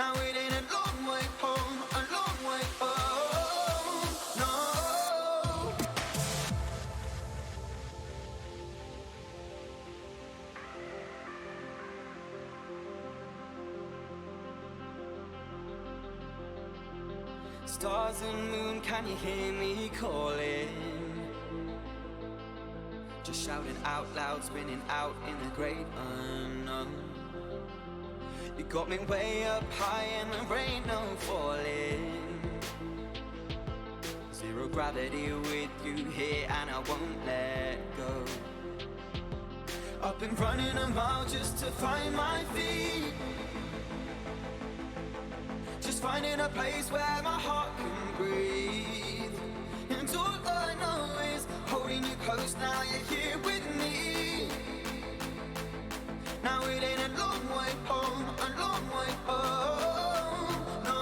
Now it ain't a long way home, a long way home, no. Stars and moon, can you hear me calling? Just shouting out loud, spinning out in the great unknown. You got me way up high and there ain't no falling. Zero gravity with you here and I won't let go. I've been running a mile just to find my feet. Just finding a place where my heart can breathe. And all I know is holding you close, now you're here with me. Now it ain't a long way home, a long way home, no.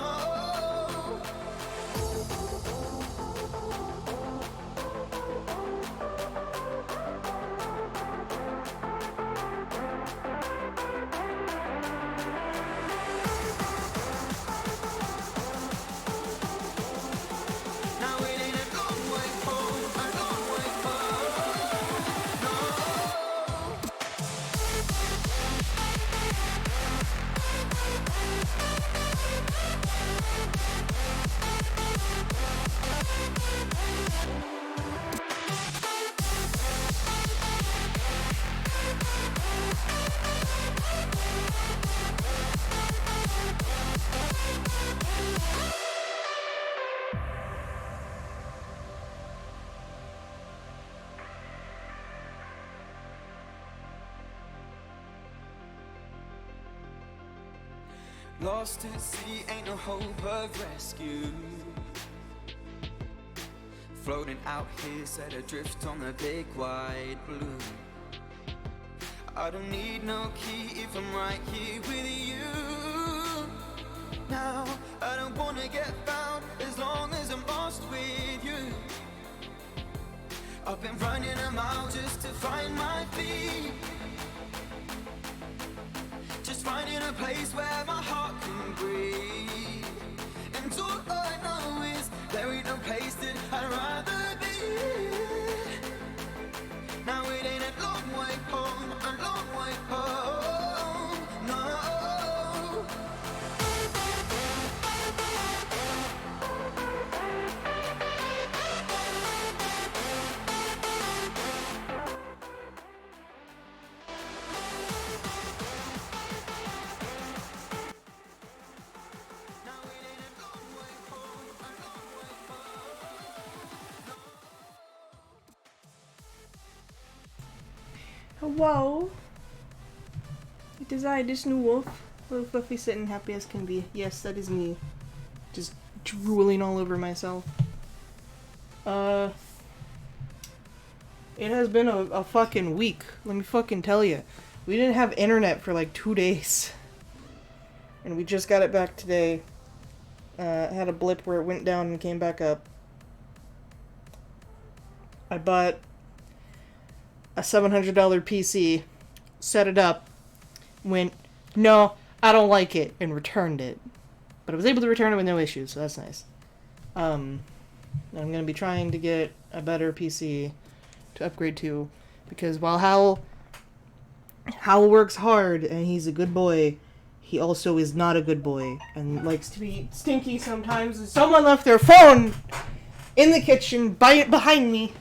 Now it ain't a long way home, a long way home, no. Lost at sea, ain't no hope of rescue. Floating out here, set adrift on the big wide blue. I don't need no key if I'm right here with you. Now, I don't wanna get found as long as I'm lost with you. I've been running a mile just to find my feet. Just finding a place where my heart can breathe. And all I know is there ain't no place that I'd rather be. Now it ain't a long way home, a long way home, no. Hello. It is I, this new wolf. Little fluffy sitting happy as can be. Yes, that is me. Just drooling all over myself. It has been a fucking week. Let me fucking tell you. We didn't have internet for like 2 days. And we just got it back today. Had a blip where it went down and came back up. I bought a $700 PC, set it up, went, no, I don't like it, and returned it. But I was able to return it with no issues, so that's nice. I'm going to be trying to get a better PC to upgrade to, because while Hal works hard and he's a good boy, he also is not a good boy and likes to be stinky sometimes. And someone left their phone in the kitchen behind me.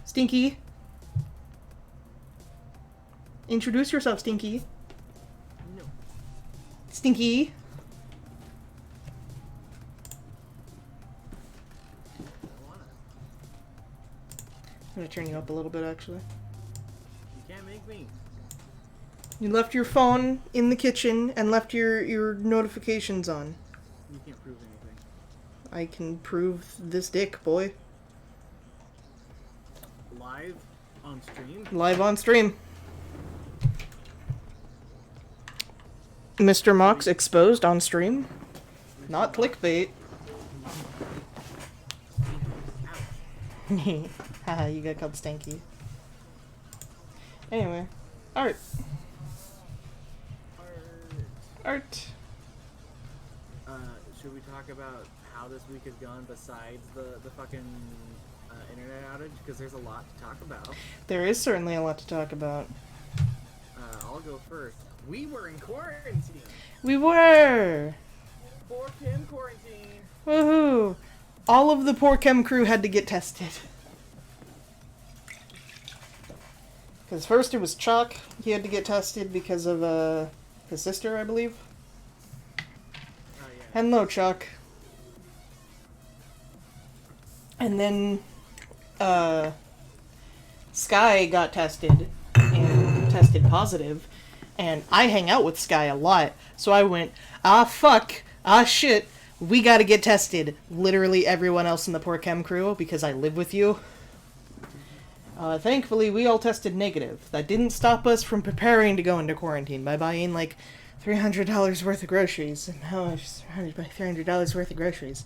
Stinky. Introduce yourself, Stinky. No. Stinky. I'm gonna turn you up a little bit, actually. You can't make me. You left your phone in the kitchen and left your notifications on. You can't prove anything. I can prove this dick, boy. Live on stream? Live on stream. Mr. Mox exposed on stream. Not clickbait. Haha, you got called Stanky. Anyway, art. Art. Art. Should we talk about how this week has gone besides the fucking internet outage? Because there's a lot to talk about. There is certainly a lot to talk about. I'll go first. We were in quarantine. We were! For Kim quarantine. Woohoo! All of the poor chem crew had to get tested. Because first it was Chuck. He had to get tested because of his sister, I believe. Oh yeah. Hello, Chuck. And then Sky got tested and tested positive. And I hang out with Sky a lot. So I went, fuck, shit, we gotta get tested. Literally everyone else in the poor chem crew, because I live with you. Thankfully, we all tested negative. That didn't stop us from preparing to go into quarantine by buying, like, $300 worth of groceries. And how much is $300 worth of groceries?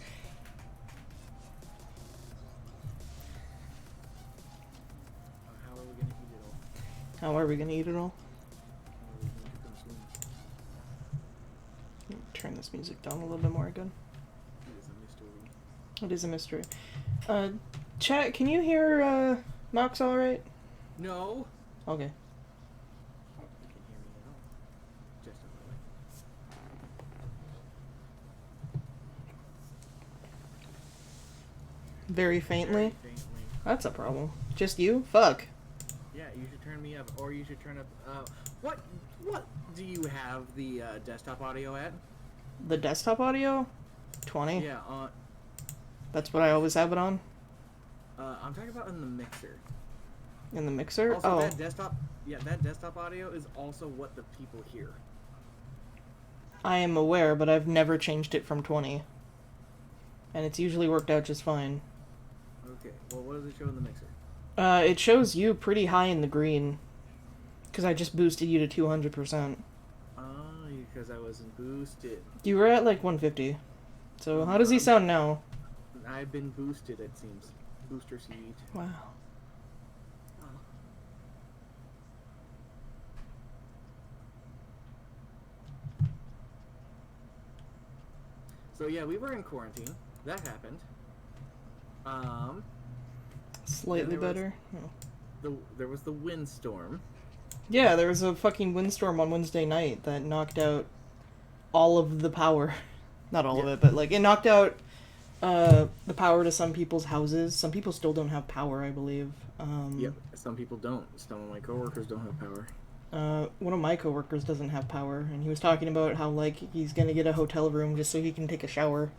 How are we gonna eat it all? How are we gonna eat it all? How are we going to consume? Turn this music down a little bit more again. It is a mystery. It is a mystery. Chat, can you hear, Mox alright? No. Okay. You can hear me at all. Just a little. Very faintly? Very faintly. That's a problem. Just you? Fuck. Yeah, you should turn me up, or you should turn up. What do you have the desktop audio at? The desktop audio? 20? Yeah, That's what I always have it on? I'm talking about in the mixer. In the mixer? Also, that desktop audio is also what the people hear. I am aware, but I've never changed it from 20. And it's usually worked out just fine. Okay, well, what does it show in the mixer? It shows you pretty high in the green. Because I just boosted you to 200%. Oh, because I wasn't boosted. You were at like 150. So how does he sound now? I've been boosted, it seems. Booster seed. Wow. So yeah, we were in quarantine. That happened. Slightly there was- better. Oh. There was the windstorm. Yeah, there was a fucking windstorm on Wednesday night that knocked out all of the power. Not all of Yeah. it, but like it knocked out the power to some people's houses. Some people still don't have power, I believe. Yep. Some people don't. Some of my coworkers don't have power. One of my coworkers doesn't have power, and he was talking about how like he's gonna get a hotel room just so he can take a shower.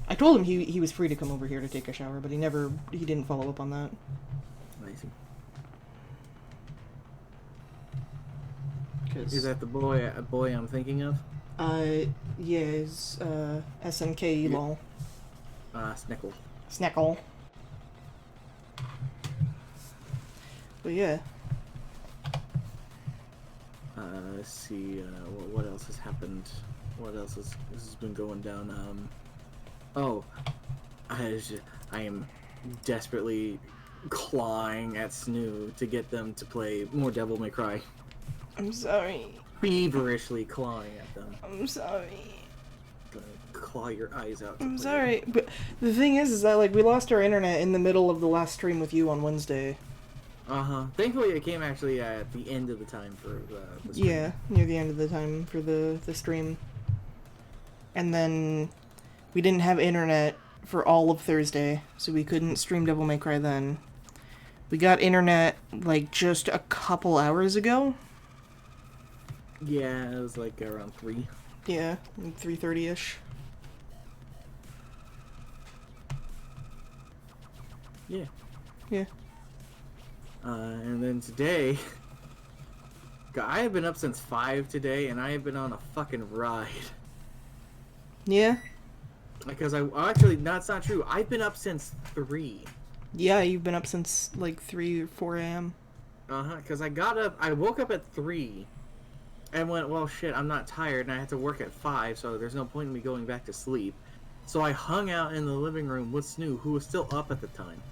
I told him he was free to come over here to take a shower, but he didn't follow up on that. I see. 'Cause, Is that the boy I'm thinking of? yeah, it's SNK lol. Snickle. Snackle. But yeah. Let's see. What else has happened? What else has been going down? I am desperately clawing at Snoo to get them to play more Devil May Cry. I'm sorry. Feverishly clawing at them. I'm sorry. Gonna claw your eyes out. to I'm play sorry. But the thing is that like we lost our internet in the middle of the last stream with you on Wednesday. Thankfully, it came actually at the end of the time for the stream. Yeah, near the end of the time for the stream. And then we didn't have internet for all of Thursday, so we couldn't stream Devil May Cry then. We got internet like just a couple hours ago. Yeah, it was like around 3. Yeah, 3:30ish. Yeah. Yeah. And then today, God, I have been up since 5 today, and I have been on a fucking ride. Yeah. Because actually, no, it's not true. I've been up since 3. Yeah, you've been up since like 3 or 4 a.m. Because I woke up at 3, and went, well, shit, I'm not tired, and I have to work at 5, so there's no point in me going back to sleep. So I hung out in the living room with Snoo, who was still up at the time.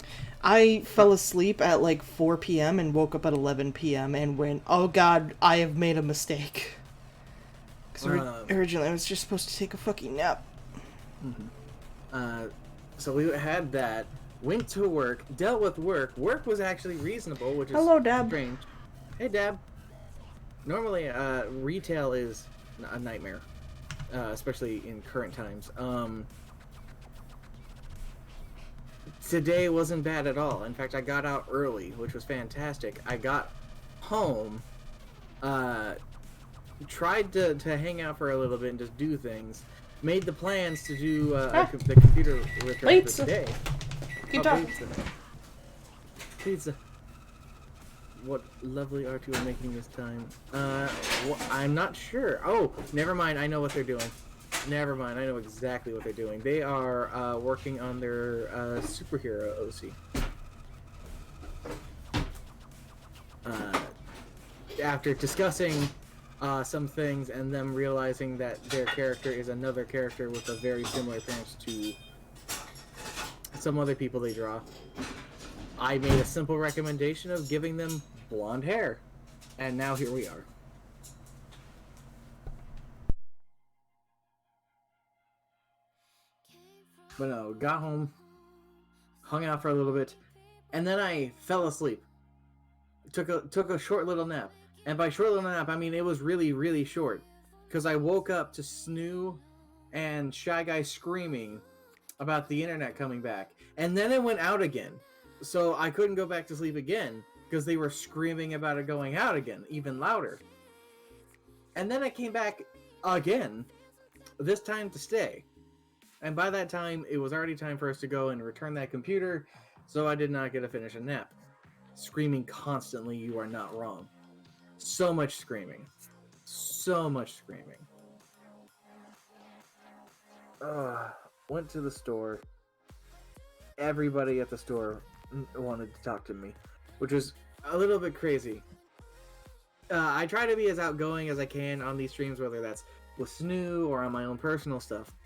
I fell asleep at like 4 p.m. and woke up at 11 p.m. and went, oh god, I have made a mistake. Because originally I was just supposed to take a fucking nap. So we had that, went to work, dealt with work. Work was actually reasonable, which is Hello, Dab. strange. Hey, Dab. Normally, retail is a nightmare, especially in current times. Today wasn't bad at all. In fact, I got out early, which was fantastic. I got home, tried to hang out for a little bit and just do things. Made the plans to do the computer return for today. Keep talking. Pizza. What lovely art you are making this time. I'm not sure. Oh, never mind. I know what they're doing. Never mind. I know exactly what they're doing. They are working on their superhero OC. After discussing some things and them realizing that their character is another character with a very similar appearance to some other people they draw, I made a simple recommendation of giving them blonde hair. And now here we are. But no, got home, hung out for a little bit, and then I fell asleep. Took a short little nap. And by short little nap, I mean it was really, really short. Because I woke up to Snoo and Shy Guy screaming about the internet coming back. And then it went out again. So I couldn't go back to sleep again because they were screaming about it going out again, even louder. And then I came back again, this time to stay. And by that time, it was already time for us to go and return that computer, so I did not get to finish a nap. Screaming constantly, you are not wrong. So much screaming. So much screaming. Went to the store. Everybody at the store wanted to talk to me, which was a little bit crazy. I try to be as outgoing as I can on these streams, whether that's with Snoo or on my own personal stuff.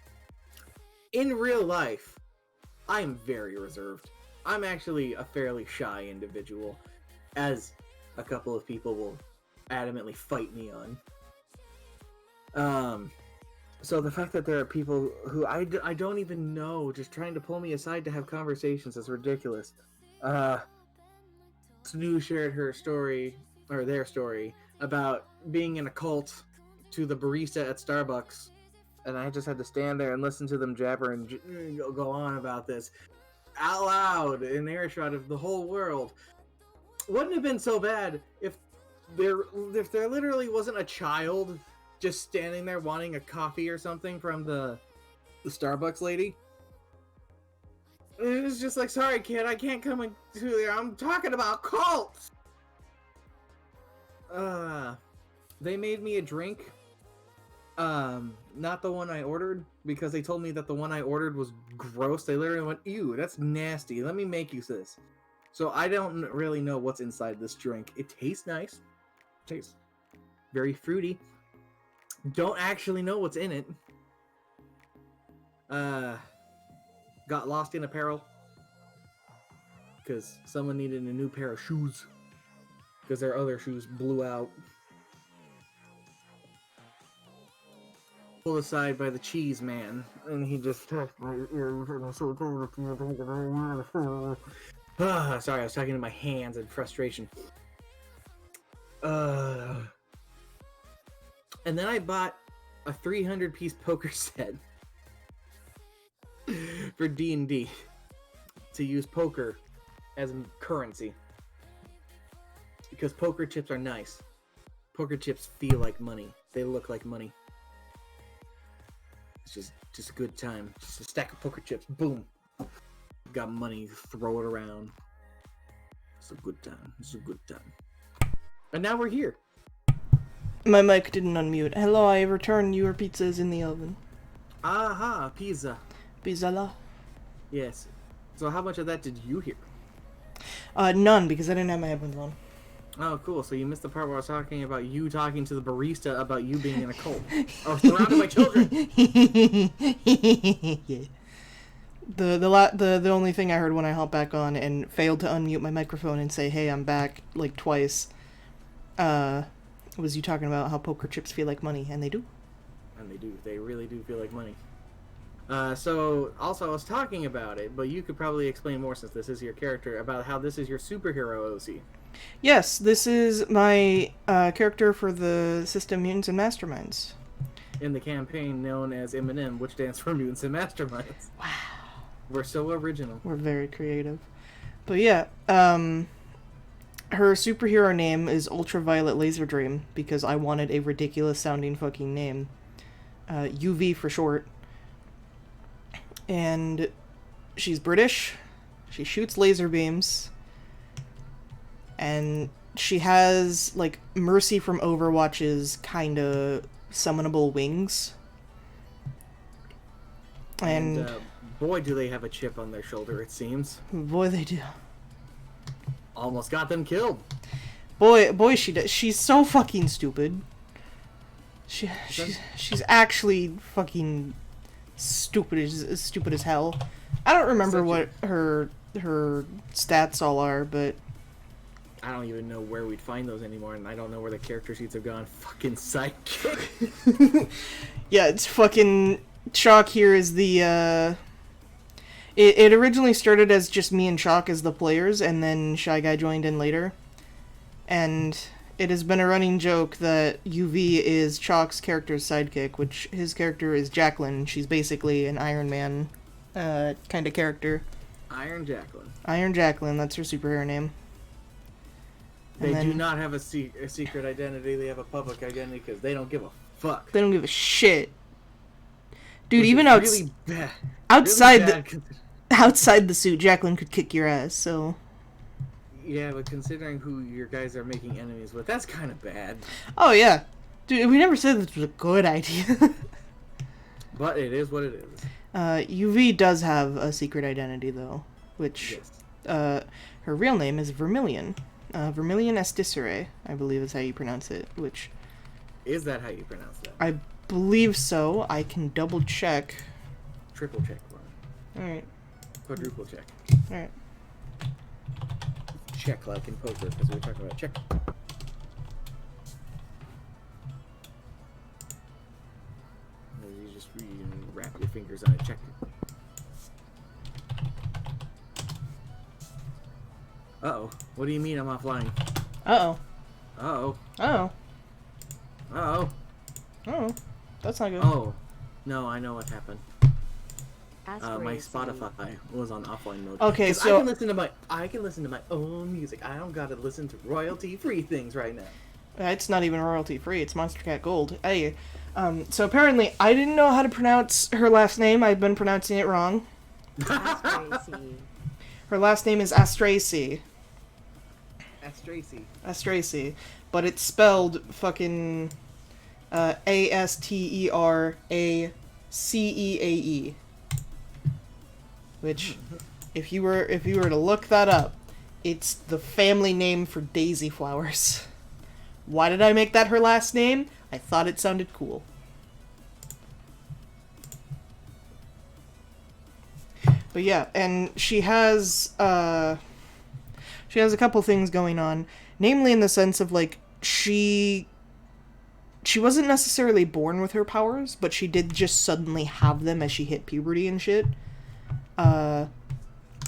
In real life, I'm very reserved. I'm actually a fairly shy individual, as a couple of people will adamantly fight me on. So the fact that there are people who I don't even know just trying to pull me aside to have conversations is ridiculous. Snoo shared her story, or their story, about being in a cult to the barista at Starbucks, and I just had to stand there and listen to them jabber and go on about this out loud in earshot of the whole world. Wouldn't have been so bad if there literally wasn't a child just standing there wanting a coffee or something from the Starbucks lady. It was just like, sorry kid, I can't come into there. I'm talking about cults. They made me a drink. Not the one I ordered, because they told me that the one I ordered was gross. They literally went, ew, that's nasty. Let me make you this. So I don't really know what's inside this drink. It tastes nice. Tastes very fruity. Don't actually know what's in it. Got lost in apparel. Because someone needed a new pair of shoes. Because their other shoes blew out. Pulled aside by the cheese man, and he just touched my ears, and I'm so tired of sorry, I was talking to my hands in frustration. And then I bought a 300-piece poker set for D&D to use poker as currency, because poker chips are nice. Poker chips feel like money. They look like money. It's just a good time. Just a stack of poker chips. Boom. Got money. Throw it around. It's a good time. It's a good time. And now we're here. My mic didn't unmute. Hello, I returned your pizzas in the oven. Aha, pizza. Pizzala? Yes. So how much of that did you hear? None, because I didn't have my headphones on. Oh, cool. So you missed the part where I was talking about you talking to the barista about you being in a cult. I was surrounded by children. Yeah. The only thing I heard when I hopped back on and failed to unmute my microphone and say, "Hey, I'm back," like twice, was you talking about how poker chips feel like money, and they do. And they do. They really do feel like money. So, also, I was talking about it, but you could probably explain more since this is your character, about how this is your superhero OC. Yes, this is my character for the system Mutants and Masterminds. In the campaign known as M&M, which stands for Mutants and Masterminds. Wow. We're so original. We're very creative. But yeah, her superhero name is Ultraviolet Laser Dream, because I wanted a ridiculous sounding fucking name. UV for short. And she's British. She shoots laser beams. And she has, like, Mercy from Overwatch's kind of summonable wings. And boy, do they have a chip on their shoulder, it seems. boy, they do. Almost got them killed. Boy, she does. She's so fucking stupid. She's actually fucking stupid as hell. I don't remember what her stats all are, but I don't even know where we'd find those anymore, and I don't know where the character sheets have gone. Fucking sidekick. Yeah, it's fucking Chalk here is the It originally started as just me and Chalk as the players, and then Shy Guy joined in later. And it has been a running joke that UV is Chalk's character's sidekick, which his character is Jacqueline. She's basically an Iron Man kind of character. Iron Jacqueline. Iron Jacqueline, that's her superhero name. They do not have a secret identity, they have a public identity because they don't give a fuck. They don't give a shit. Dude, Which even is really bad. outside Really bad outside the suit, Jacqueline could kick your ass, so... Yeah, but considering who your guys are making enemies with, that's kind of bad. Oh, yeah. Dude, we never said this was a good idea. But it is what it is. UV does have a secret identity, though, which... Yes. Her real name is Vermilion. Vermilion Estisere, I believe is how you pronounce it, which... Is that how you pronounce that? I believe so. I can double check. Triple check for me. Alright. Quadruple check. Alright. Check like in poker, because we're talking about check. You wrap your fingers on a check. Uh-oh. What do you mean I'm offline? Uh-oh. Uh-oh. Uh-oh. Uh-oh. Oh. That's not good. Oh. No, I know what happened. My Aspiracy. Spotify was on offline mode. Okay, 'Cause so- I can listen to my own music. I don't gotta listen to royalty-free things right now. It's not even royalty free. It's Monster Cat Gold. Hey, so apparently I didn't know how to pronounce her last name. I've been pronouncing it wrong. Aspiracy. Her last name is Astracy. That's Tracy. Astracy, but it's spelled fucking Asteracee. Which, if you were to look that up, it's the family name for daisy flowers. Why did I make that her last name? I thought it sounded cool. But yeah, and she has a couple things going on, namely in the sense of, like, she wasn't necessarily born with her powers, but she did just suddenly have them as she hit puberty and shit.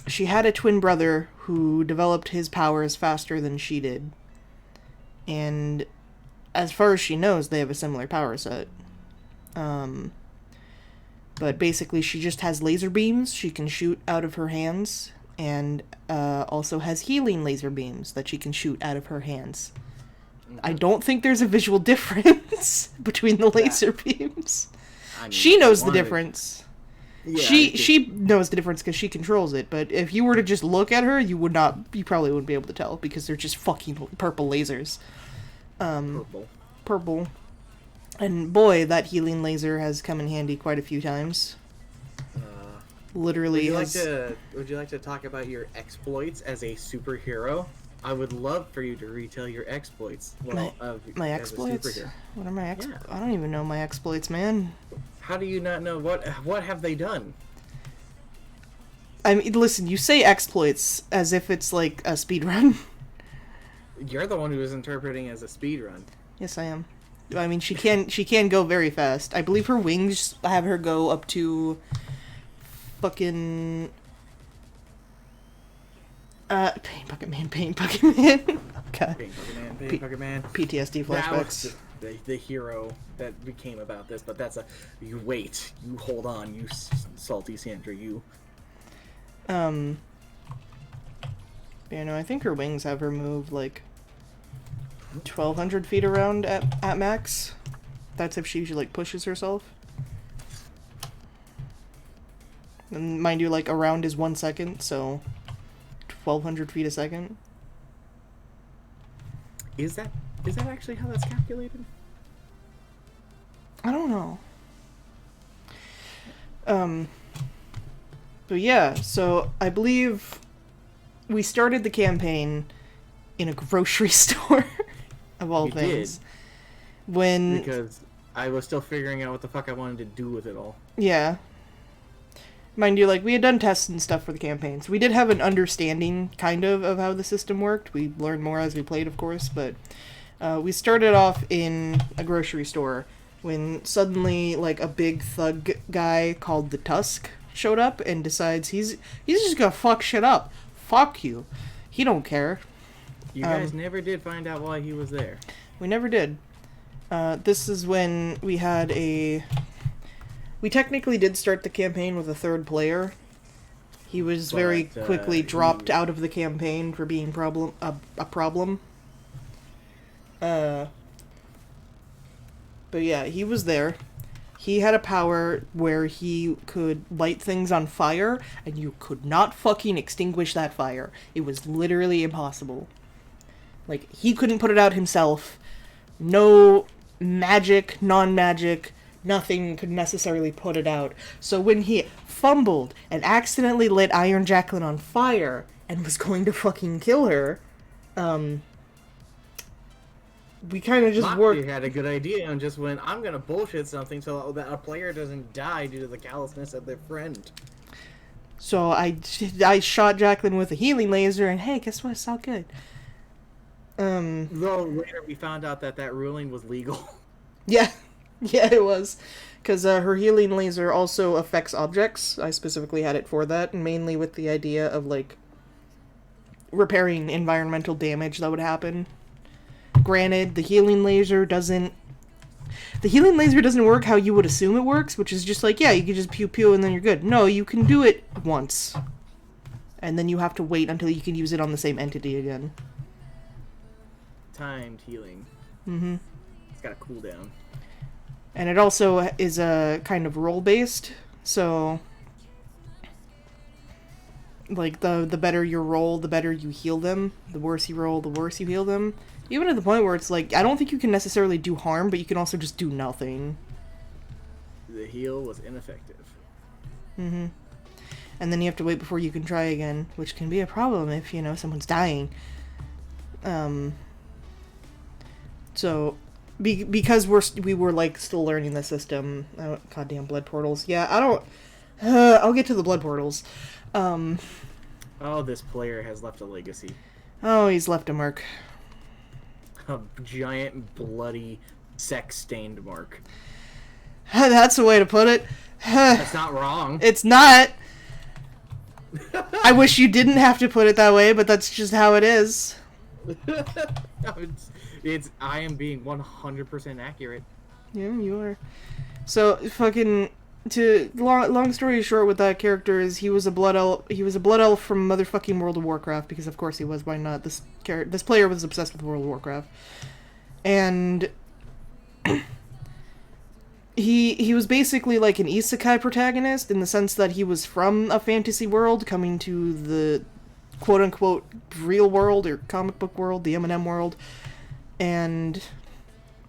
She had a twin brother who developed his powers faster than she did. And as far as she knows, they have a similar power set. But basically she just has laser beams she can shoot out of her hands, and also has healing laser beams that she can shoot out of her hands. I don't think there's a visual difference between the laser beams. I mean, She knows the wanted- difference. Yeah, She knows the difference because she controls it, but if you were to just look at her, you probably wouldn't be able to tell, because they're just fucking purple lasers. Purple. And boy, that healing laser has come in handy quite a few times. Literally. Would you like to talk about your exploits as a superhero? I would love for you to retell your exploits. Well, my as a exploits? superhero. What are my exploits? Yeah. I don't even know my exploits, man. How do you not know what have they done? I mean, listen, you say exploits as if it's like a speed run. You're the one who was interpreting it as a speed run. Yes, I am. I mean, she can go very fast. I believe her wings have her go up to fucking Pain Bucket Man. God. Pain Bucket Man. PTSD That was flashbacks. the hero that became about this, but that's you wait, you hold on, you salty Sandra, you. Yeah, no, I think her wings have her move like 1,200 feet around at max. That's if she like pushes herself. And mind you, like around is 1 second, so 1,200 feet a second. Is that actually how that's calculated? I don't know. But yeah, so I believe we started the campaign in a grocery store, of all things. When Because I was still figuring out what the fuck I wanted to do with it all. yeah. Mind you, like, we had done tests and stuff for the campaign, so we did have an understanding, kind of how the system worked. We learned more as we played, of course, but we started off in a grocery store when suddenly, like, a big thug guy called the Tusk showed up and decides he's just gonna fuck shit up. Fuck you. He don't care. You guys never did find out why he was there. We never did. This is when we had we technically did start the campaign with a third player. He was very quickly dropped out of the campaign for being a problem. But yeah, he was there. He had a power where he could light things on fire, and you could not fucking extinguish that fire. It was literally impossible. Like, he couldn't put it out himself. No magic, non-magic, nothing could necessarily put it out. So when he fumbled and accidentally lit Iron Jacqueline on fire and was going to fucking kill her, we kind of just worked. He had a good idea and just went, I'm gonna bullshit something so that a player doesn't die due to the callousness of their friend. So I shot Jacqueline with a healing laser, and hey, guess what? It's all good. Though later we found out that ruling was legal. Yeah, it was. Because her healing laser also affects objects. I specifically had it for that, mainly with the idea of, like, repairing environmental damage that would happen. Granted, the healing laser doesn't work how you would assume it works, which is just like, yeah, you can just pew and then you're good. No, you can do it once. And then you have to wait until you can use it on the same entity again. Timed healing. Mm-hmm. It's got a cooldown. And it also is a kind of role-based, so like the better your roll, the better you heal them. The worse you roll, the worse you heal them. Even at the point where it's like, I don't think you can necessarily do harm, but you can also just do nothing. The heal was ineffective. Mm-hmm. And then you have to wait before you can try again, which can be a problem if, someone's dying. So, because we were, like, still learning the system. Oh, goddamn blood portals. Yeah, I'll get to the blood portals. Oh, this player has left a legacy. Oh, he's left a mark. A giant, bloody, sex-stained mark. That's the way to put it. That's not wrong. It's not. I wish you didn't have to put it that way, but that's just how it is. I am being 100% accurate. Yeah, you are. So, fucking, long story short with that character is he was a blood elf from motherfucking World of Warcraft, because of course he was, why not? This player was obsessed with World of Warcraft. And he was basically like an isekai protagonist in the sense that he was from a fantasy world coming to the quote-unquote real world or comic book world, the M&M world. And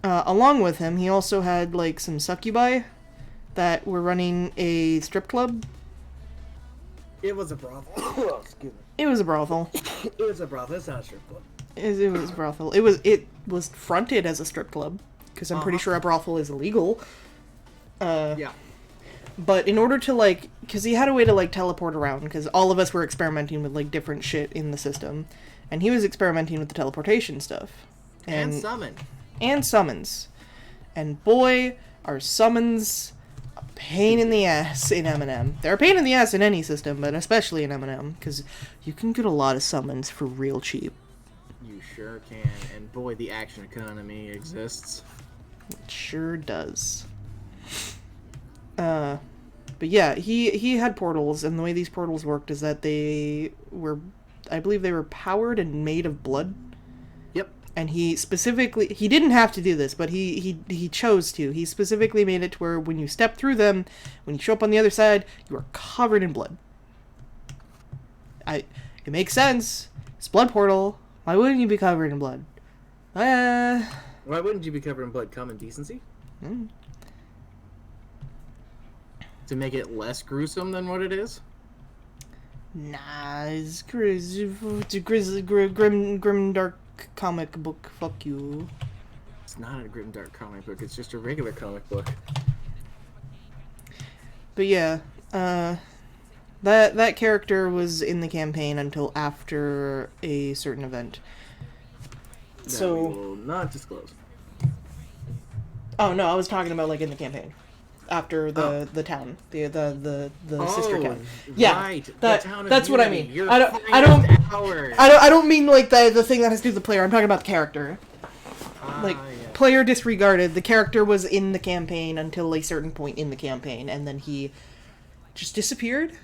along with him, he also had like some succubi that were running a strip club. It was a brothel. Oh, excuse me. It was a brothel. It was a brothel. It's not a strip club. It was a brothel. It was fronted as a strip club, because I'm pretty sure a brothel is illegal. Yeah. But in order to, like, because he had a way to, like, teleport around, because all of us were experimenting with, like, different shit in the system, and he was experimenting with the teleportation stuff. And summon. And summons. And boy, are summons a pain in the ass in M&M. They're a pain in the ass in any system, but especially in M&M, because you can get a lot of summons for real cheap. You sure can, and boy, the action economy exists. It sure does. But yeah, he had portals, and the way these portals worked is that they were, I believe they were powered and made of blood. Yep. And he didn't have to do this, but he chose to. He specifically made it to where when you step through them, when you show up on the other side, you are covered in blood. It makes sense. It's a blood portal. Why wouldn't you be covered in blood? Why wouldn't you be covered in blood? Common decency? To make it less gruesome than what it is? Nah, it's a grim dark comic book. Fuck you. It's not a grim dark comic book. It's just a regular comic book. But yeah, that character was in the campaign until after a certain event. That we will not disclose. Oh no, I was talking about like in the campaign. After the town, the sister town. Yeah, right. That's what I mean. Your I don't mean like the thing that has to do with the player. I'm talking about the character. Player disregarded. The character was in the campaign until a certain point in the campaign, and then he just disappeared.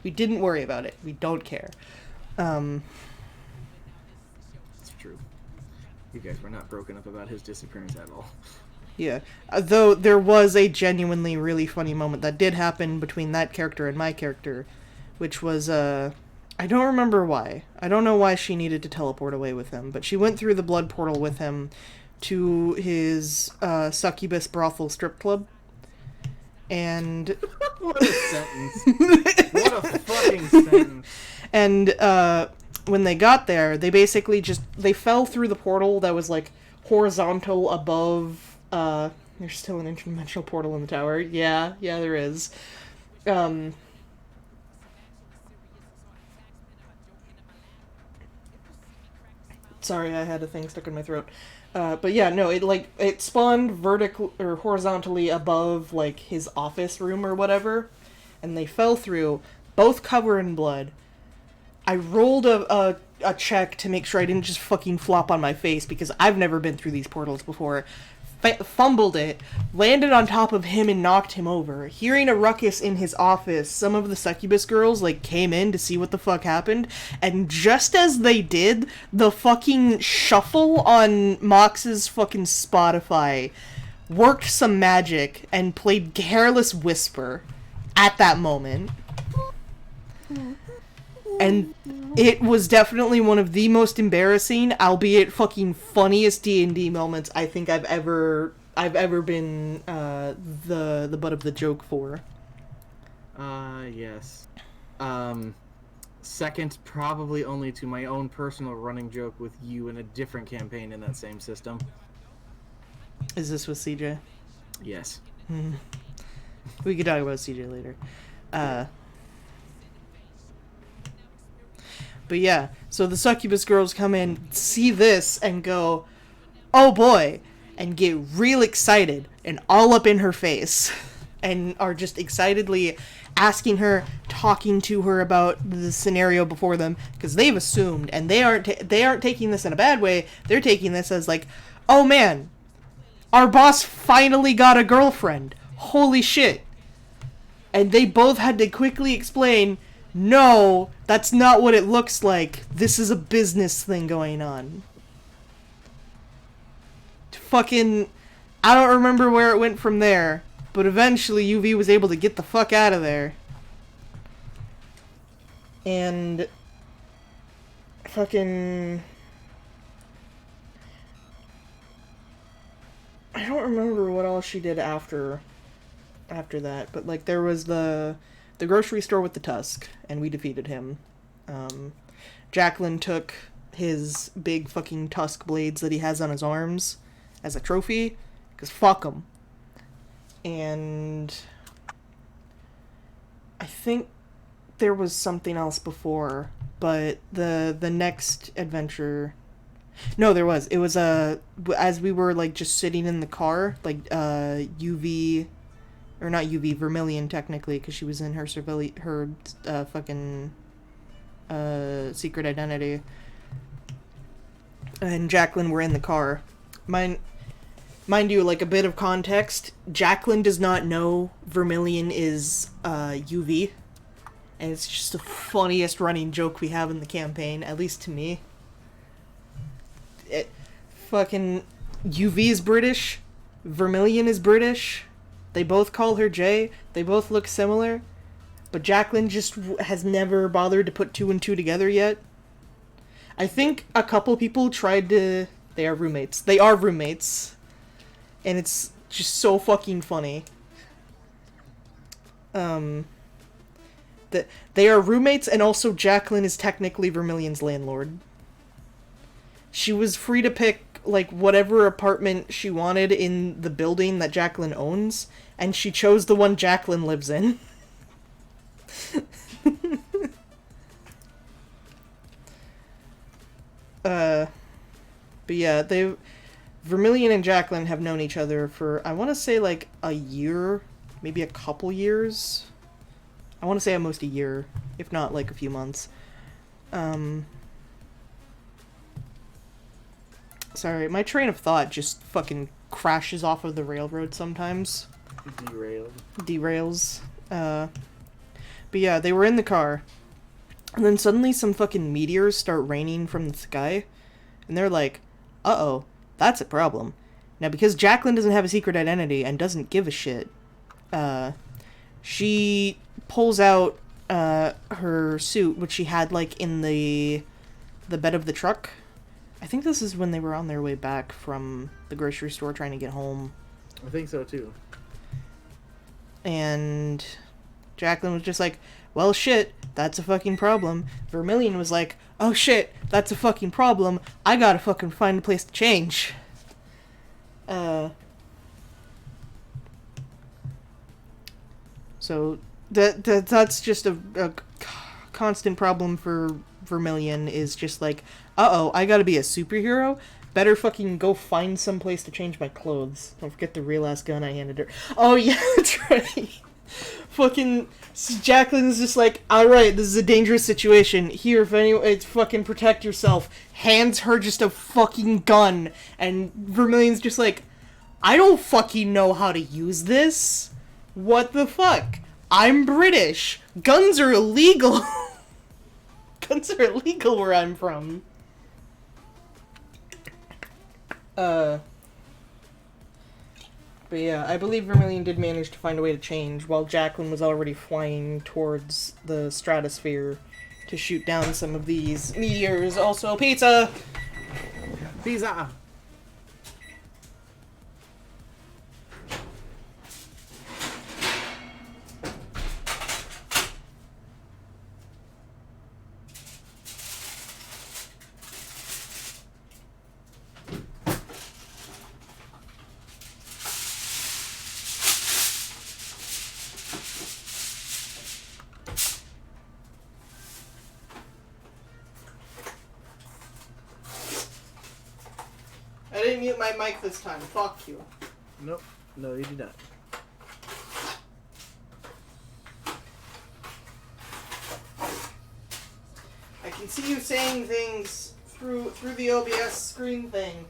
We didn't worry about it. We don't care. It's true. You guys were not broken up about his disappearance at all. Yeah, though there was a genuinely really funny moment that did happen between that character and my character, which was, I don't remember why. I don't know why she needed to teleport away with him, but she went through the blood portal with him to his, succubus brothel strip club, and... What a sentence. What a fucking sentence. And, when they got there, they basically they fell through the portal that was, like, horizontal above... there's still an interdimensional portal in the tower. Yeah, there is. Sorry, I had a thing stuck in my throat. But yeah, no, it spawned vertical or horizontally above, like, his office room or whatever, and they fell through, both covered in blood. I rolled a check to make sure I didn't just fucking flop on my face, because I've never been through these portals before. Fumbled it, landed on top of him and knocked him over. Hearing a ruckus in his office, some of the succubus girls, like, came in to see what the fuck happened, and just as they did, the fucking shuffle on Mox's fucking Spotify worked some magic and played Careless Whisper at that moment. And it was definitely one of the most embarrassing, albeit fucking funniest D&D moments I think I've ever been the butt of the joke for. Yes. Second, probably only to my own personal running joke with you in a different campaign in that same system. Is this with CJ? Yes. We could talk about CJ later. But yeah, so the succubus girls come in, see this, and go, oh boy, and get real excited, and all up in her face, and are just excitedly asking her, talking to her about the scenario before them, because they've assumed, and they aren't taking this in a bad way, they're taking this as like, oh man, our boss finally got a girlfriend, holy shit. And they both had to quickly explain, no, that's not what it looks like. This is a business thing going on. Fucking, I don't remember where it went from there, but eventually UV was able to get the fuck out of there. And fucking, I don't remember what else she did after that, but like there was the grocery store with the tusk, and we defeated him. Jacqueline took his big fucking tusk blades that he has on his arms as a trophy, because fuck him. And think there was something else before, but the next adventure... No, there was. It was, as we were, like, just sitting in the car, like, UV... Or not UV, Vermilion, technically, because she was in her fucking, secret identity. And Jacqueline were in the car. Mind you, like, a bit of context, Jacqueline does not know Vermilion is, UV. And it's just the funniest running joke we have in the campaign, at least to me. Fucking UV is British, Vermilion is British, they both call her Jay, they both look similar, but Jacqueline just has never bothered to put two and two together yet. I think a couple people tried to... They are roommates, and it's just so fucking funny. That they are roommates, and also Jacqueline is technically Vermilion's landlord. She was free to pick, like, whatever apartment she wanted in the building that Jacqueline owns, and she chose the one Jacqueline lives in. But yeah, Vermilion and Jacqueline have known each other for, I want to say, like, a year, maybe a couple years. I want to say almost a year, if not, like, a few months. Sorry, my train of thought just fucking crashes off of the railroad sometimes. Derails. But yeah, they were in the car. And then suddenly some fucking meteors start raining from the sky. And they're like, uh-oh, that's a problem. Now, because Jacqueline doesn't have a secret identity and doesn't give a shit, she pulls out her suit, which she had, like, in the bed of the truck. I think this is when they were on their way back from the grocery store trying to get home. I think so, too. And Jacqueline was just like, well, shit, that's a fucking problem. Vermilion was like, oh, shit, that's a fucking problem. I gotta fucking find a place to change. So that's just a constant problem for Vermilion, is just like, uh-oh, I gotta be a superhero? Better fucking go find some place to change my clothes. Don't forget the real ass gun I handed her. Oh yeah, that's right. Fucking Jacqueline's just like, alright, this is a dangerous situation. Here, if anyone, it's fucking protect yourself. Hands her just a fucking gun. And Vermilion's just like, I don't fucking know how to use this. What the fuck? I'm British. Guns are illegal. Guns are illegal where I'm from. But yeah, I believe Vermilion did manage to find a way to change, while Jacqueline was already flying towards the stratosphere to shoot down some of these meteors. Also, pizza! Pizza! I didn't mute my mic this time. Fuck you. Nope. No, you did not. I can see you saying things through the OBS screen thing.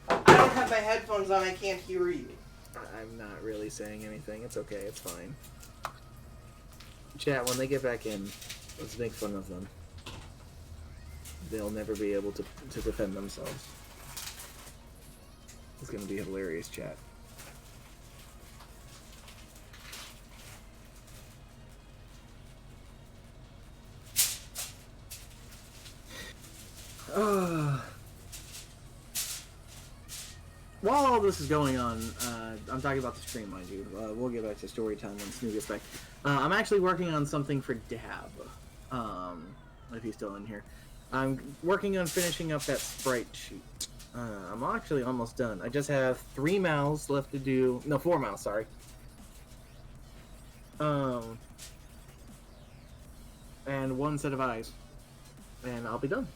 I don't have my headphones on. I can't hear you. I'm not really saying anything. It's okay. It's fine. Chat, when they get back in, let's make fun of them. They'll never be able to defend themselves. It's gonna be hilarious, chat. While all this is going on, I'm talking about the stream, mind you. We'll get back to story time when Snoo gets back. I'm actually working on something for Dab. If he's still in here. I'm working on finishing up that sprite sheet. I'm actually almost done. I just have 3 mouths left to do. No, 4 mouths, sorry. and one set of eyes, and I'll be done.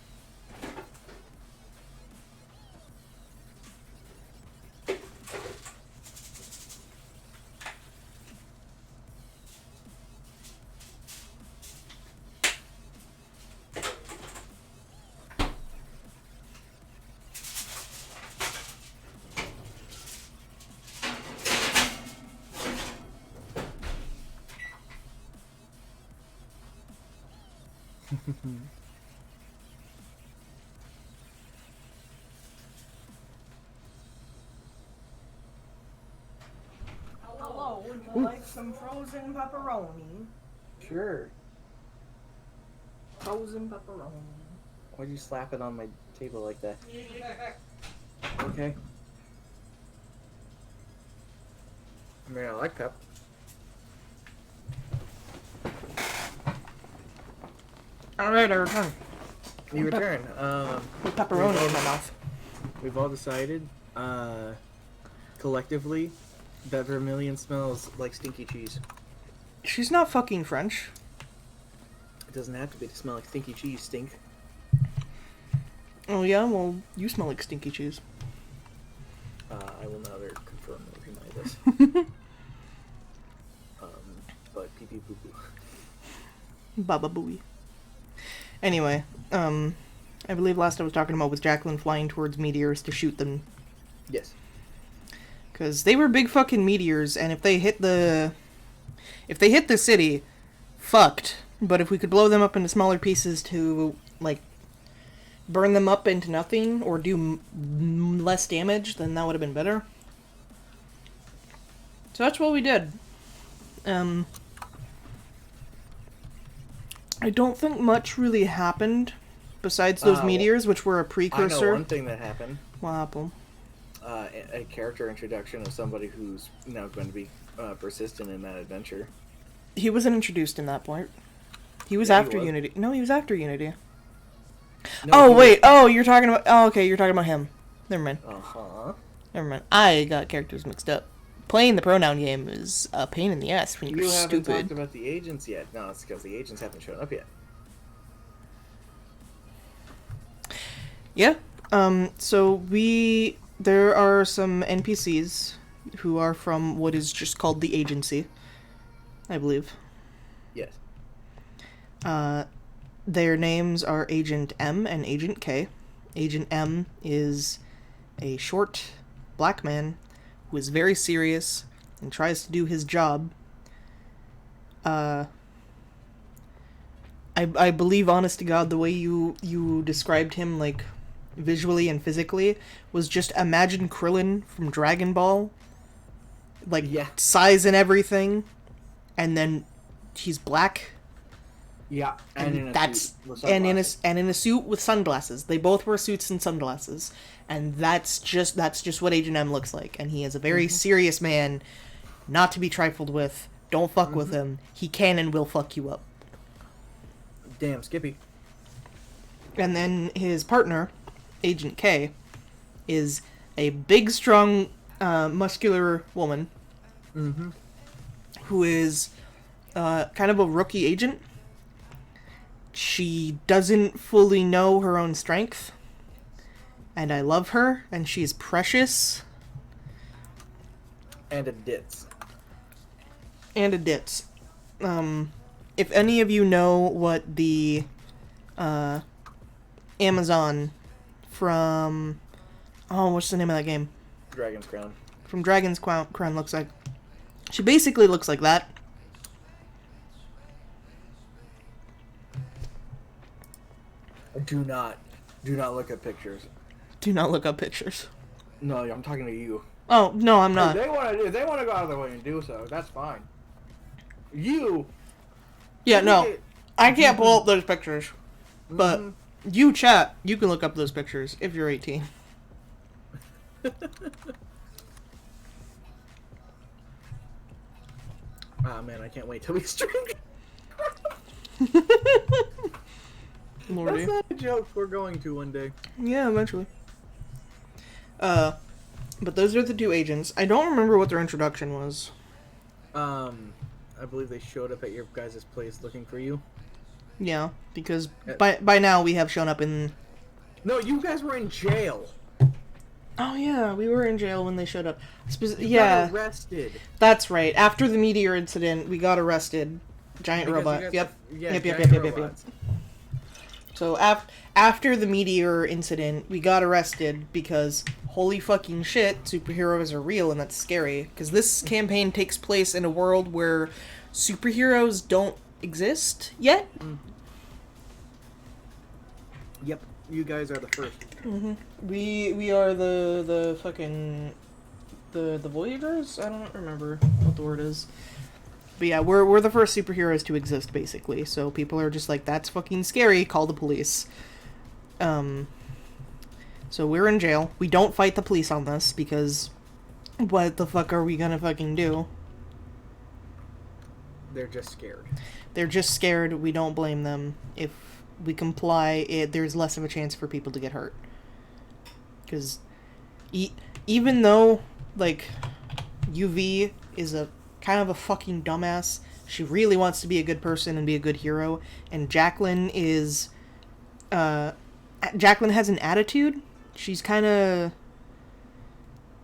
Hello, would you like some frozen pepperoni? Sure. Frozen pepperoni. Why'd you slap it on my table like that? Okay. I mean, I like pep. Alright, I return. You return. With pepperoni in my mouth. We've all decided, collectively, that Vermilion smells like stinky cheese. She's not fucking French. It doesn't have to be to smell like stinky cheese, stink. Oh yeah, well, you smell like stinky cheese. I will neither confirm nor deny this. But pee pee poo poo. Baba booey. Anyway, I believe last I was talking about was Jacqueline flying towards meteors to shoot them. Yes. Because they were big fucking meteors, and if they hit the city, fucked. But if we could blow them up into smaller pieces to, like, burn them up into nothing, or do less damage, then that would have been better. So that's what we did. I don't think much really happened, besides those meteors, which were a precursor. I know one thing that happened. What happened? A character introduction of somebody who's now going to be persistent in that adventure. He wasn't introduced in that point. He was Yeah, he after was. Unity. No, he was after Unity. No, Oh, he wait. Oh, you're talking about... Oh, okay, you're talking about him. Never mind. Uh-huh. Never mind. I got characters mixed up. Playing the pronoun game is a pain in the ass when you're You haven't stupid. talked about the agents yet. No, it's because the agents haven't shown up yet. Yeah. So there are some NPCs who are from what is just called the agency, I believe. Yes. Their names are Agent M and Agent K. Agent M is a short black man who is very serious and tries to do his job. I believe, honest to God, the way you described him, like, visually and physically, was just imagine Krillin from Dragon Ball. Like, Yeah. size and everything. And then he's black. Yeah. And in a suit with sunglasses. They both wear suits and sunglasses. And that's just what Agent M looks like. And he is a very serious man, not to be trifled with. Don't fuck with him. He can and will fuck you up. Damn, Skippy. And then his partner, Agent K, is a big, strong, muscular woman who is kind of a rookie agent. She doesn't fully know her own strength. And I love her, and she's precious. And a ditz. And a ditz. If any of you know what the Amazon from... Oh, what's the name of that game? Dragon's Crown. From Dragon's Crown looks like... She basically looks like that. Do not look at pictures. Do not look up pictures. No, I'm talking to you. Oh, no, I'm not. If they want to go out of their way and do so, that's fine. You. Yeah, no. I can't pull up those pictures. But you, chat, you can look up those pictures if you're 18. Ah, man, I can't wait till we stream. Lordy. That's not a joke. We're going to one day. Yeah, eventually. But those are the two agents. I don't remember what their introduction was. I believe they showed up at your guys' place looking for you. Yeah, because by now we have shown up in... No, you guys were in jail. Oh yeah, we were in jail when they showed up. You Yeah, got arrested. that's right. After the meteor incident, we got arrested. Giant Because robot. you guys Yep. have- yeah, Yep. giant robots. So after the meteor incident, we got arrested because holy fucking shit, superheroes are real and that's scary. Because this campaign takes place in a world where superheroes don't exist yet. Yep, you guys are the first. We are the fucking the Voyagers? I don't remember what the word is. But yeah, we're the first superheroes to exist, basically. So people are just like, that's fucking scary, call the police. So we're in jail. We don't fight the police on this, because what the fuck are we gonna fucking do? They're just scared. They're just scared, we don't blame them. If we comply, there's less of a chance for people to get hurt. Because even though, like, UV is a kind of a fucking dumbass, she really wants to be a good person and be a good hero, and Jacqueline is, Jacqueline has an attitude. She's kind of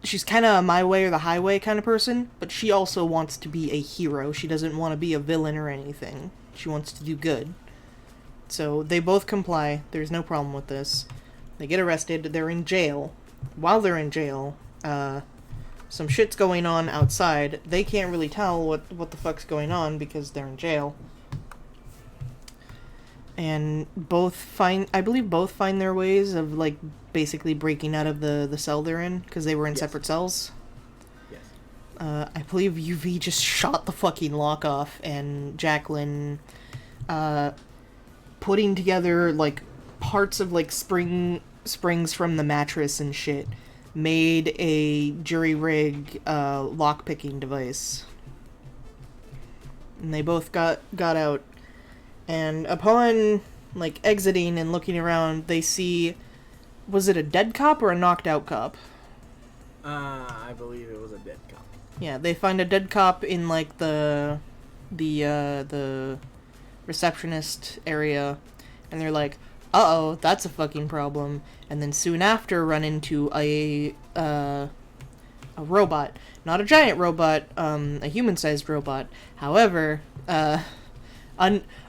a my way or the highway kind of person, but she also wants to be a hero. She doesn't want to be a villain or anything. She wants to do good. So they both comply. There's no problem with this. They get arrested. They're in jail. While they're in jail, some shit's going on outside. They can't really tell what the fuck's going on because they're in jail. And I believe both find their ways of, like, basically breaking out of the cell they're in, because they were in separate cells. Yes. I believe UV just shot the fucking lock off, and Jacqueline, putting together, like, parts of, like, springs from the mattress and shit, made a jury-rig, lock-picking device. And they both got out. And upon, like, exiting and looking around, they see... Was it a dead cop or a knocked out cop? I believe it was a dead cop. Yeah, they find a dead cop in, like, the receptionist area, and they're like, uh-oh, that's a fucking problem. And then soon after run into a robot. Not a giant robot, a human-sized robot. However,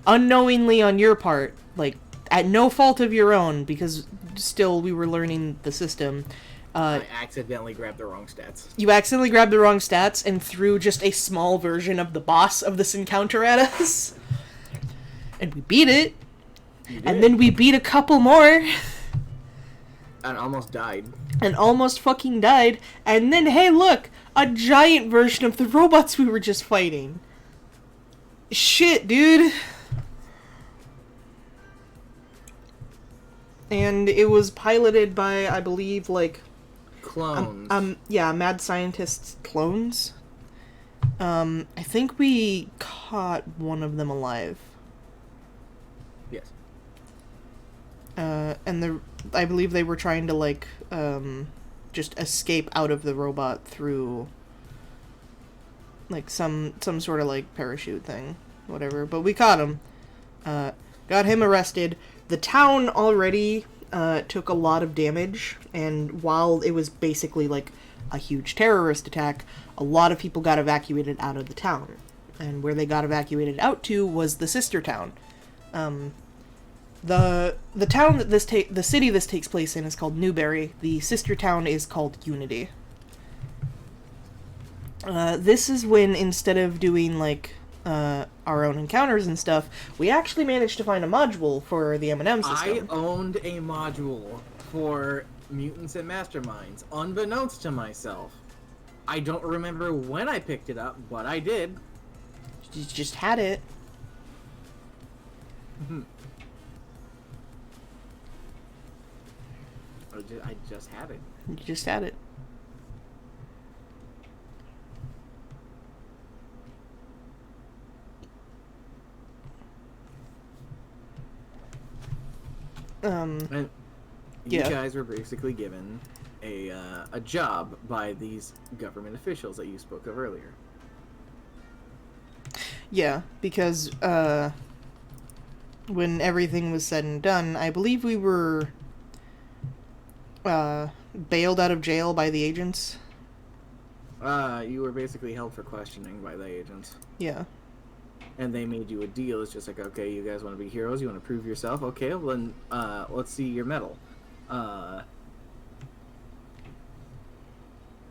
unknowingly on your part, like, at no fault of your own, because still we were learning the system, I accidentally grabbed the wrong stats. you accidentally grabbed the wrong stats and threw just a small version of the boss of this encounter at us. And we beat it. And then we beat a couple more. And almost died. And almost fucking died. And then, hey, look! A giant version of the robots we were just fighting. Shit, dude. And it was piloted by, I believe, like... Clones. Yeah, mad scientists' clones. I think we caught one of them alive. Yes. And I believe they were trying to, like, just escape out of the robot through, like, some sort of, like, parachute thing. Whatever. But we caught him. Got him arrested. The town already took a lot of damage, and while it was basically, like, a huge terrorist attack, a lot of people got evacuated out of the town. And where they got evacuated out to was the sister town. The town that the city this takes place in is called Newberry. The sister town is called Unity. This is when, instead of doing, like, our own encounters and stuff, we actually managed to find a module for the M&M system. I owned a module for Mutants and Masterminds, unbeknownst to myself. I don't remember when I picked it up, but I did. You just had it. I just had it. You just had it. And Yeah. you guys were basically given a job by these government officials that you spoke of earlier. Yeah, because, when everything was said and done, I believe we were bailed out of jail by the agents. You were basically held for questioning by the agents. Yeah. And they made you a deal. It's just like, okay, you guys want to be heroes? You want to prove yourself? Okay, well then, let's see your medal.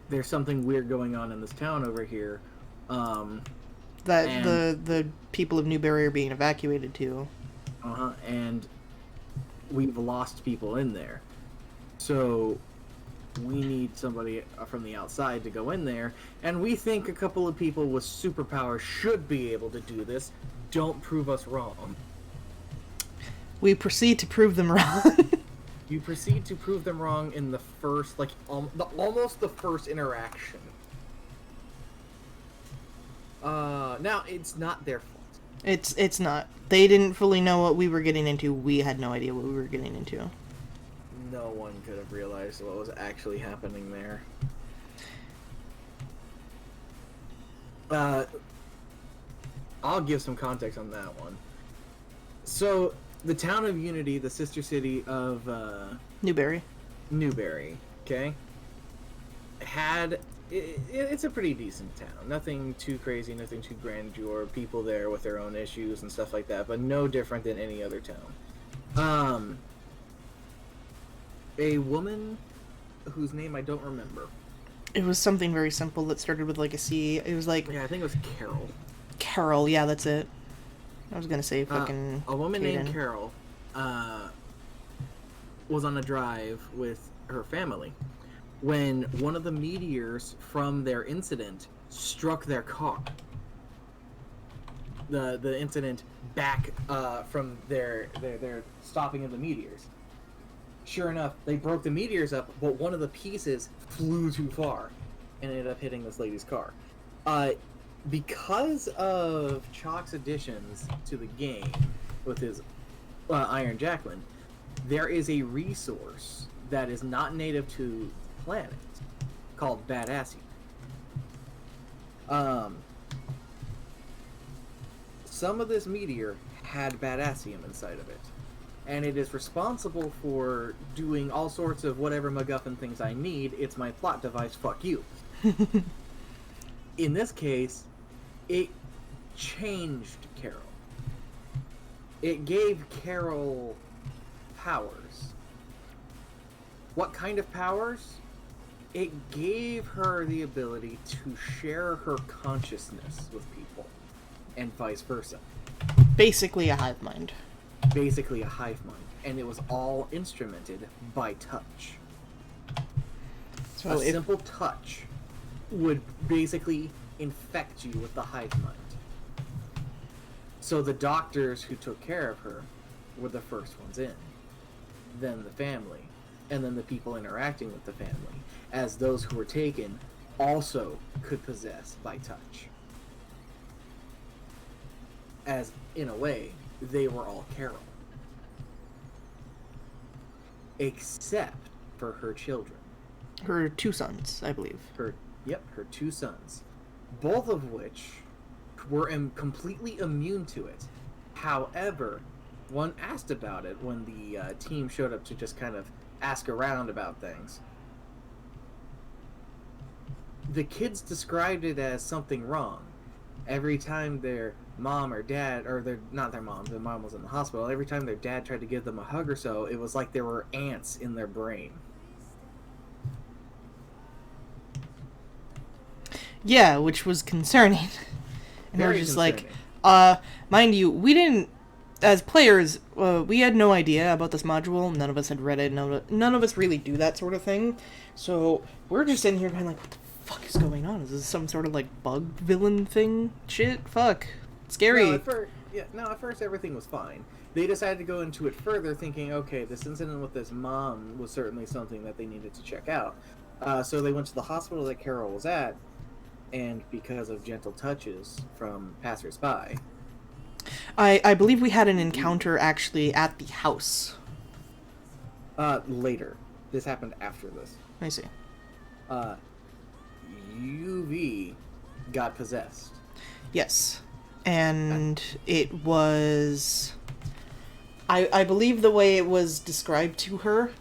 There's something weird going on in this town over here. That and, the people of Newberry are being evacuated to. And we've lost people in there. So we need somebody from the outside to go in there, and we think a couple of people with superpowers should be able to do this. Don't prove us wrong. We proceed to prove them wrong. You proceed to prove them wrong in the first, like, almost the first interaction. Now, it's not their fault. It's not. They didn't fully know what we were getting into. We had no idea what we were getting into. No one could have realized what was actually happening there. I'll give some context on that one. So, the town of Unity, the sister city of Newberry, okay, it's a pretty decent town. Nothing too crazy, nothing too grandeur. People there with their own issues and stuff like that, but no different than any other town. A woman whose name I don't remember. it was something very simple that started with like a C. It was like Yeah, I think it was Carol. Carol. Yeah, that's it. I was gonna say fucking a woman Kaden. named Carol was on a drive with her family when one of the meteors from their incident struck their car. The incident back from their stopping of the meteors. Sure enough, they broke the meteors up, but one of the pieces flew too far and ended up hitting this lady's car. Because of Chalk's additions to the game with his Iron Jacqueline, there is a resource that is not native to the planet called Badassium. Some of this meteor had Badassium inside of it, and it is responsible for doing all sorts of whatever MacGuffin things I need. It's my plot device, fuck you. In this case, it changed Carol. It gave Carol powers. What kind of powers? It gave her the ability to share her consciousness with people, and vice versa. Basically a hive mind. Basically a hive mind, and it was all instrumented by touch. So A simple touch would basically infect you with the hive mind. So the doctors who took care of her were the first ones in, then the family, and then the people interacting with the family, as those who were taken also could possess by touch. As, in a way, they were all Carol. Except for her children. her two sons, I believe. Her two sons. Both of which were completely immune to it. However, one asked about it when the team showed up to just kind of ask around about things. The kids described it as something wrong. Every time their mom or dad, or not their mom was in the hospital, every time their dad tried to give them a hug or so, it was like there were ants in their brain. Yeah, which was concerning. And Very we're just concerning. like, mind you, we didn't, as players, we had no idea about this module. None of us had read it. None of us really do that sort of thing. So we're just in here going like, what the fuck is going on? Is this some sort of like bug villain thing? Shit, fuck. Scary. No, at first everything was fine. They decided to go into it further, thinking, okay, this incident with this mom was certainly something that they needed to check out. So they went to the hospital that Carol was at, and because of gentle touches from passersby. I believe we had an encounter actually at the house. Later. This happened after this. I see. UV got possessed. Yes. And it was I believe the way it was described to her,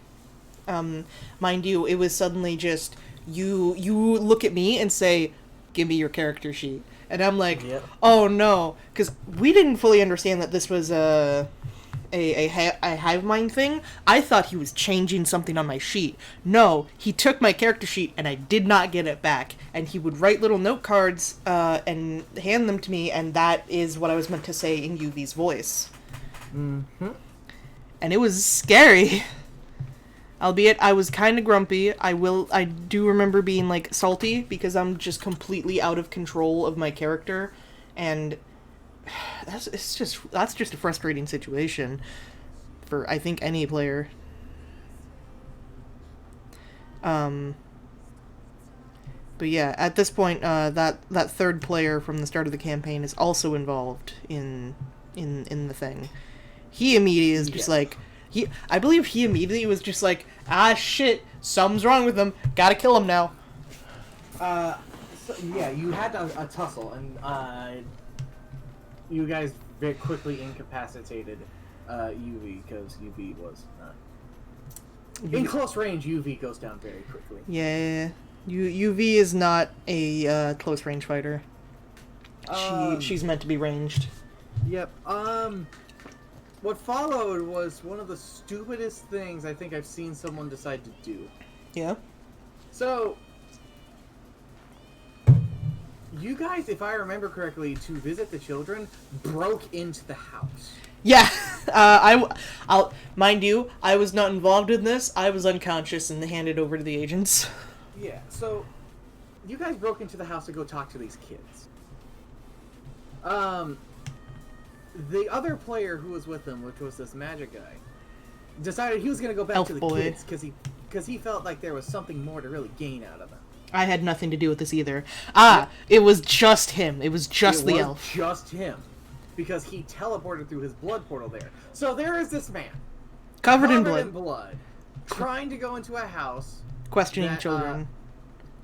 mind you, it was suddenly just, you look at me and say, give me your character sheet. And I'm like, Yep. oh no, because we didn't fully understand that this was a hive mind thing. I thought he was changing something on my sheet. No, he took my character sheet and I did not get it back. And he would write little note cards and hand them to me, and that is what I was meant to say in UV's voice. Mm-hmm. And it was scary. Albeit I was kind of grumpy. I do remember being like salty because I'm just completely out of control of my character, and that's just a frustrating situation for, I think, any player. But yeah, at this point, that third player from the start of the campaign is also involved in the thing. He immediately is just like, I believe he immediately was just like, ah shit, something's wrong with him, gotta kill him now. So, yeah, you had a tussle, and you guys very quickly incapacitated UV, because UV was in close range. UV goes down very quickly. Yeah, UV is not a close range fighter. She's meant to be ranged. Yep. What followed was one of the stupidest things I think I've seen someone decide to do. Yeah. So, you guys, if I remember correctly, to visit the children, broke into the house. Yeah. I'll mind you, I was not involved in this. I was unconscious and handed over to the agents. Yeah. So, you guys broke into the house to go talk to these kids. The other player who was with them, which was this magic guy, decided he was going to go back Elf to the boy. kids because he felt like there was something more to really gain out of them. I had nothing to do with this either. It was just him. It was just the elf. Just him, because he teleported through his blood portal there. So there is this man, Covered in blood. trying to go into a house, Questioning that, children.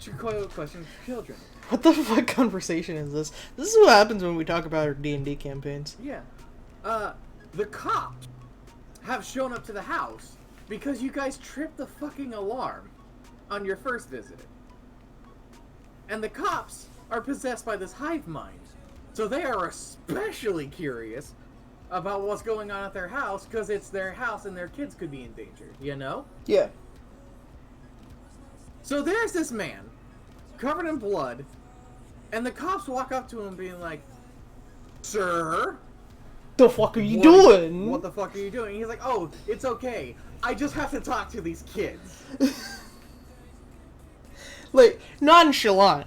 to question children. What the fuck conversation is this? This is what happens when we talk about our D&D campaigns. Yeah. The cops have shown up to the house because you guys tripped the fucking alarm on your first visit. And the cops are possessed by this hive mind. So they are especially curious about what's going on at their house, because it's their house and their kids could be in danger, you know? Yeah. So there's this man, covered in blood, and the cops walk up to him being like, "Sir, The fuck are you doing? What the fuck are you doing?" He's like, "Oh, it's okay. I just have to talk to these kids." Like, nonchalant.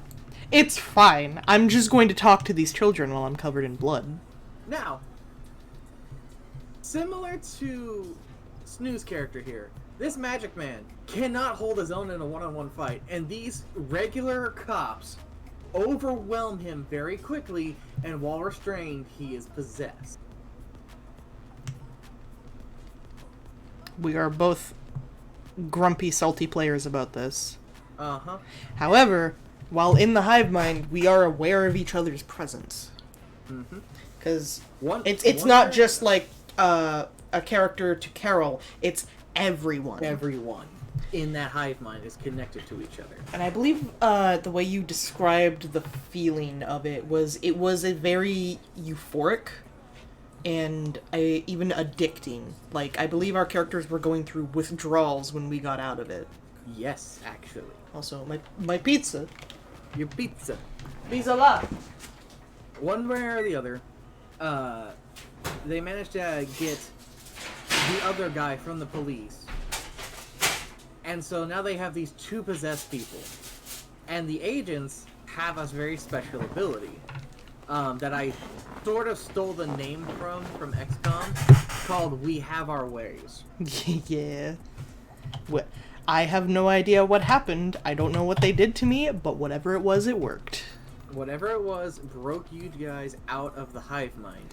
It's fine. I'm just going to talk to these children while I'm covered in blood. Now, similar to Snoo's character here, this magic man cannot hold his own in a one-on-one fight, and these regular cops overwhelm him very quickly, and while restrained, he is possessed. We are both grumpy, salty players about this. Uh-huh. However, while in the hive mind, we are aware of each other's presence. Mm-hmm. Because it's not just like a character to Carol, it's everyone. Everyone in that hive mind is connected to each other. And I believe the way you described the feeling of it was a very euphoric and even addicting. Like, I believe our characters were going through withdrawals when we got out of it. Yes, actually. Also, my pizza. Your pizza. Pizza la. One way or the other, they managed to get the other guy from the police. And so now they have these two possessed people. And the agents have a very special ability that I sort of stole the name from XCOM, called We Have Our Ways. Yeah. What? I have no idea what happened. I don't know what they did to me, but whatever it was, it worked. Whatever it was broke you guys out of the hive mind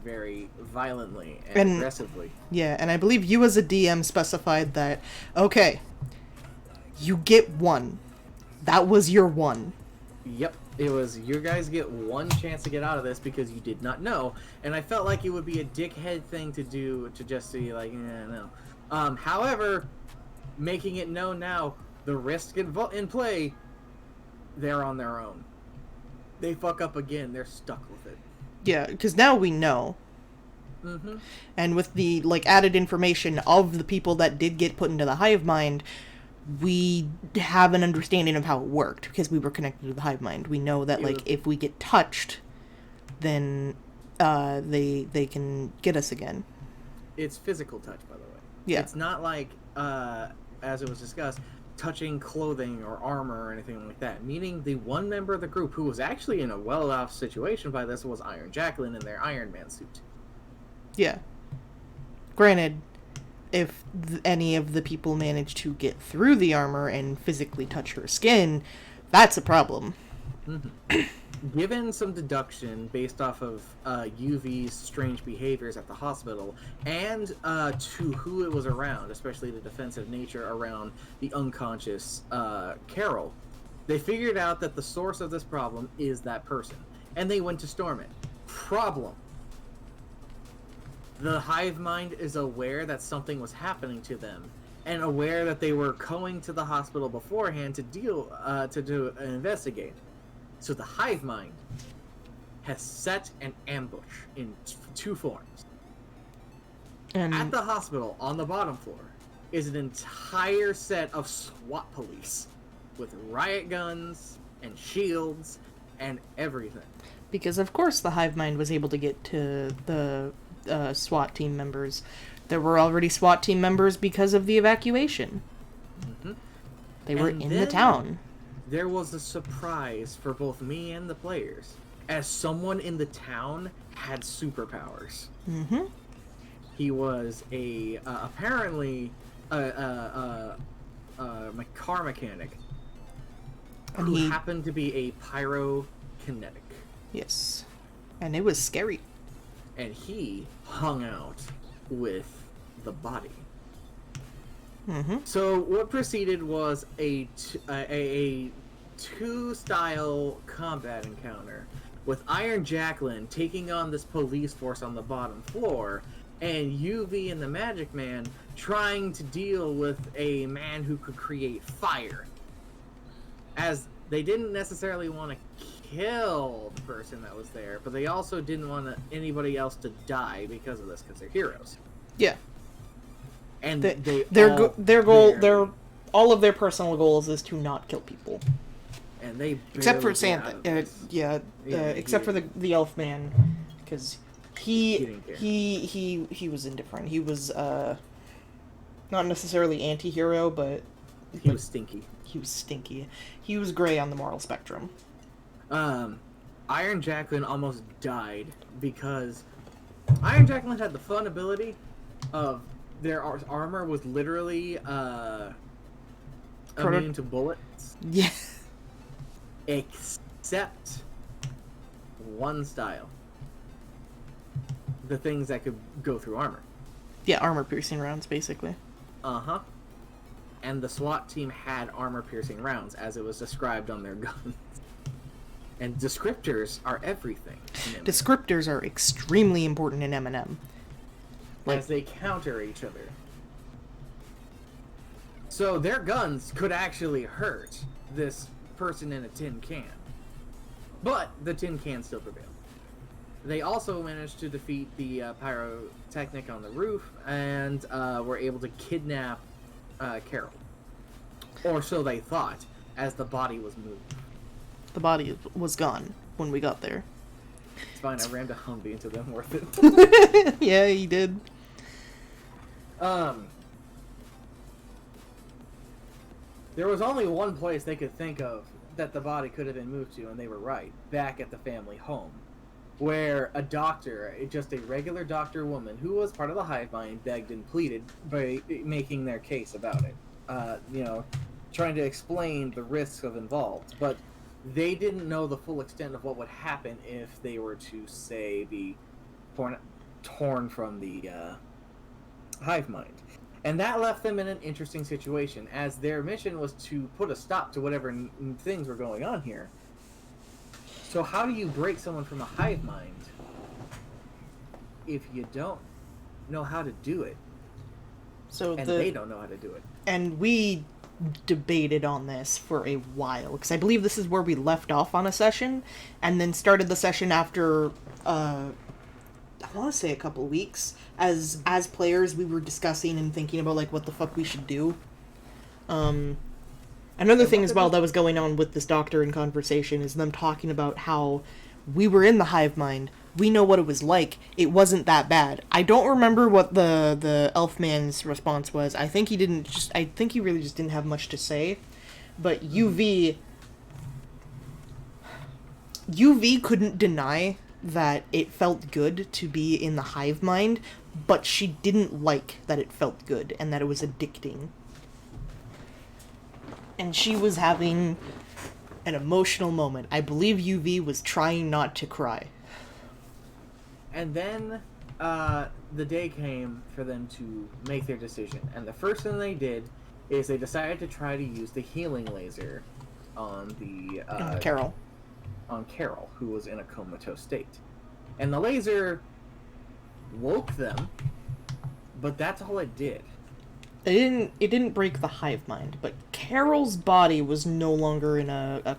very violently and aggressively. Yeah, and I believe you as a DM specified that, okay, you get one. That was your one. Yep. It was, you guys get one chance to get out of this because you did not know, and I felt like it would be a dickhead thing to do to just be like, no. However, making it known now, the risk in play, they're on their own. They fuck up again, they're stuck with it. Yeah, because now we know. Mm-hmm. And with the, like, added information of the people that did get put into the hive mind, we have an understanding of how it worked, because we were connected to the hive mind. We know that, like, if we get touched, then they can get us again. It's physical touch, by the way. Yeah. It's not like, as it was discussed, touching clothing or armor or anything like that. Meaning the one member of the group who was actually in a well-off situation by this was Iron Jacqueline in their Iron Man suit. Yeah. Granted, if any of the people manage to get through the armor and physically touch her skin, that's a problem. Mm-hmm. Given some deduction based off of UV's strange behaviors at the hospital and to who it was around, especially the defensive nature around the unconscious Carol, they figured out that the source of this problem is that person, and they went to storm it. Problem. The hive mind is aware that something was happening to them, and aware that they were going to the hospital beforehand to investigate. So the hive mind has set an ambush in two forms. And At the hospital, on the bottom floor, is an entire set of SWAT police with riot guns and shields and everything. because, of course, the hive mind was able to get to the SWAT team members. There were already SWAT team members because of the evacuation. Mm-hmm. They were And in the then town. There was a surprise for both me and the players, as someone in the town had superpowers. Mm-hmm. He was apparently a car mechanic And who he... happened to be a pyrokinetic. Yes. And it was scary. And he hung out with the body. Mm-hmm. So what proceeded was a two-style combat encounter with Iron Jacqueline taking on this police force on the bottom floor, and UV and the Magic Man trying to deal with a man who could create fire. As they didn't necessarily want to kill the person that was there, but they also didn't want anybody else to die because of this, because they're heroes. Yeah. And Their goal, all of their personal goals is to not kill people. And they Except for barely get out Santa. of this. Except for the elf man, because He didn't care. he was indifferent. He was not necessarily anti-hero, but He was stinky. he was stinky. He was gray on the moral spectrum. Iron Jacqueline almost died because Iron Jacqueline had the fun ability of their armor was literally immune to bullets, Yeah. except one style. The things that could go through armor. Yeah, armor-piercing rounds, basically. Uh-huh. And the SWAT team had armor-piercing rounds, as it was described on their guns. And descriptors are everything in M&M, Descriptors are extremely important in M&M. as they counter each other. So their guns could actually hurt this person in a tin can. But the tin can still prevailed. They also managed to defeat the pyrotechnic on the roof and were able to kidnap Carol. Or so they thought, as the body was moved. The body was gone when we got there. It's fine, I rammed a Humvee into them, worth it. Yeah, he did. There was only one place they could think of that the body could have been moved to, and they were right. Back at the family home. Where a doctor, just a regular doctor woman, who was part of the hive mind, begged and pleaded by making their case about it. Trying to explain the risks of involved. But they didn't know the full extent of what would happen if they were to, say, be torn from the hive mind. And that left them in an interesting situation, as their mission was to put a stop to whatever things were going on here. So how do you break someone from a hive mind if you don't know how to do it? So And they don't know how to do it. And we debated on this for a while, because I believe this is where we left off on a session, and then started the session after, I want to say a couple weeks. As players, we were discussing and thinking about, like, what the fuck we should do. Another thing as well that was going on with this doctor in conversation is them talking about how we were in the hive mind. We know what it was like. It wasn't that bad. I don't remember what the elf man's response was. I think he really just didn't have much to say. But UV couldn't deny that it felt good to be in the hive mind, but she didn't like that it felt good and that it was addicting. And she was having an emotional moment. I believe UV was trying not to cry. And then the day came for them to make their decision. And the first thing they did is they decided to try to use the healing laser on the Carol. On Carol, who was in a comatose state. And the laser woke them, but that's all it did. It didn't break the hive mind, but Carol's body was no longer in a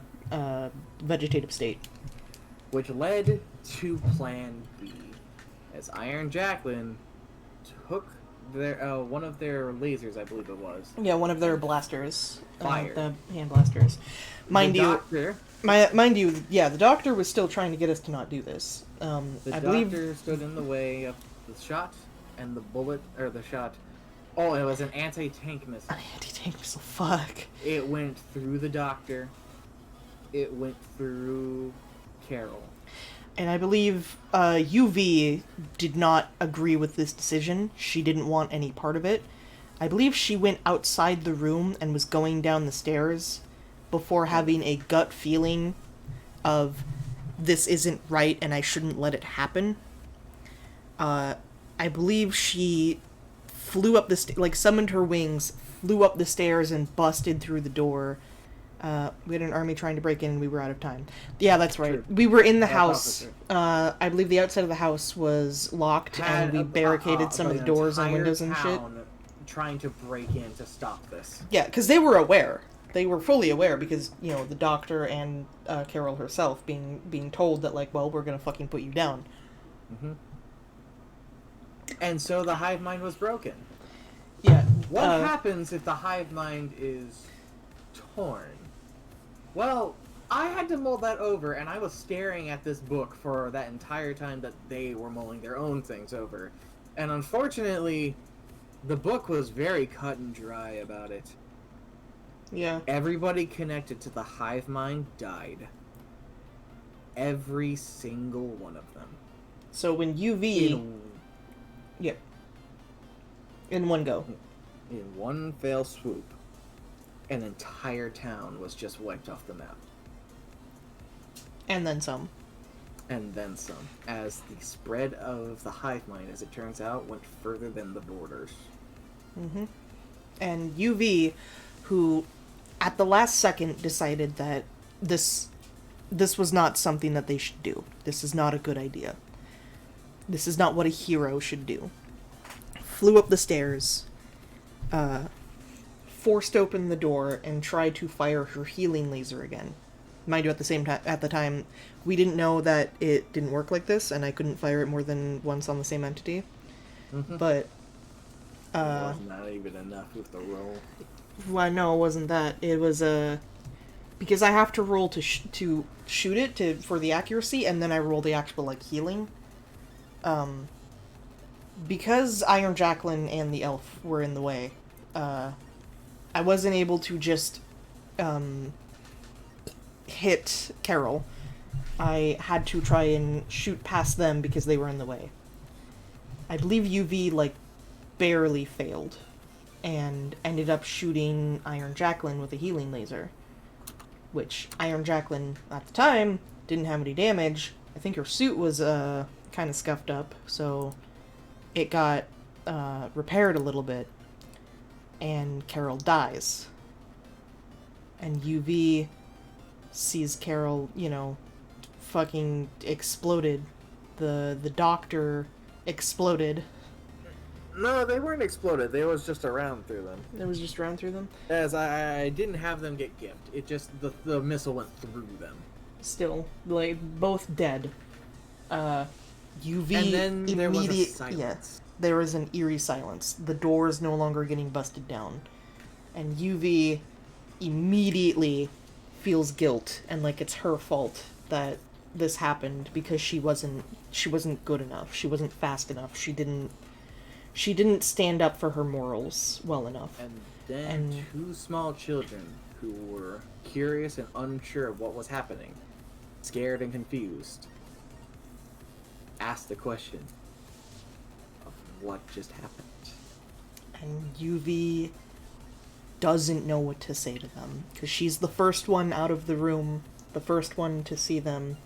vegetative state. Which led to Plan B, as Iron Jacqueline took their one of their lasers, I believe it was. Yeah, one of their blasters. Fire. The hand blasters. Mind you, the doctor was still trying to get us to not do this. The doctor stood in the way of the shot, and the bullet, or the shot... Oh, it was an anti-tank missile. An anti-tank missile, fuck. It went through the doctor. It went through Carol. And I believe UV did not agree with this decision. She didn't want any part of it. I believe she went outside the room and was going down the stairs before having a gut feeling of this isn't right and I shouldn't let it happen. I believe she flew up summoned her wings, flew up the stairs and busted through the door. We had an army trying to break in and we were out of time. Yeah, that's right. True. We were in the house. I believe the outside of the house was locked and we barricaded some of the doors and windows and shit. Trying to break in to stop this. Yeah, because they were aware. They were fully aware because, the doctor and Carol herself being told that, like, well, we're gonna fucking put you down. Mm-hmm. And so the hive mind was broken. Yeah. What happens if the hive mind is torn? Well, I had to mull that over, and I was staring at this book for that entire time that they were mulling their own things over. And unfortunately, the book was very cut and dry about it. Yeah. Everybody connected to the hive mind died. Every single one of them. So when UV... Yep. In one go. In one fell swoop, an entire town was just wiped off the map. And then some. And then some. As the spread of the hive mind, as it turns out, went further than the borders. Mm-hmm. And UV, who at the last second decided that this was not something that they should do. This is not a good idea. This is not what a hero should do. Flew up the stairs, forced open the door, and tried to fire her healing laser again. Mind you, at the time, we didn't know that it didn't work like this, and I couldn't fire it more than once on the same entity. Mm-hmm. But it was not even enough with the roll. Well, no, it wasn't that. It was because I have to roll to shoot it for the accuracy, and then I roll the actual healing. Because Iron Jacqueline and the elf were in the way, I wasn't able to just hit Carol. I had to try and shoot past them because they were in the way. I believe UV barely failed and ended up shooting Iron Jacqueline with a healing laser, which Iron Jacqueline at the time didn't have any damage. I think her suit was kind of scuffed up, so it got repaired a little bit, and Carol dies. And UV sees Carol, fucking exploded. The doctor exploded. No, they weren't exploded. They was just around through them. It was just round through them. As I didn't have them get gimped. It just the missile went through them. Still, like, both dead. UV And then there was a immediate. silence. Yeah, there was an eerie silence. The door's no longer getting busted down, and UV immediately feels guilt and like it's her fault that this happened because she wasn't good enough. She wasn't fast enough. She didn't stand up for her morals well enough. And then two small children who were curious and unsure of what was happening, scared and confused, asked the question of what just happened. And UV doesn't know what to say to them because she's the first one out of the room, the first one to see them.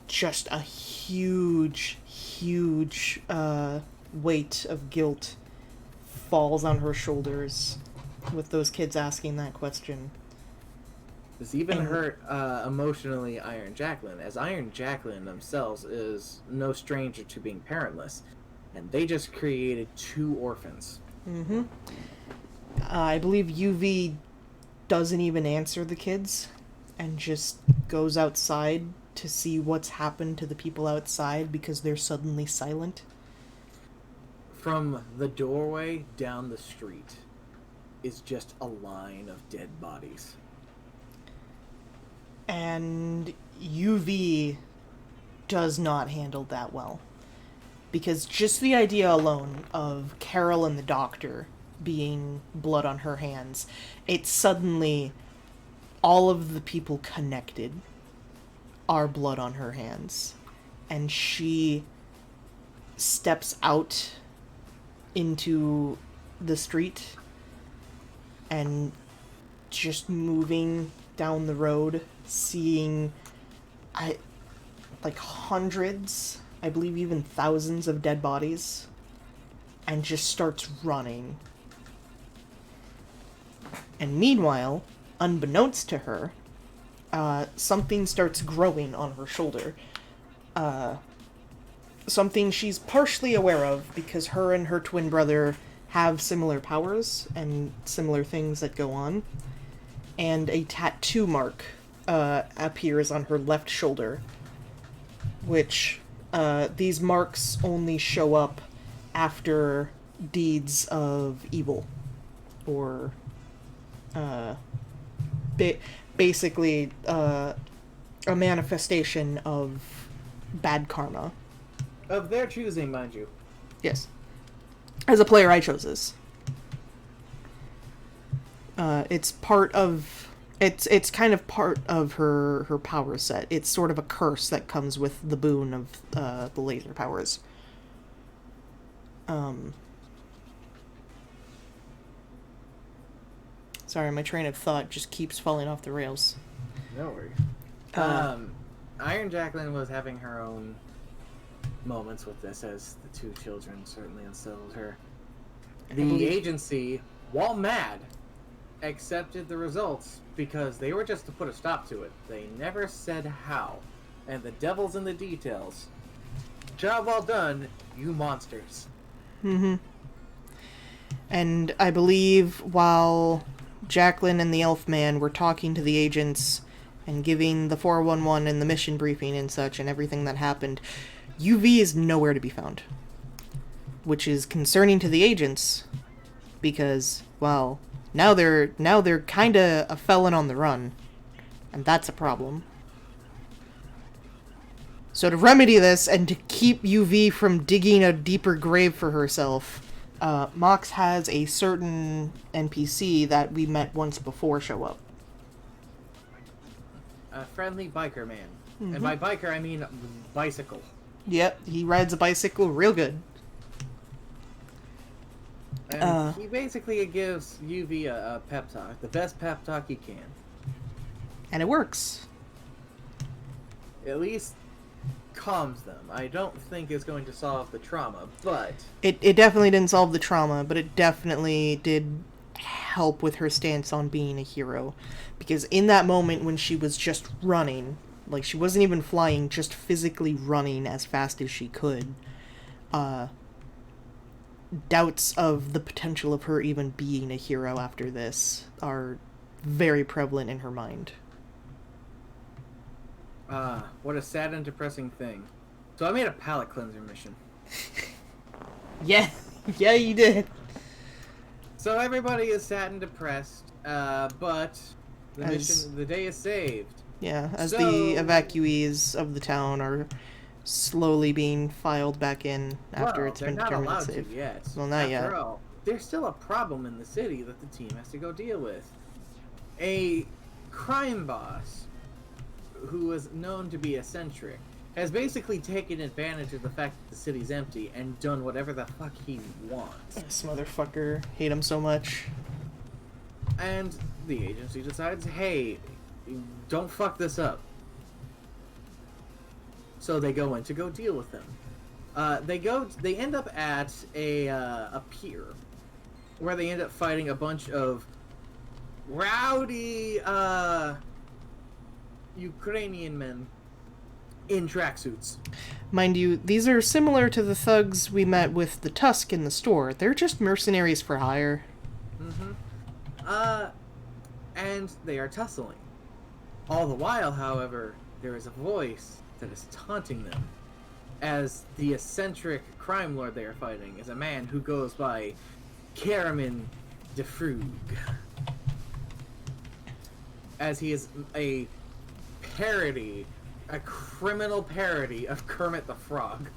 Just a huge weight of guilt falls on her shoulders with those kids asking that question. This even hurt emotionally Iron Jacqueline, as Iron Jacqueline themselves is no stranger to being parentless, and they just created 2 orphans. Mm-hmm. I believe UV doesn't even answer the kids and just goes outside to see what's happened to the people outside because they're suddenly silent. From the doorway down the street is just a line of dead bodies. And UV does not handle that well. Because just the idea alone of Carol and the doctor being blood on her hands, it's suddenly all of the people connected are blood on her hands. And she steps out into the street and just moving down the road, seeing like hundreds, I believe even thousands of dead bodies, and just starts running. And meanwhile, unbeknownst to her, something starts growing on her shoulder. Something she's partially aware of because her and her twin brother have similar powers and similar things that go on. And a tattoo mark appears on her left shoulder, which these marks only show up after deeds of evil, or basically a manifestation of bad karma. Of their choosing, mind you. Yes. As a player, I chose this. It's part of... It's kind of part of her power set. It's sort of a curse that comes with the boon of the laser powers. Sorry, my train of thought just keeps falling off the rails. No worries. Iron Jacqueline was having her own moments with this, as the 2 children certainly unsettled her. The agency, while mad, accepted the results because they were just to put a stop to it. They never said how. And the devil's in the details. Job well done, you monsters. Mm-hmm. And I believe while Jacqueline and the Elfman were talking to the agents and giving the 411 and the mission briefing and such and everything that happened, UV is nowhere to be found. Which is concerning to the agents because, well, now they're kinda a felon on the run. And that's a problem. So to remedy this and to keep UV from digging a deeper grave for herself, Mox has a certain NPC that we met once before show up. A friendly biker man. Mm-hmm. And by biker, I mean bicycle. Yep, he rides a bicycle real good. And he basically gives UV a pep talk. The best pep talk he can. And it works. At least calms them. I don't think it's going to solve the trauma, but... It definitely didn't solve the trauma, but it definitely did help with her stance on being a hero. Because in that moment when she was just running, like she wasn't even flying, just physically running as fast as she could, doubts of the potential of her even being a hero after this are very prevalent in her mind. What a sad and depressing thing. So I made a palate cleanser mission. Yeah, yeah, you did. So everybody is sad and depressed, but the day is saved. Yeah, as So- the evacuees of the town are slowly being filed back in after Well, it's they're been not determined allowed it's to safe. yet. Well, not After yet. all, there's still a problem in the city that the team has to go deal with. A crime boss, who is known to be eccentric, has basically taken advantage of the fact that the city's empty and done whatever the fuck he wants. This motherfucker, hate him so much. And the agency decides, hey, don't fuck this up. So they go in to go deal with them. They end up at a pier where they end up fighting a bunch of rowdy Ukrainian men in tracksuits. Mind you, these are similar to the thugs we met with the Tusk in the store. They're just mercenaries for hire. And they are tussling. All the while, however, there is a voice that is taunting them, as the eccentric crime lord they are fighting is a man who goes by Karaman DeFrug, as he is a criminal parody of Kermit the Frog.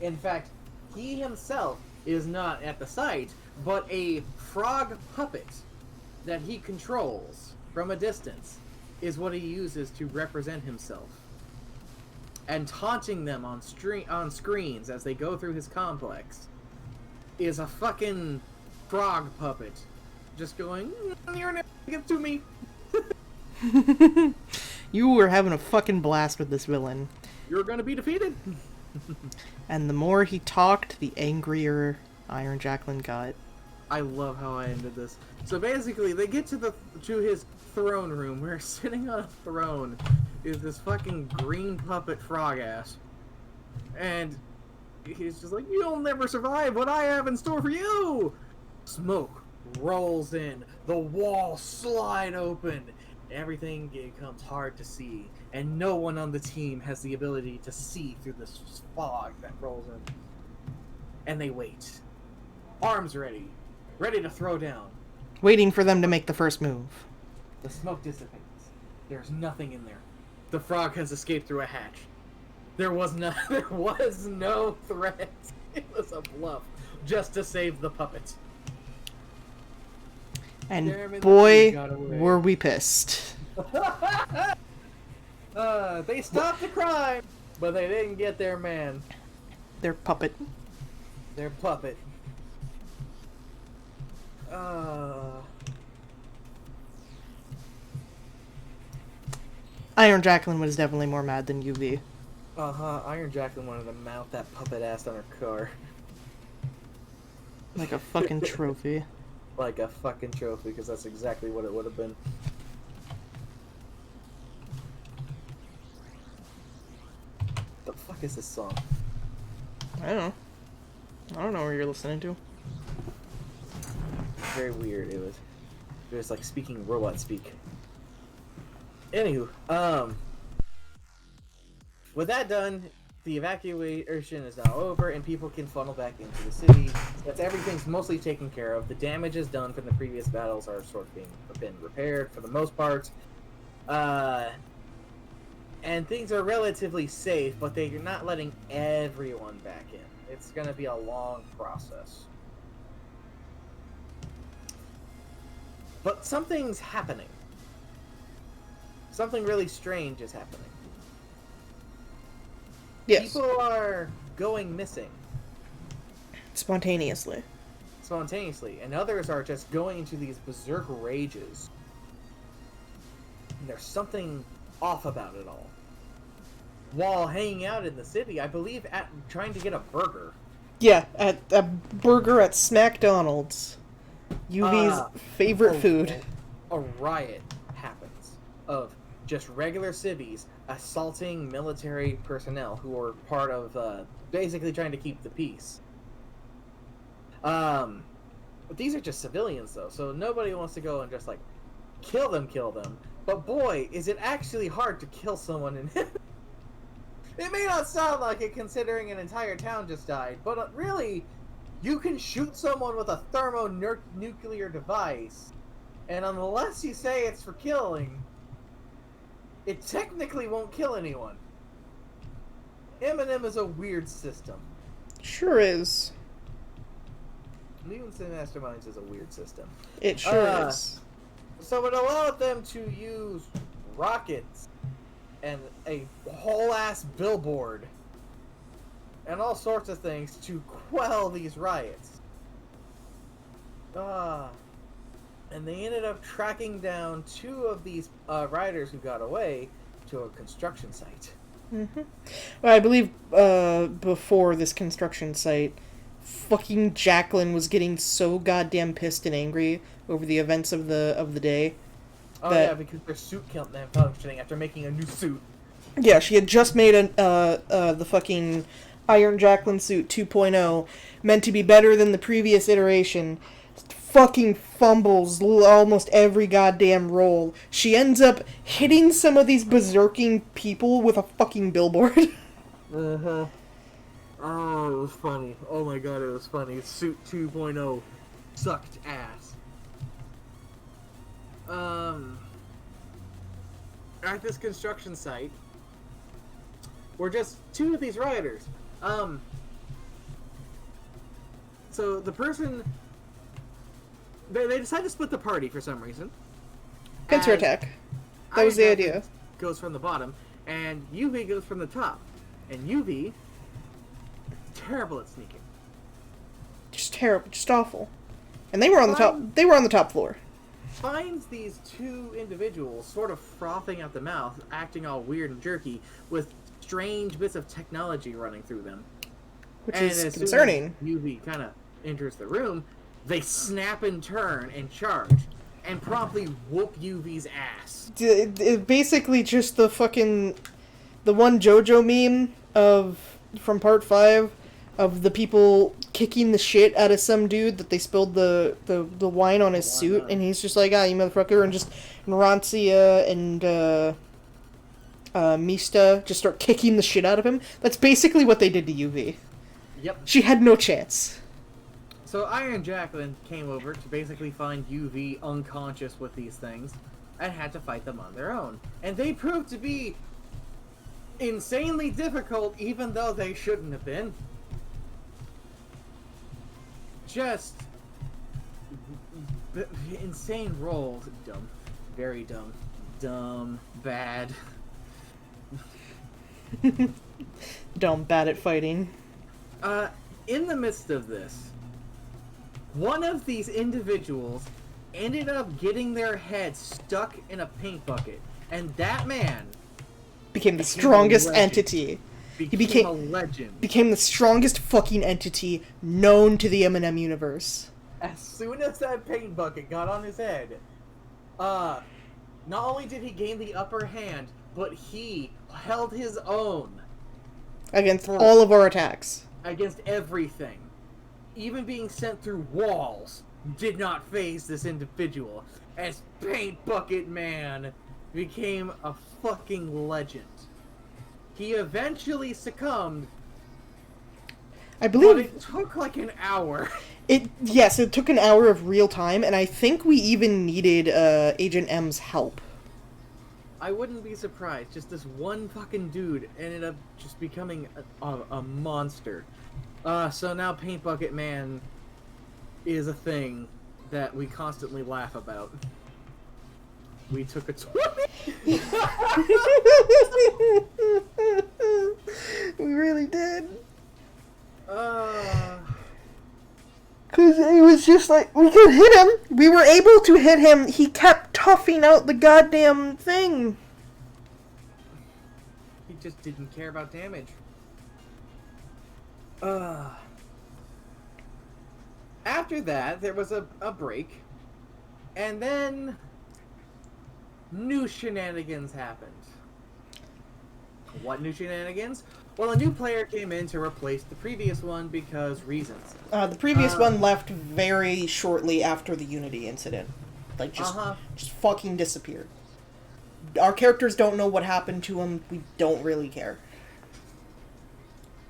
In fact, he himself is not at the site, but a frog puppet that he controls from a distance is what he uses to represent himself. And taunting them on screens as they go through his complex is a fucking frog puppet just going, "You're never gonna get to me." You were having a fucking blast with this villain. You're gonna be defeated. And the more he talked, the angrier Iron Jacqueline got. I love how I ended this. So basically, they get to his throne room, where sitting on a throne is this fucking green puppet frog ass, and he's just like, "You'll never survive what I have in store for you." Smoke rolls in, the walls slide open, everything becomes hard to see, and no one on the team has the ability to see through this fog that rolls in. And they wait, arms ready to throw down. Waiting for them to make the first move. The smoke dissipates. There's nothing in there. The frog has escaped through a hatch. There was no threat. It was a bluff, just to save the puppet. And Damn it, boy, he got away. were we pissed. They stopped the crime, but they didn't get their man. Their puppet. Their puppet. Iron Jacqueline was definitely more mad than UV. Iron Jacqueline wanted to mount that puppet ass on her car. Like a fucking trophy. Like a fucking trophy, because that's exactly what it would have been. The fuck is this song? I don't know. I don't know what you're listening to. Very weird. It was like speaking robot speak. Anywho, with that done, the evacuation is now over, and people can funnel back into the city. That's everything's mostly taken care of. The damages done from the previous battles are sort of been repaired for the most part, and things are relatively safe. But they're not letting everyone back in. It's going to be a long process. But something's happening. Something really strange is happening. Yes. People are going missing Spontaneously. spontaneously, and others are just going into these berserk rages. And there's something off about it all. While hanging out in the city, I believe trying to get a burger. Yeah, at a burger at Smackdonald's. UV's favorite food. A riot happens of just regular civvies assaulting military personnel who are part of basically trying to keep the peace. But these are just civilians though, so nobody wants to go and just like kill them. But boy, is it actually hard to kill someone in It may not sound like it considering an entire town just died, but really, you can shoot someone with a thermonuclear device, and unless you say it's for killing, it technically won't kill anyone. M&M is a weird system. Sure is. Even Sin Masterminds is a weird system. It sure is. So it allowed them to use rockets and a whole-ass billboard and all sorts of things to quell these riots. And they ended up tracking down 2 of these rioters who got away to a construction site. Mm-hmm. Well, I believe before this construction site, fucking Jacqueline was getting so goddamn pissed and angry over the events of the day. Oh yeah, because their suit kept malfunctioning after making a new suit. Yeah, she had just made the fucking Iron Jacqueline suit 2.0, meant to be better than the previous iteration. Fucking fumbles almost every goddamn roll. She ends up hitting some of these berserking people with a fucking billboard. Uh-huh. Oh, it was funny. Oh my god, it was funny. Suit 2.0 sucked ass. At this construction site were just 2 of these rioters. So the person... They decided to split the party for some reason. Counterattack. That was the Iron idea. Goes from the bottom, and UV goes from the top. And UV... terrible at sneaking. Just terrible. Just awful. And they were on the top... They were on the top floor. Finds these 2 individuals sort of frothing at the mouth, acting all weird and jerky, with strange bits of technology running through them. Which and is as concerning. Soon as UV kind of enters the room, they snap and turn and charge, and promptly whoop UV's ass. Basically just the fucking... The one JoJo meme from part 5 of the people kicking the shit out of some dude that they spilled the wine on his suit, and he's just like, you motherfucker, and just Rancia and Mista just start kicking the shit out of him. That's basically what they did to UV. Yep. She had no chance. So Iron Jacqueline came over to basically find UV unconscious with these things, and had to fight them on their own. And they proved to be insanely difficult, even though they shouldn't have been. Just insane rolls. Dumb. Very dumb. Dumb. Bad. Dumb, bad at fighting. In the midst of this, one of these individuals ended up getting their head stuck in a paint bucket. And that man became the strongest entity. He became a legend. Became the strongest fucking entity known to the M&M universe. As soon as that paint bucket got on his head, not only did he gain the upper hand, but he held his own. Against all of our attacks. Against everything. Even being sent through walls did not faze this individual, as Paint Bucket Man became a fucking legend. He eventually succumbed. I believe but it took like an hour. Yes, it took an hour of real time, and I think we even needed Agent M's help. I wouldn't be surprised. Just this one fucking dude ended up just becoming a monster. So now Paint Bucket Man is a thing that we constantly laugh about. We took a 20. We really did. Cause it was just like, we could hit him. We were able to hit him. He kept toughing out the goddamn thing. He just didn't care about damage. After that, there was a break, and then new shenanigans happened. What new shenanigans? Well, a new player came in to replace the previous one because reasons. The previous one left very shortly after the Unity incident. Like, just fucking disappeared. Our characters don't know what happened to him. We don't really care.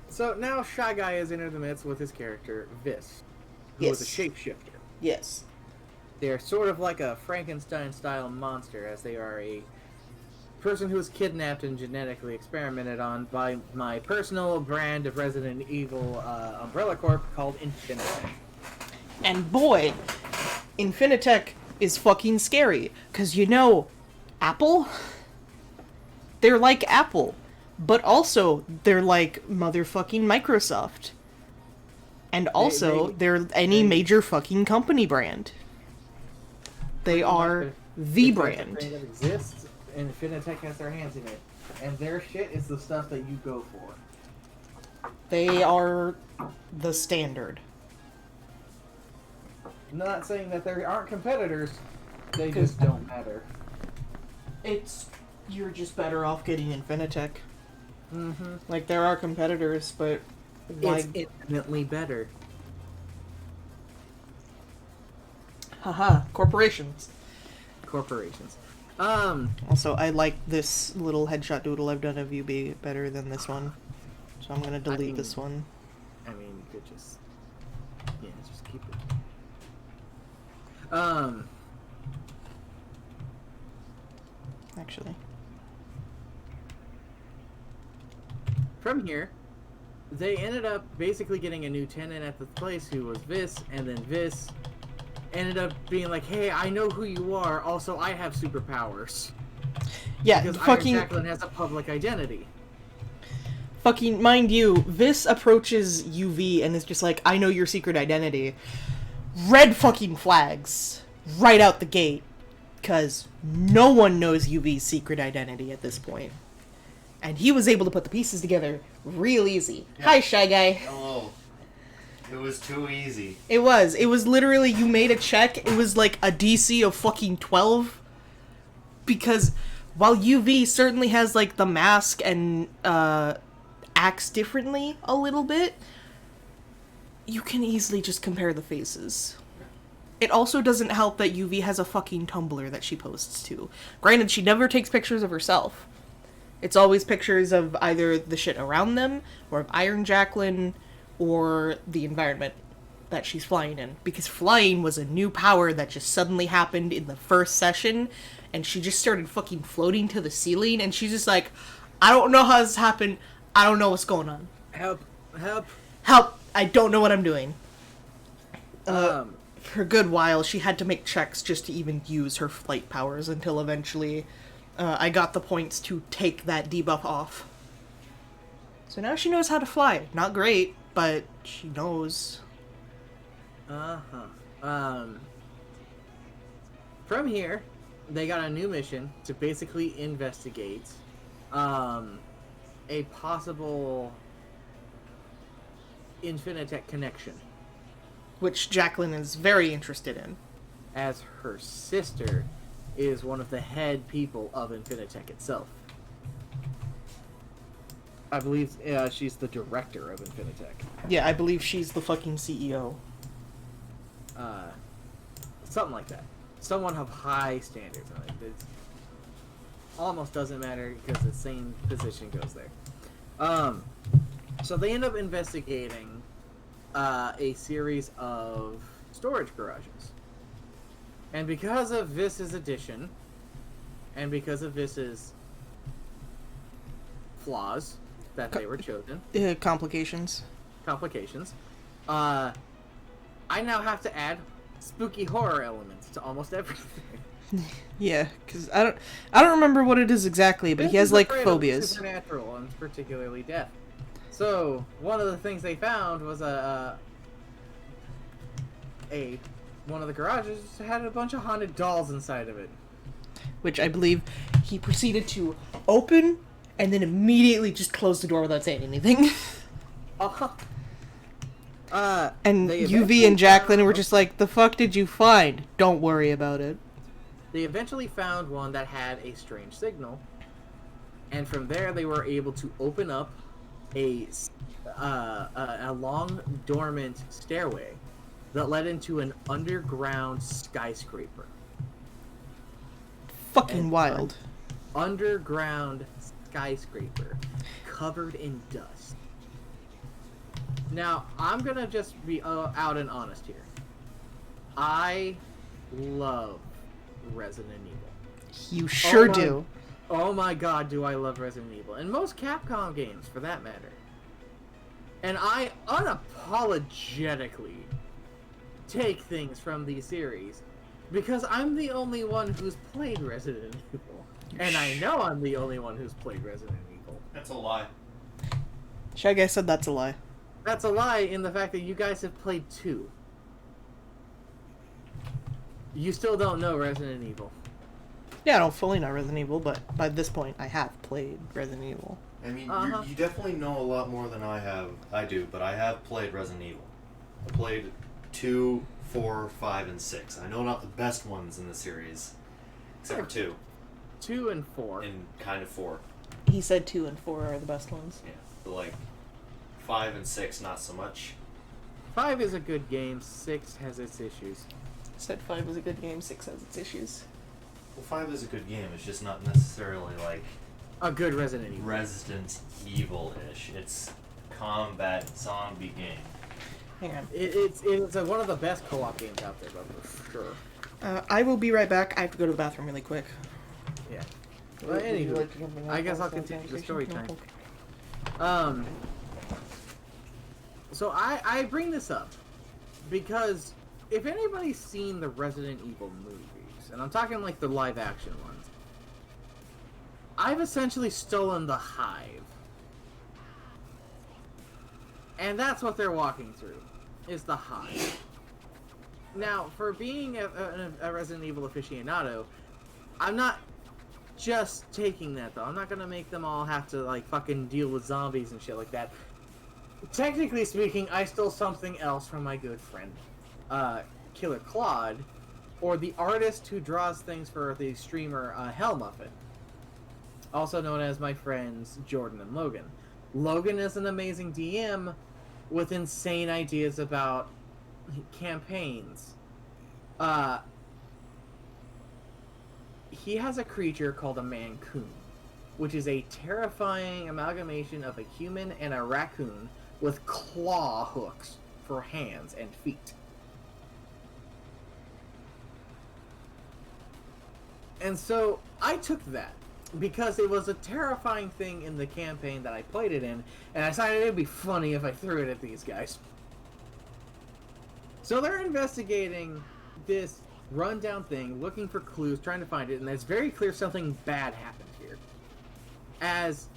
So now Shy Guy has entered the midst with his character, Vis, who is a shapeshifter. Yes. They're sort of like a Frankenstein-style monster, as they are a person who was kidnapped and genetically experimented on by my personal brand of Resident Evil Umbrella Corp called Infinitech. And boy, Infinitech is fucking scary. Because, Apple? They're like Apple. But also, they're like motherfucking Microsoft. And also, they're any major fucking company brand. They are the brand. That exists, and Infinitech has their hands in it. And their shit is the stuff that you go for. They are the standard. I'm not saying that there aren't competitors, they just don't matter. You're just better off getting Infinitech. Mm-hmm. Like, there are competitors, but why? It's infinitely better. Haha, corporations. Also, I like this little headshot doodle I've done of you be better than this one. So I'm gonna delete this one. I mean, you could just keep it. Actually. From here, they ended up basically getting a new tenant at the place who was Vis, and then Vis ended up being like, hey, I know who you are, also I have superpowers. Yeah, because fucking... Iron Jacqueline has a public identity. Fucking, mind you, Vis approaches UV and is just like, I know your secret identity. Red fucking flags. Right out the gate. Because no one knows UV's secret identity at this point. And he was able to put the pieces together real easy. Yeah. Hi, Shy Guy. Hello. It was too easy. It was. It was literally, you made a check, it was like a DC of fucking 12. Because while UV certainly has, like, the mask and, acts differently a little bit, you can easily just compare the faces. It also doesn't help that UV has a fucking Tumblr that she posts to. Granted, she never takes pictures of herself. It's always pictures of either the shit around them, or of Iron Jacqueline, or the environment that she's flying in. Because flying was a new power that just suddenly happened in the first session, and she just started fucking floating to the ceiling, and she's just like, I don't know how this happened, I don't know what's going on. Help. Help! I don't know what I'm doing. For a good while, she had to make checks just to even use her flight powers until eventually I got the points to take that debuff off. So now she knows how to fly. Not great, but she knows. From here, they got a new mission to basically investigate a possible Infinitech connection. Which Jacqueline is very interested in. As her sister is one of the head people of Infinitech itself. I believe she's the director of Infinitech. Yeah, I believe she's the fucking CEO. Something like that. Someone of high standards. It almost doesn't matter because the same position goes there. So they end up investigating a series of storage garages. And because of Vis's addition, and because of Vis's flaws that they were chosen, Complications, I now have to add spooky horror elements to almost everything. Yeah, because I don't remember what it is exactly, but he has like phobias. Supernatural and particularly death. So one of the things they found was one of the garages had a bunch of haunted dolls inside of it. Which I believe he proceeded to open and then immediately just close the door without saying anything. And They UV eventually and Jacqueline found- were just like, the fuck did you find? Don't worry about it. They eventually found one that had a strange signal, and from there they were able to open up a long dormant stairway that led into an underground skyscraper. Fucking An wild. Underground skyscraper covered in dust. Now, I'm gonna just be out and honest here. I love Resident Evil. You sure my- do. Oh my god, do I love Resident Evil. And most Capcom games, for that matter. And I unapologetically take things from these series because I'm the only one who's played Resident Evil. And I know I'm the only one who's played Resident Evil. That's a lie. Shy Guy said that's a lie. That's a lie in the fact that you guys have played 2. You still don't know Resident Evil. Yeah, I don't fully know Resident Evil, but by this point, I have played Resident Evil. I mean, Uh-huh. you definitely know a lot more than I do, but I have played Resident Evil. I played 2, 4, 5, and 6. I know not the best ones in the series, except for 2 2 and 4. and kind of 4. He said 2 and 4 are the best ones. Yeah, but like 5 and 6, not so much. 5 is a good game, 6 has its issues. Said 5 was a good game, 6 has its issues. Well, 5 is a good game. It's just not necessarily like A good Resident Evil. Resident Evil-ish. It's combat zombie game. Hang on. It's one of the best co-op games out there, but for sure. I will be right back. I have to go to the bathroom really quick. Yeah. Well, anywho, I guess I'll continue the story time. So I bring this up because if anybody's seen the Resident Evil movies, and I'm talking like the live action ones, I've essentially stolen the Hive. And that's what they're walking through, is the Hive. Now, for being a Resident Evil aficionado, I'm not just taking that, though. I'm not gonna make them all have to, like, fucking deal with zombies and shit like that. Technically speaking, I stole something else from my good friend, Killer Claude, or the artist who draws things for the streamer, Hellmuffin. Also known as my friends Jordan and Logan. Logan is an amazing DM with insane ideas about campaigns. He has a creature called a Mancoon, which is a terrifying amalgamation of a human and a raccoon with claw hooks for hands and feet. And so I took that because it was a terrifying thing in the campaign that I played it in, and I decided it'd be funny if I threw it at these guys. So they're investigating this rundown thing, looking for clues, trying to find it, and it's very clear something bad happened here. As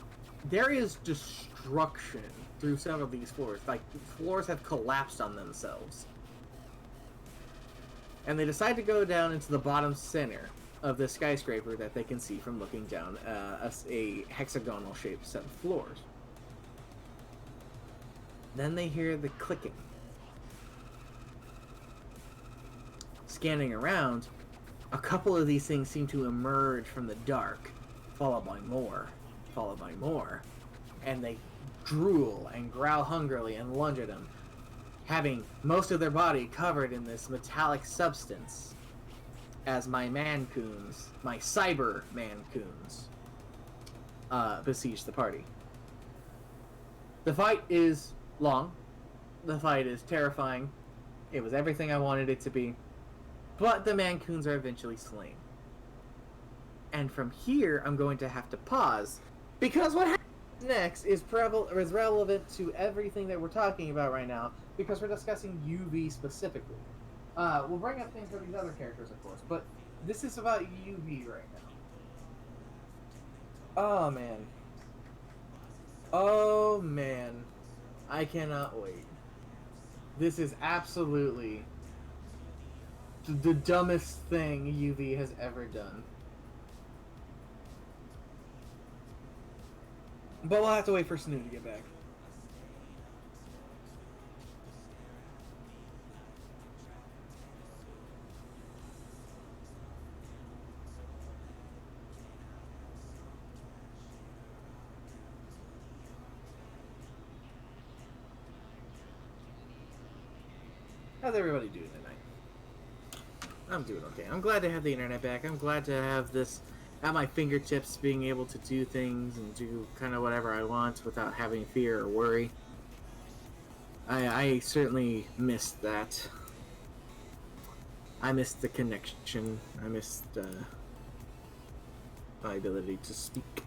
there is destruction through some of these floors. Like, floors have collapsed on themselves. And they decide to go down into the bottom center of the skyscraper that they can see from looking down a hexagonal shaped set of floors. Then they hear the clicking. Scanning around, a couple of these things seem to emerge from the dark, followed by more, and they drool and growl hungrily and lunge at him, having most of their body covered in this metallic substance, as my mancoons, my cyber mancoons, besiege the party. The fight is long. The fight is terrifying. It was everything I wanted it to be. But the mancoons are eventually slain. And from here, I'm going to have to pause, because what happens next is relevant to everything that we're talking about right now, because we're discussing UV specifically. We'll bring up things for these other characters, of course, but this is about UV right now. Oh, man. Oh, man. I cannot wait. This is absolutely the dumbest thing UV has ever done. But we'll have to wait for Snoo to get back. How's everybody doing tonight? I'm doing okay. I'm glad to have the internet back. I'm glad to have this at my fingertips, being able to do things and do kind of whatever I want without having fear or worry. I certainly missed that. I missed the connection. I missed my ability to speak.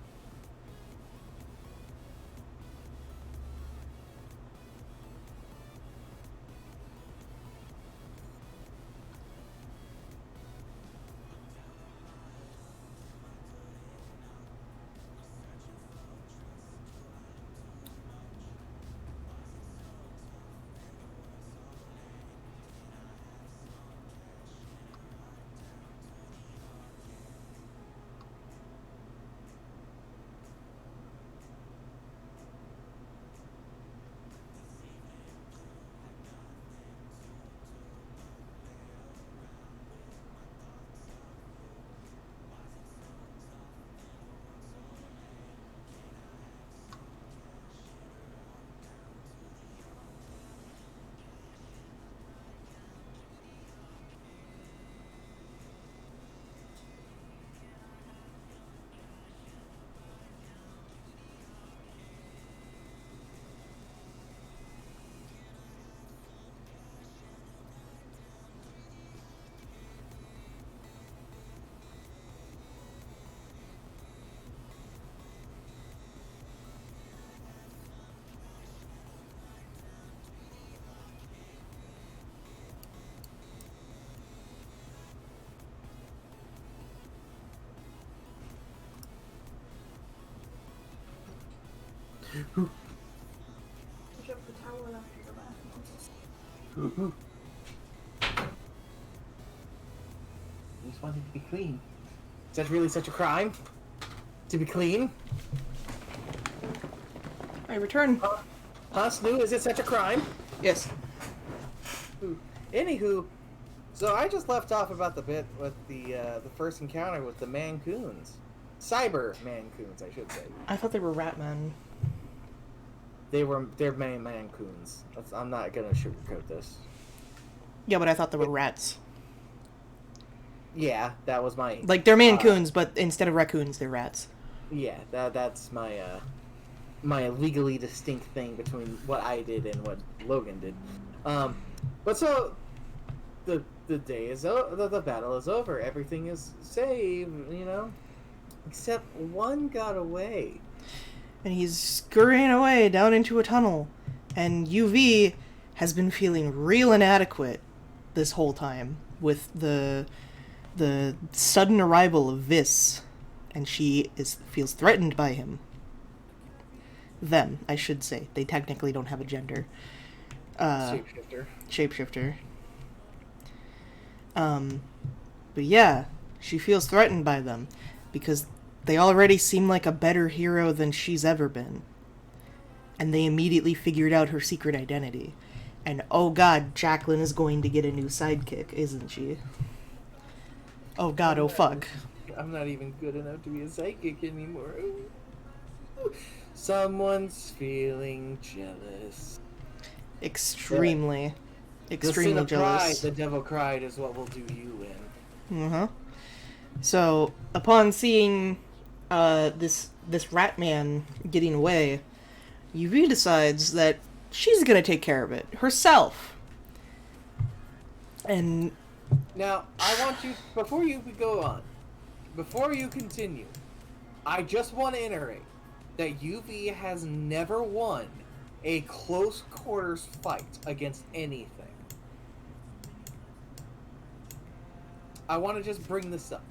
Push up the towel after your bathroom. I just wanted to be clean. Is that really such a crime? To be clean? I return. Huh, Snoo? Is it such a crime? Yes. Anywho, so I just left off about the bit with the first encounter with the Mancoons. Cyber Mancoons, I should say. I thought they were rat men. They're Mancoons. I'm not gonna sugarcoat this. Yeah, but I thought they were rats. Yeah, that was my Like, they're mancoons, but instead of raccoons, they're rats. yeah, that's my my legally distinct thing between what I did and what Logan did. But so the day is the battle is over. Everything is saved, you know, except one got away. And he's scurrying away down into a tunnel. And UV has been feeling real inadequate this whole time with the sudden arrival of Vis, and she feels threatened by him. Them, I should say. They technically don't have a gender. Shapeshifter. But yeah, she feels threatened by them because they already seem like a better hero than she's ever been. And they immediately figured out her secret identity. And oh god, Jacqueline is going to get a new sidekick, isn't she? Oh god, oh fuck. I'm not even good enough to be a psychic anymore. Someone's feeling jealous. Extremely The sin of pride, jealous. the devil cried, is what will do you in. So, upon seeing this rat man getting away, Yuri decides that she's gonna take care of it herself. And Now, I want you, before you go on, before you continue, I just want to iterate that UV has never won a close quarters fight against anything. I want to just bring this up.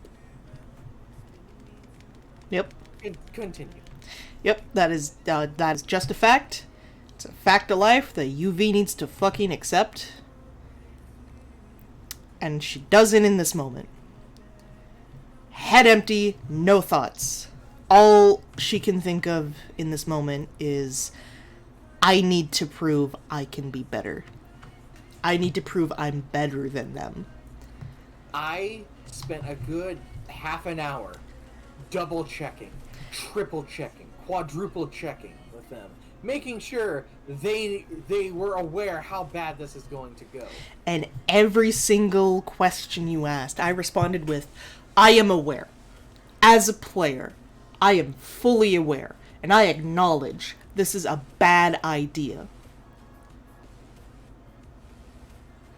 yep, Continue. yep, that is just a fact. It's a fact of life that UV needs to fucking accept. And she doesn't in this moment. Head empty, no thoughts. All she can think of in this moment is, I need to prove I can be better. I need to prove I'm better than them. I spent a good half an hour double checking, triple checking, quadruple checking with with them, making sure they were aware how bad this is going to go. And every single question you asked, I responded with, I am aware. As a player, I am fully aware, and I acknowledge this is a bad idea.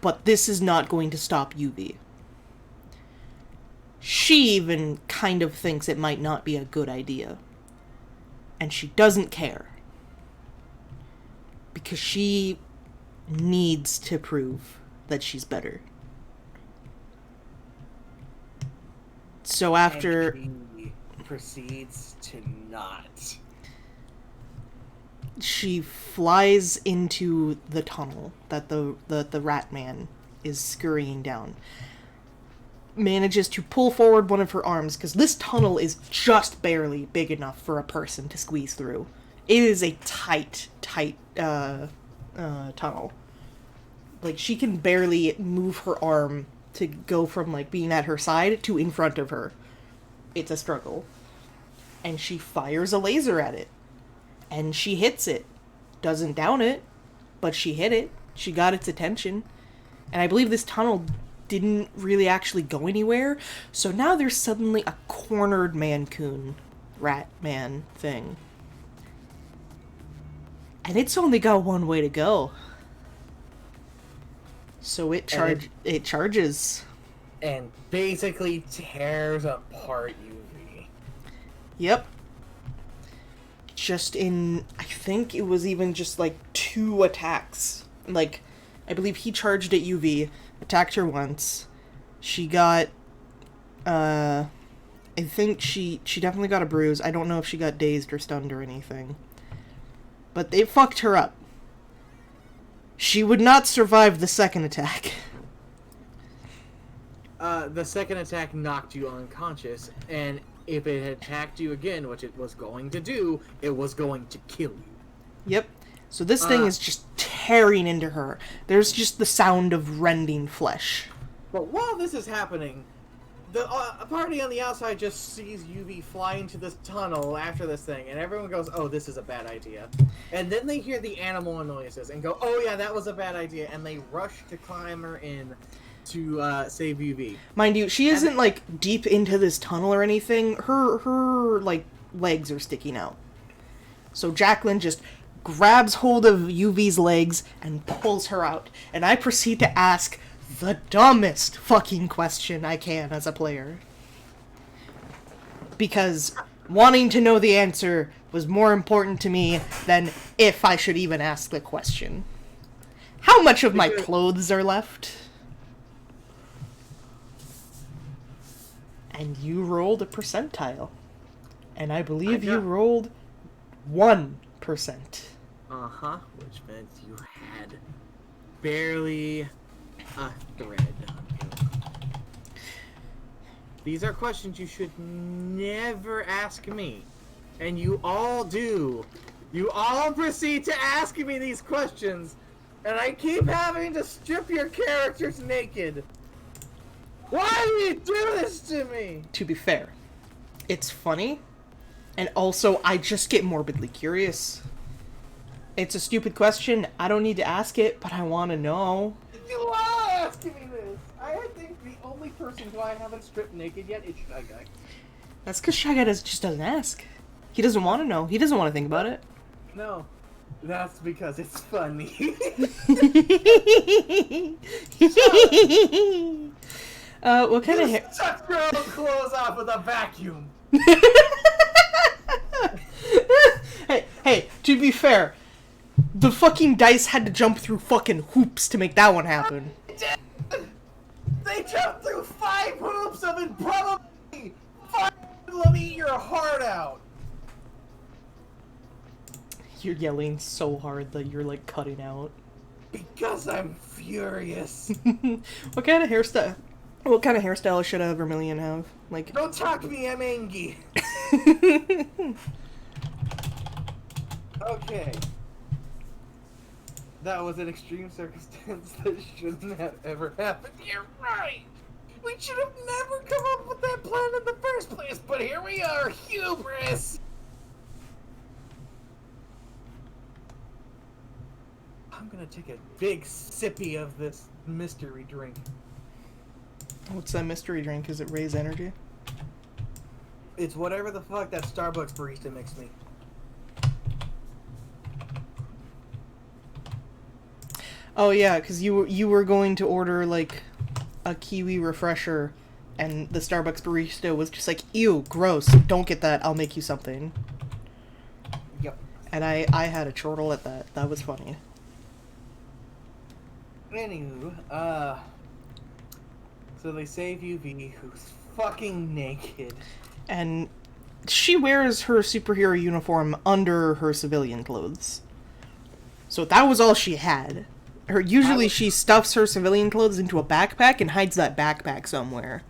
But this is not going to stop UV. She even kind of thinks it might not be a good idea. And she doesn't care. Because she needs to prove that she's better. So after... And he proceeds to not. She flies into the tunnel that the rat man is scurrying down. Manages to pull forward one of her arms, because this tunnel is just barely big enough for a person to squeeze through. It is a tight tunnel. Like, she can barely move her arm to go from, like, being at her side to in front of her. It's a struggle. And she fires a laser at it. And she hits it. Doesn't down it, but she hit it. She got its attention. And I believe this tunnel didn't really actually go anywhere. So now there's suddenly a cornered Mancoon rat man thing. And it's only got one way to go. So it charges. And basically tears apart UV. Yep. Just in, I think it was even just like 2 attacks. Like, I believe he charged at UV, attacked her once. She got, I think she definitely got a bruise. I don't know if she got dazed or stunned or anything. But they fucked her up. She would not survive the second attack. The second attack knocked you unconscious, and if it had attacked you again, which it was going to do, it was going to kill you. Yep. So this thing is just tearing into her. There's just the sound of rending flesh. But while this is happening, the party on the outside just sees UV fly into this tunnel after this thing, and everyone goes, oh, this is a bad idea. And then they hear the animal noises and go, oh yeah, that was a bad idea, and they rush to climb her in to save UV. Mind you, she isn't, like, deep into this tunnel or anything. Her like, legs are sticking out. So Jacqueline just grabs hold of UV's legs and pulls her out. And I proceed to ask the dumbest fucking question I can as a player. Because wanting to know the answer was more important to me than if I should even ask the question. How much of my clothes are left? And you rolled a percentile. And I believe you rolled 1%. Uh-huh, which meant you had barely a thread on you. These are questions you should never ask me. And you all do. You all proceed to ask me these questions. And I keep having to strip your characters naked. Why do you do this to me? To be fair, it's funny. And also, I just get morbidly curious. It's a stupid question. I don't need to ask it, but I want to know. You are asking me this. I think the only person who I haven't stripped naked yet is Shy Guy. That's because Shy Guy just doesn't ask. He doesn't want to know. He doesn't want to think about it. No, that's because it's funny. What kind of hair? Suck your own clothes off with a vacuum. Hey, to be fair, the fucking dice had to jump through fucking hoops to make that one happen. They jumped through 5 hoops of improbability. Let me eat your heart out. You're yelling so hard that you're like cutting out. Because I'm furious. What kind of hairstyle? What kind of hairstyle should a Vermilion have? Like, Don't talk to me, I'm angry. Okay. That was an extreme circumstance that shouldn't have ever happened. You're right. We should have never come up with that plan in the first place, but here we are, hubris. I'm gonna take a big sippy of this mystery drink. What's that mystery drink? Is it Raise Energy? It's whatever the fuck that Starbucks barista mixed me. Oh yeah, because you were going to order like a kiwi refresher, and the Starbucks barista was just like, "Ew, gross! Don't get that. I'll make you something." Yep. And I had a chortle at that. That was funny. Anywho, so they save UV, who's fucking naked. And she wears her superhero uniform under her civilian clothes. So that was all she had. She stuffs her civilian clothes into a backpack and hides that backpack somewhere.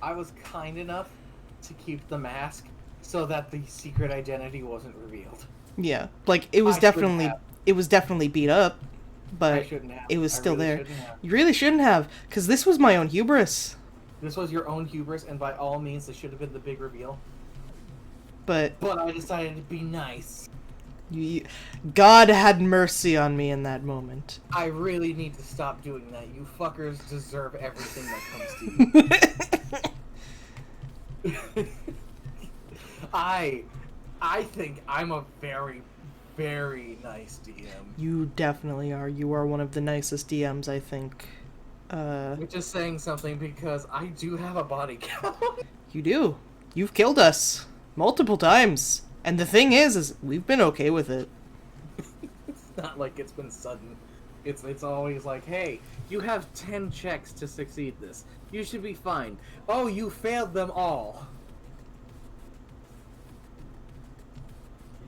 I was kind enough to keep the mask so that the secret identity wasn't revealed. Yeah, like it was definitely beat up, but I shouldn't have. it was still there. Shouldn't have. You really shouldn't have, because this was my own hubris. This was your own hubris, and by all means, this should have been the big reveal. But I decided to be nice. God had mercy on me in that moment. I really need to stop doing that. You fuckers deserve everything that comes to you. I think I'm a very, very nice DM. You definitely are. You are one of the nicest DMs, I think. Which is saying something because I do have a body count. You do. You've killed us multiple times. And the thing is we've been okay with it. It's not like it's been sudden. It's always like, hey, you have 10 checks to succeed this. You should be fine. Oh, you failed them all.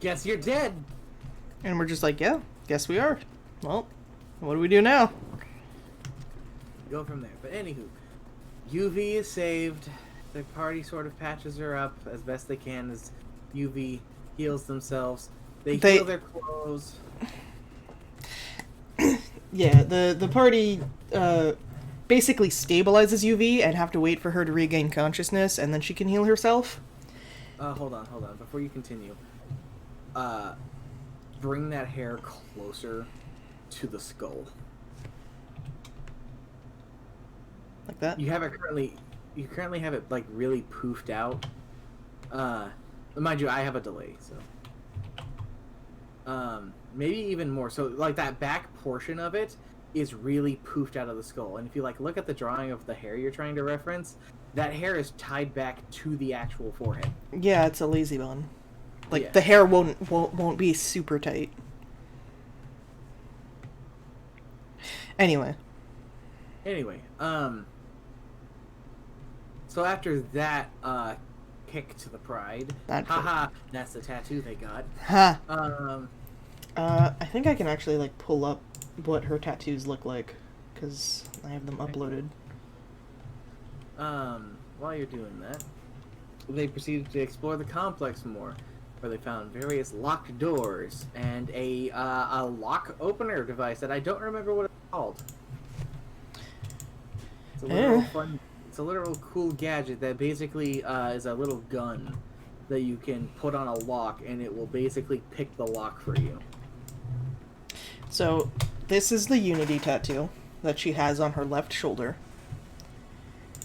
Guess you're dead. And we're just like, yeah, guess we are. Well, what do we do now? Go from there. But anywho, UV is saved. The party sort of patches her up as best they can as UV heals themselves. They heal their clothes. Yeah, the party basically stabilizes UV and have to wait for her to regain consciousness, and then she can heal herself. Hold on. Before you continue, bring that hair closer to the skull. Like that? You currently have it like really poofed out. Mind you, I have a delay, so maybe even more. So like that back portion of it is really poofed out of the skull, and if you like look at the drawing of the hair you're trying to reference, that hair is tied back to the actual forehead. Yeah, it's a lazy bone. Like the hair won't be super tight. Anyway, so after that kick to the pride, that's the tattoo they got. I think I can actually like pull up what her tattoos look like, because I have them uploaded. While you're doing that, they proceeded to explore the complex more, where they found various locked doors and a lock opener device that I don't remember what it's called. It's a literal fun. It's a literal cool gadget that basically is a little gun that you can put on a lock, and it will basically pick the lock for you. So, this is the Unity tattoo that she has on her left shoulder.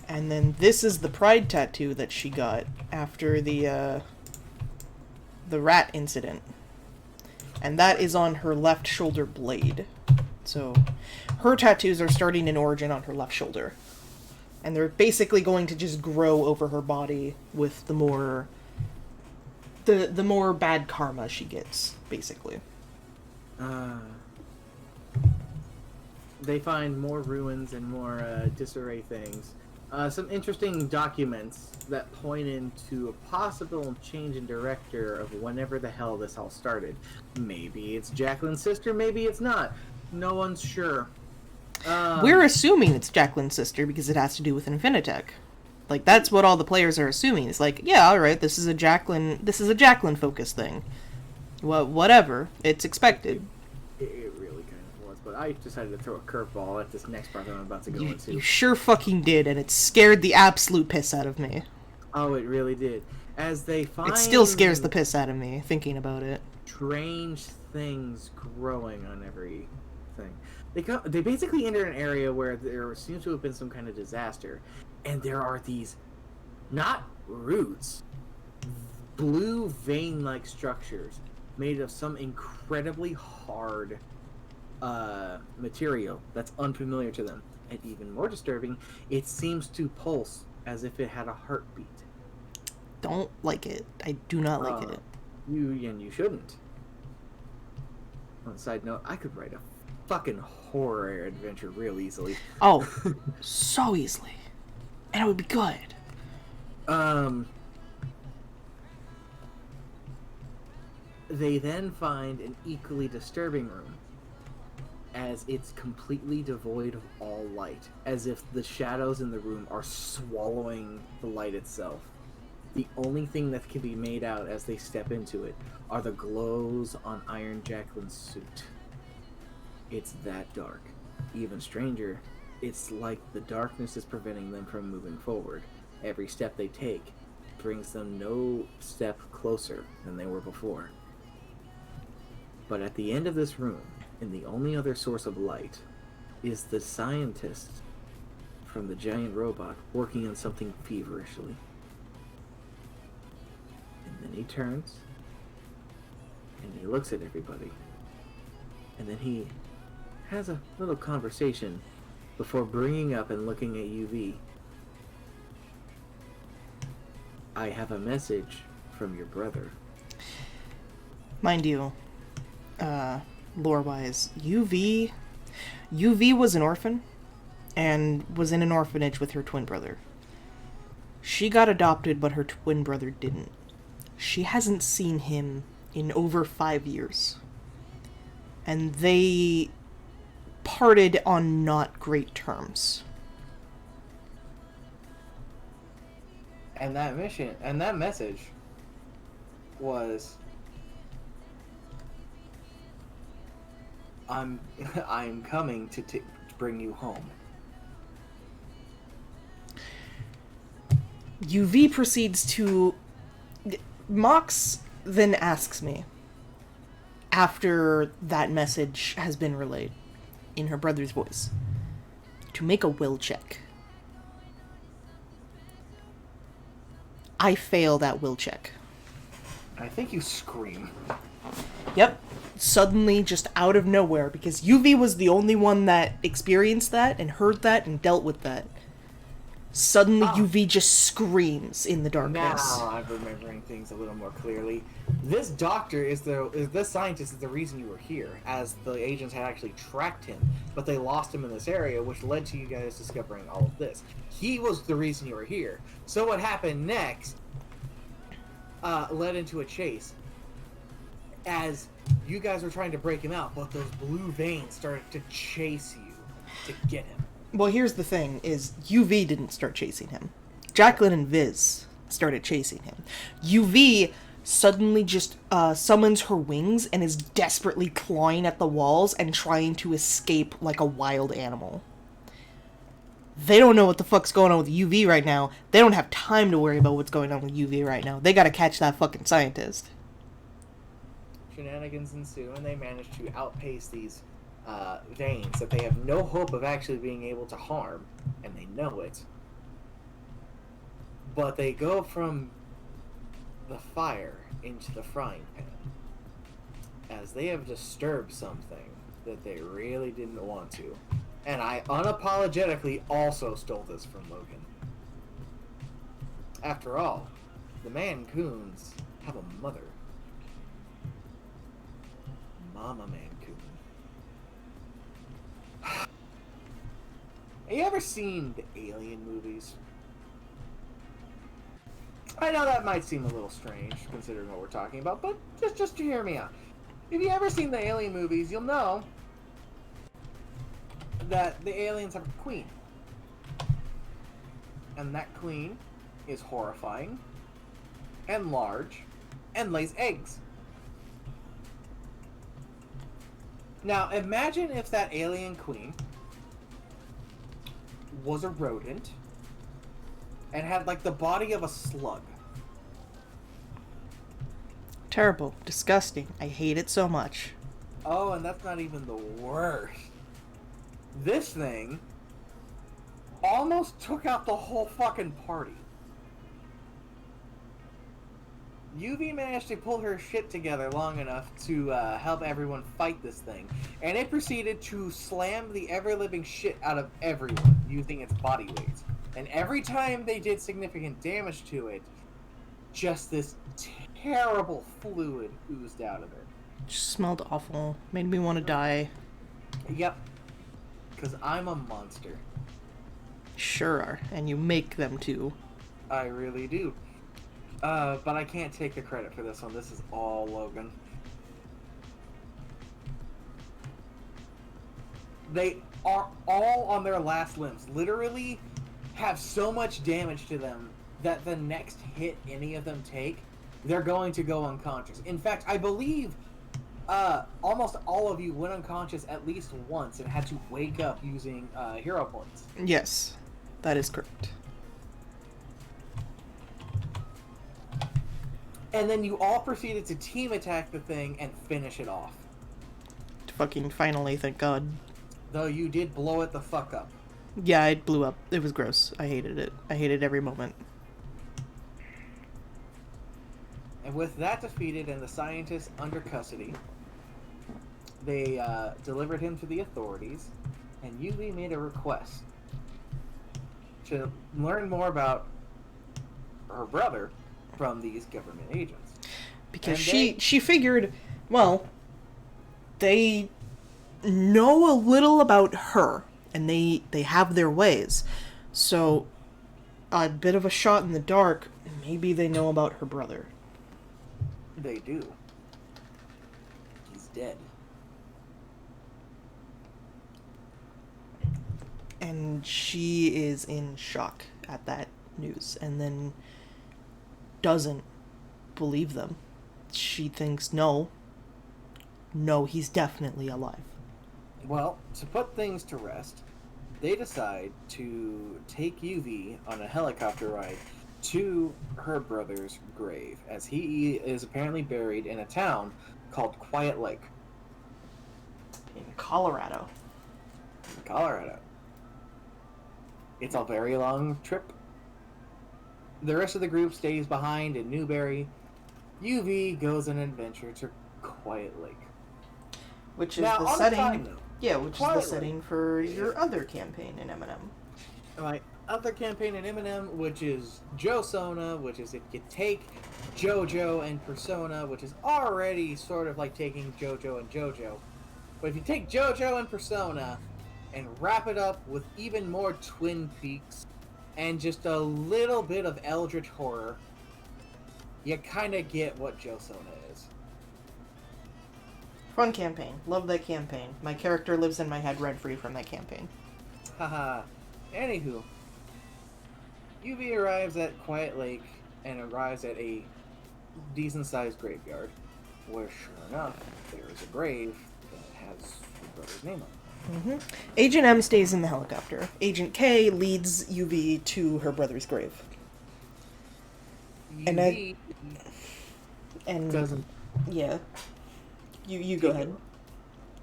And then this is the Pride tattoo that she got after the rat incident. And that is on her left shoulder blade. So, her tattoos are starting in origin on her left shoulder. And they're basically going to just grow over her body with the more bad karma she gets, basically. They find more ruins and more disarray things. Some interesting documents that point into a possible change in director of whenever the hell this all started. Maybe it's Jacqueline's sister, maybe it's not. No one's sure. We're assuming it's Jacqueline's sister because it has to do with Infinitech. Like, that's what all the players are assuming. It's like, yeah, alright, this is a Jacqueline-focused thing. Well, whatever. It's expected. It really kind of was, but I decided to throw a curveball at this next part that I'm about to go into. You sure fucking did, and it scared the absolute piss out of me. Oh, it really did. As they find... It still scares the piss out of me, thinking about it. Strange things growing on thing. They basically enter an area where there seems to have been some kind of disaster, and there are these, not roots, blue vein-like structures made of some incredibly hard material that's unfamiliar to them. And even more disturbing, it seems to pulse as if it had a heartbeat. Don't like it. I do not like it. You shouldn't. On a side note, I could write a fucking horror adventure real easily. Oh, so easily. And it would be good. They then find an equally disturbing room, as it's completely devoid of all light, as if the shadows in the room are swallowing the light itself. The only thing that can be made out as they step into it are the glows on Iron Jacqueline's suit. It's that dark. Even stranger, it's like the darkness is preventing them from moving forward. Every step they take brings them no step closer than they were before. But at the end of this room, and the only other source of light, is the scientist from the giant robot working on something feverishly. And then he turns, and he looks at everybody, and then he has a little conversation before bringing up and looking at UV. I have a message from your brother. Mind you, lore-wise, UV was an orphan and was in an orphanage with her twin brother. She got adopted, but her twin brother didn't. She hasn't seen him in over 5 years. And they parted on not great terms. And that message was, I'm coming to bring you home. UV proceeds to... Mox then asks me, after that message has been relayed, in her brother's voice, to make a will check. I fail that will check. I think you scream. Yep. Suddenly, just out of nowhere, because UV was the only one that experienced that and heard that and dealt with that. Suddenly, UV just screams in the darkness. Now I'm remembering things a little more clearly. This doctor this scientist is the reason you were here, as the agents had actually tracked him, but they lost him in this area, which led to you guys discovering all of this. He was the reason you were here. So what happened next led into a chase, as you guys were trying to break him out, but those blue veins started to chase you to get him. Well, here's the thing, is UV didn't start chasing him. Jacqueline and Viz started chasing him. UV suddenly just summons her wings and is desperately clawing at the walls and trying to escape like a wild animal. They don't know what the fuck's going on with UV right now. They don't have time to worry about what's going on with UV right now. They gotta catch that fucking scientist. Shenanigans ensue, and they manage to outpace these veins that they have no hope of actually being able to harm, and they know it. But they go from the fire into the frying pan, as they have disturbed something that they really didn't want to. And I unapologetically also stole this from Logan. After all, the Mancoons have a mother. Mama Mancoon. Have you ever seen the Alien movies? I know that might seem a little strange, considering what we're talking about, but just to hear me out. If you ever seen the Alien movies, you'll know that the aliens have a queen. And that queen is horrifying, and large, and lays eggs. Now, imagine if that alien queen was a rodent and had like the body of a slug. Terrible. Disgusting. I hate it so much. Oh, and that's not even the worst. This thing almost took out the whole fucking party. UV managed to pull her shit together long enough to help everyone fight this thing, and it proceeded to slam the ever-living shit out of everyone using its body weight. And every time they did significant damage to it, just this terrible fluid oozed out of it. Just smelled awful. Made me want to die. Yep. Because I'm a monster. Sure are. And you make them too. I really do. But I can't take the credit for this one. This is all Logan. They are all on their last limbs. Literally have so much damage to them that the next hit any of them take, they're going to go unconscious. In fact, I believe almost all of you went unconscious at least once and had to wake up using hero points. Yes, that is correct. And then you all proceeded to team attack the thing and finish it off. Fucking finally, thank God. Though you did blow it the fuck up. Yeah, it blew up. It was gross. I hated it. I hated every moment. And with that defeated and the scientists under custody, they delivered him to the authorities, and Yubi made a request to learn more about her brother from these government agents. Because And she figured, well, they know a little about her, and they have their ways. So, a bit of a shot in the dark, maybe they know about her brother. They do. He's dead. And she is in shock at that news, and then doesn't believe them. She thinks, no, he's definitely alive. Well, to put things to rest, they decide to take UV on a helicopter ride to her brother's grave, as he is apparently buried in a town called Quiet Lake. In Colorado. In Colorado. It's a very long trip. The rest of the group stays behind in Newberry. UV goes on an adventure to Quiet Lake. Which is Now, the on a setting. side note, Yeah, which is Quiet the Lake setting for your other campaign in M&M. My other campaign in M&M, which is Josona, which is if you take JoJo and Persona, which is already sort of like taking JoJo and JoJo. But if you take JoJo and Persona and wrap it up with even more Twin Peaks and just a little bit of Eldritch horror, you kind of get what Josona is. Fun campaign. Love that campaign. My character lives in my head rent-free from that campaign. Haha. Anywho, UV arrives at Quiet Lake and arrives at a decent-sized graveyard, where sure enough, there is a grave that has her brother's name on it. Agent M stays in the helicopter. Agent K leads UV to her brother's grave. And UV And doesn't yeah. You go ahead.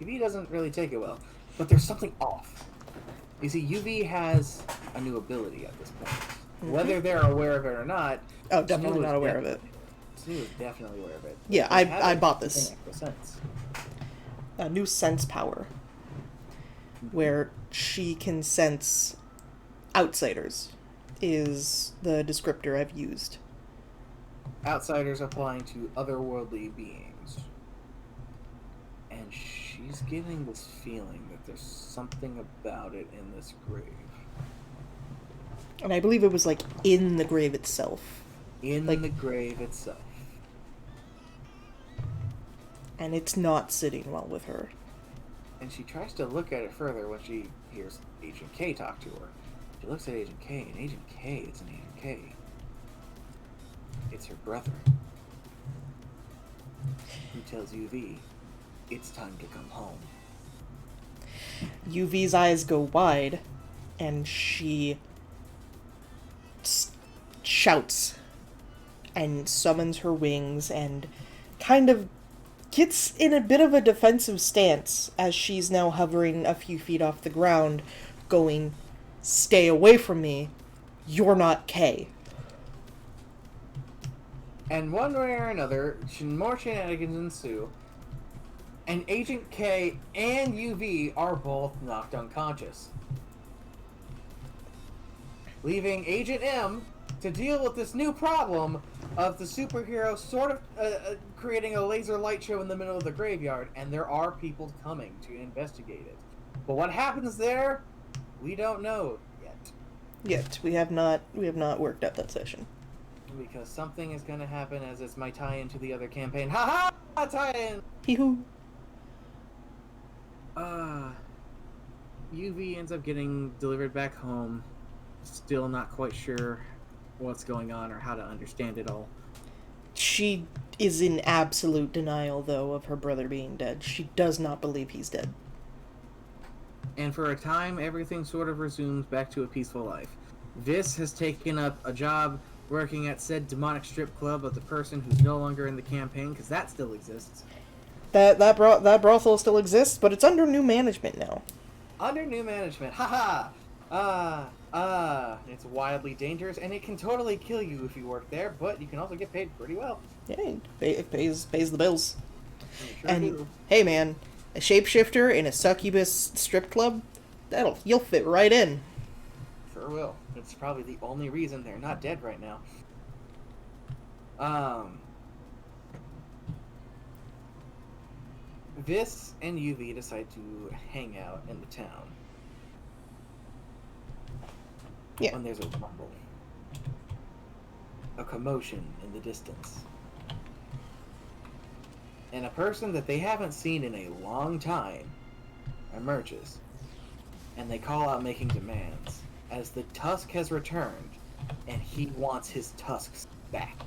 UV doesn't really take it well, but there's something off. You see, UV has a new ability at this point. Whether they're aware of it or not. Oh, definitely Stu is not aware of it. Stu is definitely aware of it. Yeah, They I have bought it this. in extra sense. A new sense power. Where she can sense outsiders is the descriptor I've used. Outsiders applying to otherworldly beings. And she's getting this feeling that there's something about it in this grave. And I believe it was like in the grave itself. In Like- the grave itself. And it's not sitting well with her. And she tries to look at it further when she hears Agent K talk to her. She looks at Agent K, and Agent K isn't Agent K. It's her brother. Who tells UV, it's time to come home. UV's eyes go wide, and she shouts and summons her wings and kind of gets in a bit of a defensive stance as she's now hovering a few feet off the ground, going, "Stay away from me. You're not Kay." And one way or another, more shenanigans ensue, and Agent K and UV are both knocked unconscious, leaving Agent M to deal with this new problem of the superhero sort of creating a laser light show in the middle of the graveyard, and there are people coming to investigate it. But what happens there, we don't know yet. Yet we have not worked out that session. Because something is going to happen, as it's my tie-in to the other campaign. Ha ha! Tie-in! Hee-hoo. UV ends up getting delivered back home. Still not quite sure what's going on or how to understand it all. She is in absolute denial, though, of her brother being dead. She does not believe he's dead. And for a time, everything sort of resumes back to a peaceful life. Vis has taken up a job working at said demonic strip club of the person who's no longer in the campaign, because that still exists. That brothel still exists, but it's under new management now. Under new management. Haha! It's wildly dangerous, and it can totally kill you if you work there, but you can also get paid pretty well. Yeah, it pays the bills. Sure And do. hey, man, a shapeshifter in a succubus strip club, you'll fit right in. Sure will. It's probably the only reason they're not dead right now. Vis and UV decide to hang out in the town. Yeah. When there's a rumble. A commotion in the distance. And a person that they haven't seen in a long time emerges. And they call out making demands, as the Tusk has returned, and he wants his tusks back.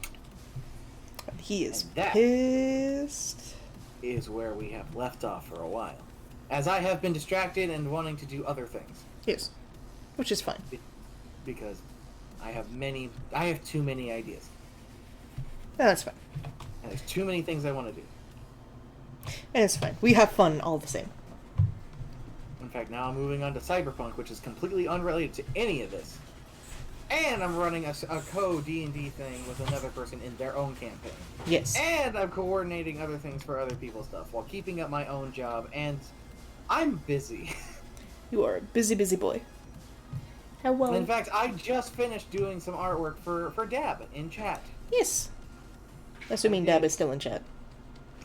He is And that- pissed. Is where we have left off for a while. As I have been distracted and wanting to do other things. Yes. Which is fine. Because I have too many ideas. Yeah, that's fine. And there's too many things I want to do. And it's fine. We have fun all the same. In fact, now I'm moving on to Cyberpunk, which is completely unrelated to any of this. And I'm running a co-D&D thing with another person in their own campaign. Yes. And I'm coordinating other things for other people's stuff while keeping up my own job, and I'm busy. You are a busy, busy boy. How well? In fact, I just finished doing some artwork for Dab in chat. Yes. Assuming Dab is still in chat.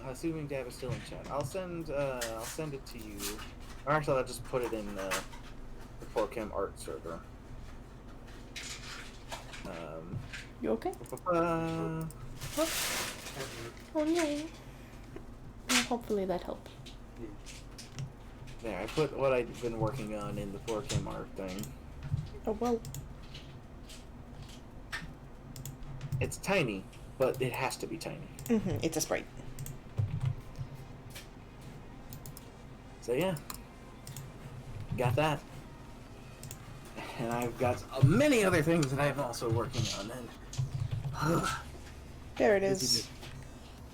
Assuming Dab is still in chat. I'll send it to you. Or actually, I'll just put it in the 4Chem art server. You okay? Uh, Oh no. Well, hopefully that helps. There, I put what I've been working on in the 4Chem art thing. Oh well. It's tiny, but it has to be tiny. It's a sprite. So yeah, got that. And I've got many other things that I'm also working on. And There it is.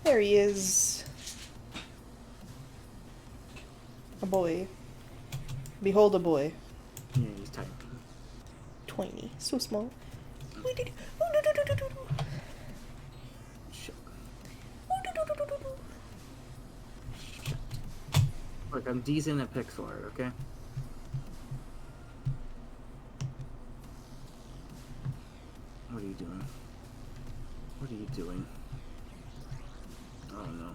There he is. A boy. Behold a boy. yeah, he's tiny. Tiny. So small. Shit. Look, I'm decent at pixel art, okay? What are you doing? What are you doing? Oh no.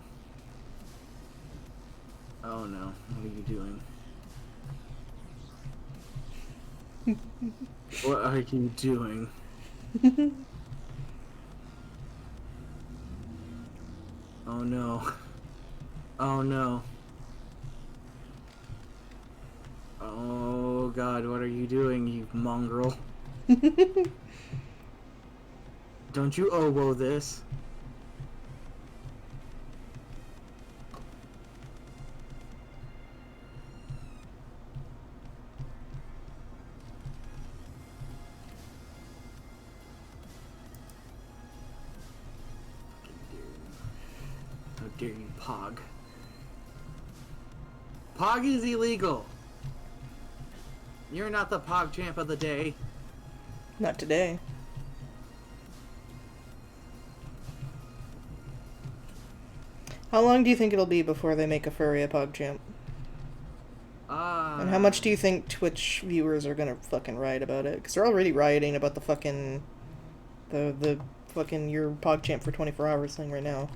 Oh no. What are you doing? What are you doing? Oh no. Oh no. Oh god, what are you doing, you mongrel? Don't you oboe this? How dare you, Pog? Pog is illegal. You're not the Pog champ of the day. Not today. How long do you think it'll be before they make a furry a PogChamp? And how much do you think Twitch viewers are gonna fucking riot about it? Because they're already rioting about the fucking... The fucking your PogChamp for 24 hours thing right now.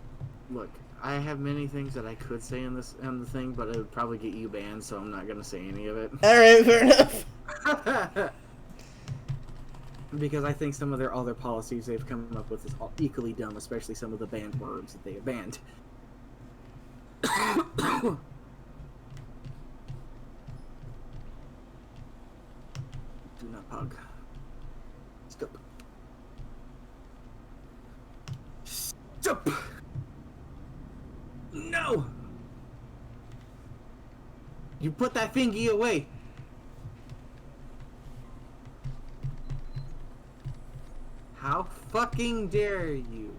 Look, I have many things that I could say in the thing, but it would probably get you banned, so I'm not gonna say any of it. Alright, fair enough. Because I think some of their other policies they've come up with is equally dumb, especially some of the banned words that they have banned. Do not pug. Stop. Stop! No! You put that thingy away! How fucking dare you?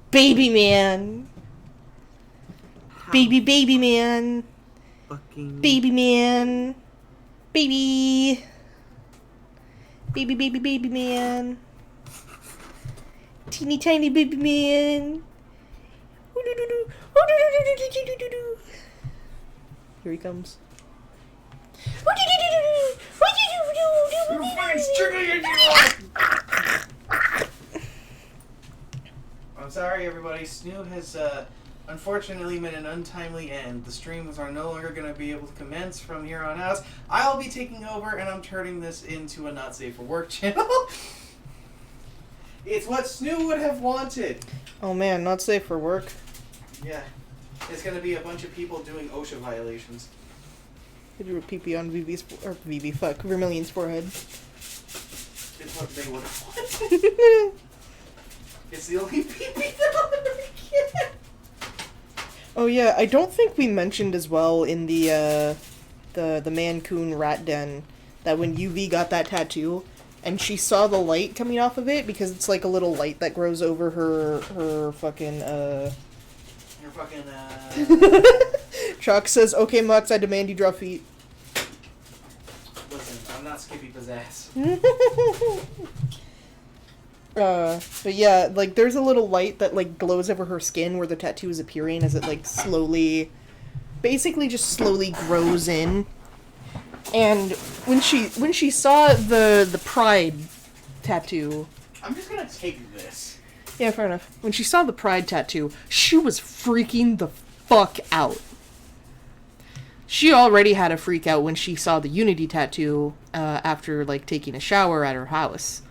Baby man! How Baby man! fucking Baby man! Baby! Baby man! Teeny tiny baby man! Here he comes. I'm sorry, everybody. Snoo has unfortunately met an untimely end. The streams are no longer going to be able to commence from here on out. I'll be taking over, and I'm turning this into a not safe for work channel. It's what Snoo would have wanted. Oh man, not safe for work. Yeah. It's going to be a bunch of people doing OSHA violations. They drew a pee on Vermilion's forehead. It's what they would have wanted. It's the only pee-pee they'll ever get. Oh yeah, I don't think we mentioned as well in the Mancoon rat den that when UV got that tattoo and she saw the light coming off of it, because it's like a little light that grows over her fucking Your fucking Chuck says, "Okay, Mux, I demand you drop feet." Listen, I'm not Skippy Pizzazz. But yeah, like there's a little light that like glows over her skin where the tattoo is appearing as it like basically just slowly grows in. And when she saw the pride tattoo, I'm just gonna take this. yeah, fair enough. When she saw the pride tattoo, she was freaking the fuck out. She already had a freak out when she saw the Unity tattoo after like taking a shower at her house.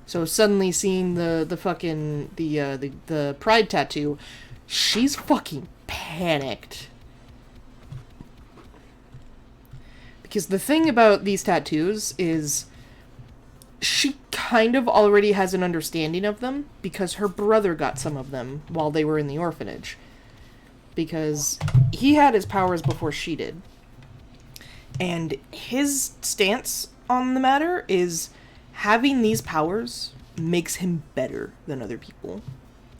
So suddenly seeing the fucking the pride tattoo, she's fucking panicked. Because the thing about these tattoos is she kind of already has an understanding of them because her brother got some of them while they were in the orphanage. Because he had his powers before she did. And his stance on the matter is having these powers makes him better than other people.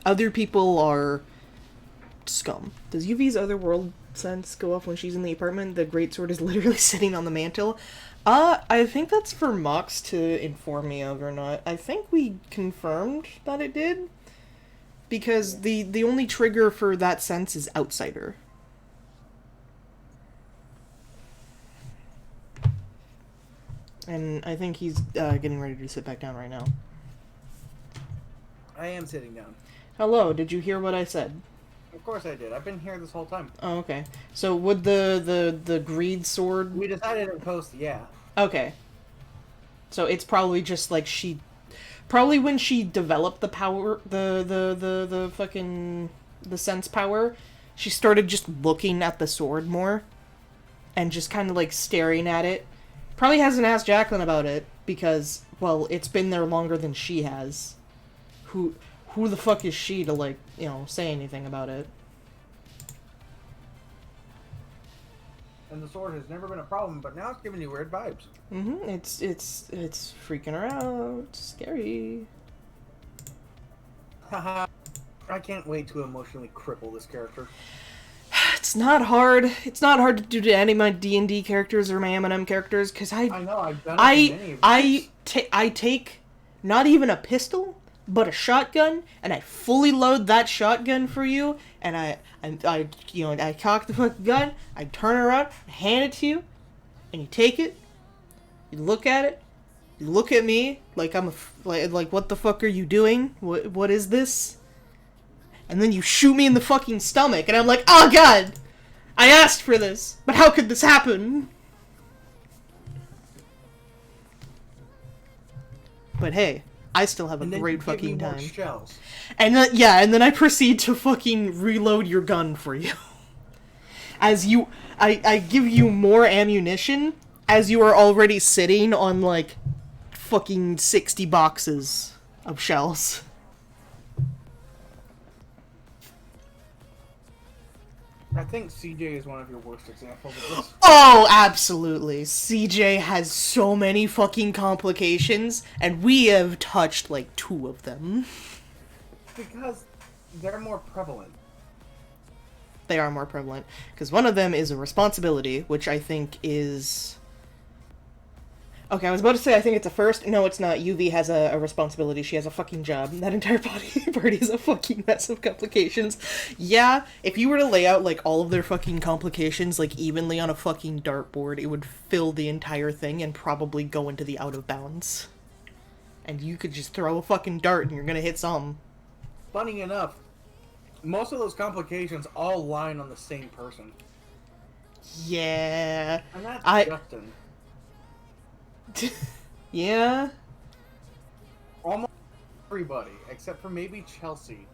Other people are scum. Does UV's otherworld sense go off when she's in the apartment? The greatsword is literally sitting on the mantle. I think that's for Mox to inform me of or not. I think we confirmed that it did. Because the only trigger for that sense is outsider. And I think he's getting ready to sit back down right now. I am sitting down. Hello, did you hear what I said? Of course I did. I've been here this whole time. Oh, okay. So would the greed sword... We decided in post, yeah. Okay. So it's probably just like she... Probably when she developed the power, the fucking... the sense power, she started just looking at the sword more. And just kind of like staring at it. Probably hasn't asked Jacqueline about it, because, well, it's been there longer than she has. Who the fuck is she to, like, you know, say anything about it? And the sword has never been a problem, but now it's giving you weird vibes. Mm-hmm, it's freaking her out. It's scary. Haha. I can't wait to emotionally cripple this character. It's not hard. It's not hard to do to any of my D&D characters or my M&M characters, because I know, I've done it to many of I take not even a pistol, but a shotgun, and I fully load that shotgun for you, and I cock the fucking gun, I turn around, I hand it to you, and you take it, you look at it, you look at me like I'm like what the fuck are you doing? What is this? And then you shoot me in the fucking stomach, and I'm like, oh god! I asked for this, but how could this happen? But hey, I still have a great fucking time. Shells. And then I proceed to fucking reload your gun for you. I give you more ammunition as you are already sitting on like fucking 60 boxes of shells. I think CJ is one of your worst examples of this. Oh, absolutely. CJ has so many fucking complications, and we have touched like 2 of them. Because they're more prevalent. They are more prevalent. Because one of them is a responsibility, which I think is... Okay, I was about to say I think it's a first. No, it's not. UV has a responsibility. She has a fucking job. That entire party is a fucking mess of complications. Yeah, if you were to lay out, like, all of their fucking complications, like, evenly on a fucking dartboard, it would fill the entire thing and probably go into the out of bounds. And you could just throw a fucking dart and you're gonna hit some. Funny enough, most of those complications all line on the same person. Yeah. And that's Justin. Yeah? Almost everybody, except for maybe Chelsea.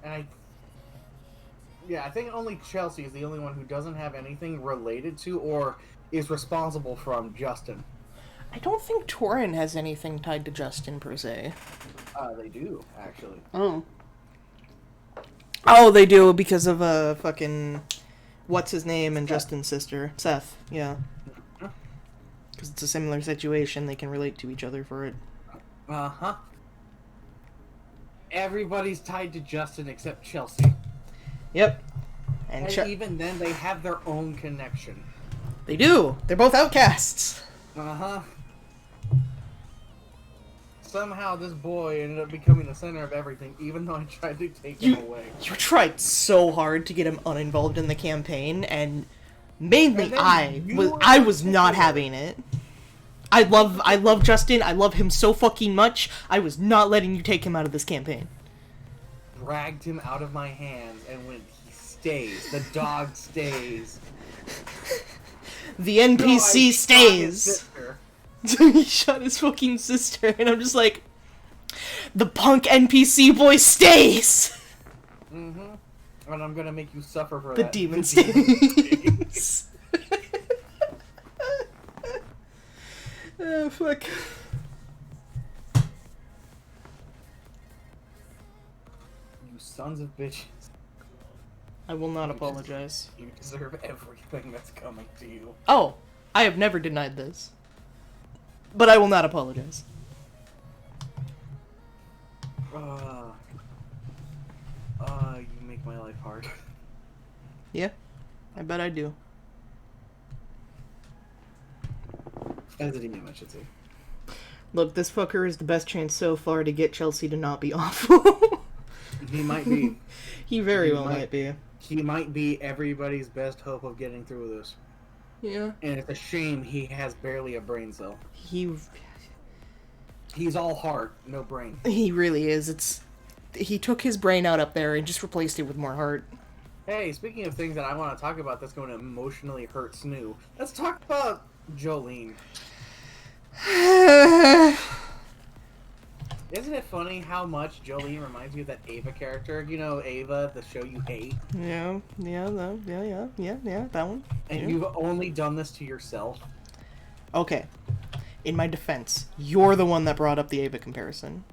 And I think only Chelsea is the only one who doesn't have anything related to or is responsible from Justin. I don't think Torin has anything tied to Justin, per se. They do, actually. Oh, they do, because of, fucking... What's his name and Justin's sister. Seth, yeah. Because it's a similar situation, they can relate to each other for it. Uh-huh. Everybody's tied to Justin except Chelsea. Yep. And even then, they have their own connection. They do! They're both outcasts! Uh-huh. Somehow this boy ended up becoming the center of everything, even though I tried to take him away. You tried so hard to get him uninvolved in the campaign, and mainly I was not having it. I love Justin, I love him so fucking much, I was not letting you take him out of this campaign. Dragged him out of my hands and went, he stays, the dog stays. The NPC stays. He shot his fucking sister, and I'm just like, the punk NPC boy stays! Mm-hmm. And I'm gonna make you suffer for the that. Demon stays. Oh, fuck. You sons of bitches. I will not apologize. You deserve everything that's coming to you. Oh, I have never denied this. But I will not apologize. You make my life hard. Yeah, I bet I do. As a DM, I should say. Look, this fucker is the best chance so far to get Chelsea to not be awful. He might be. He very well might be. He might be everybody's best hope of getting through this. Yeah. And it's a shame he has barely a brain cell. He's all heart, no brain. He really is. He took his brain out up there and just replaced it with more heart. Hey, speaking of things that I want to talk about that's going to emotionally hurt Snoo, let's talk about Jolene. Isn't it funny how much Jolene reminds you of that Ava character? You know, Ava, the show you hate? Yeah, that one. And yeah. You've only done this to yourself? Okay. In my defense, you're the one that brought up the Ava comparison.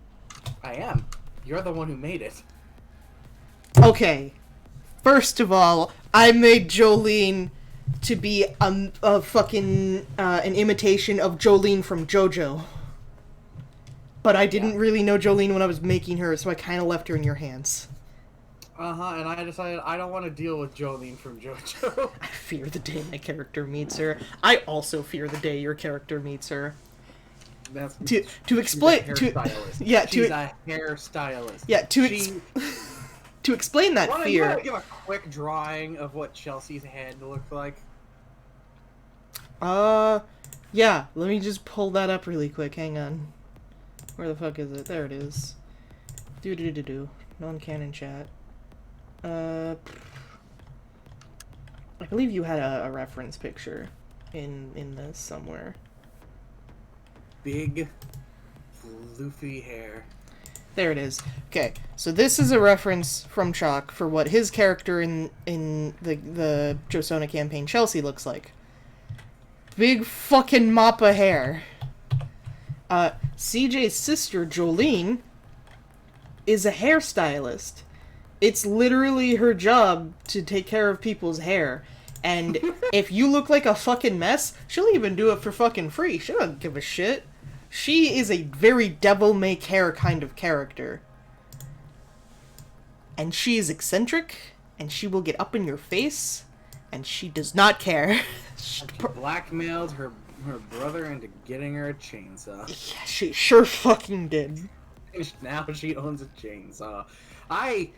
I am. You're the one who made it. Okay. First of all, I made Jolene to be a fucking, an imitation of Jolene from JoJo. But I didn't really know Jolene when I was making her, so I kind of left her in your hands. And I decided I don't want to deal with Jolene from JoJo. I fear the day my character meets her. I also fear the day your character meets her. That's To explain she's a to hairstylist. yeah She's to a hairstylist. yeah to She to explain that wanna fear. give a quick drawing of what Chelsea's head looked like. Yeah. Let me just pull that up really quick. Hang on. Where the fuck is it? There it is. Do. Non-canon chat. I believe you had a reference picture in this somewhere. Big, floofy hair. There it is. Okay, so this is a reference from Chalk for what his character in the Josona campaign Chelsea looks like. Big fucking mop of hair. CJ's sister Jolene is a hairstylist. It's literally her job to take care of people's hair. And if you look like a fucking mess, she'll even do it for fucking free. She doesn't give a shit. She is a very devil-may-care kind of character. And she is eccentric, and she will get up in your face, and she does not care. She blackmailed her brother into getting her a chainsaw. Yeah, she sure fucking did. Now she owns a chainsaw. I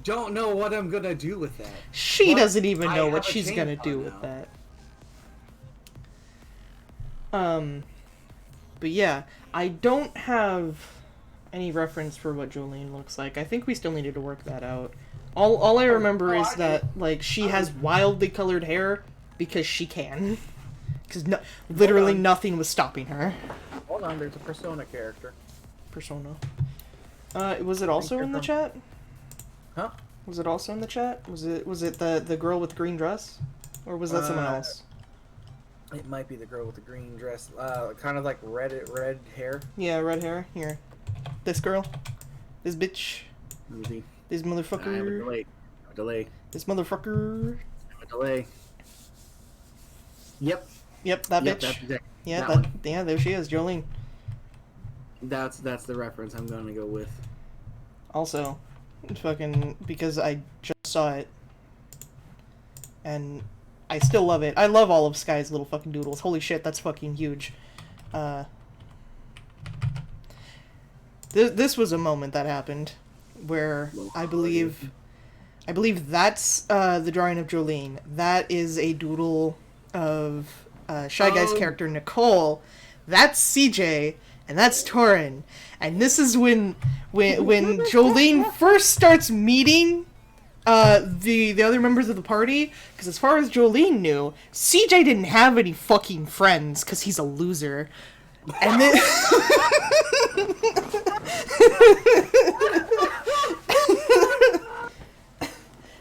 don't know what I'm gonna do with that. She But doesn't even I know have what a she's gonna chainsaw do now. with that. But yeah, I don't have any reference for what Jolene looks like. I think we still needed to work that out. All I remember is that, like, she has wildly colored hair because she can. Because literally nothing was stopping her. Hold on, there's a Persona character. Persona. Was it also in the chat? Huh? Was it also in the chat? Was it the girl with the green dress? Or was that someone else? It might be the girl with the green dress, kind of like red hair. Yeah, red hair. Here. This girl. This bitch. Movie. This I have a motherfucker. delay. This motherfucker. A delay. Yep. Yep, that Yep, bitch. that's exactly Yeah, that one. yeah, there she is, Jolene. That's the reference I'm gonna go with. Also, fucking because I just saw it, and I still love it. I love all of Sky's little fucking doodles. Holy shit, that's fucking huge. This was a moment that happened where I believe that's the drawing of Jolene. That is a doodle of Shy Guy's character Nicole. That's CJ, and that's Torin. And this is when Jolene first starts meeting the other members of the party, because as far as Jolene knew, CJ didn't have any fucking friends because he's a loser. And then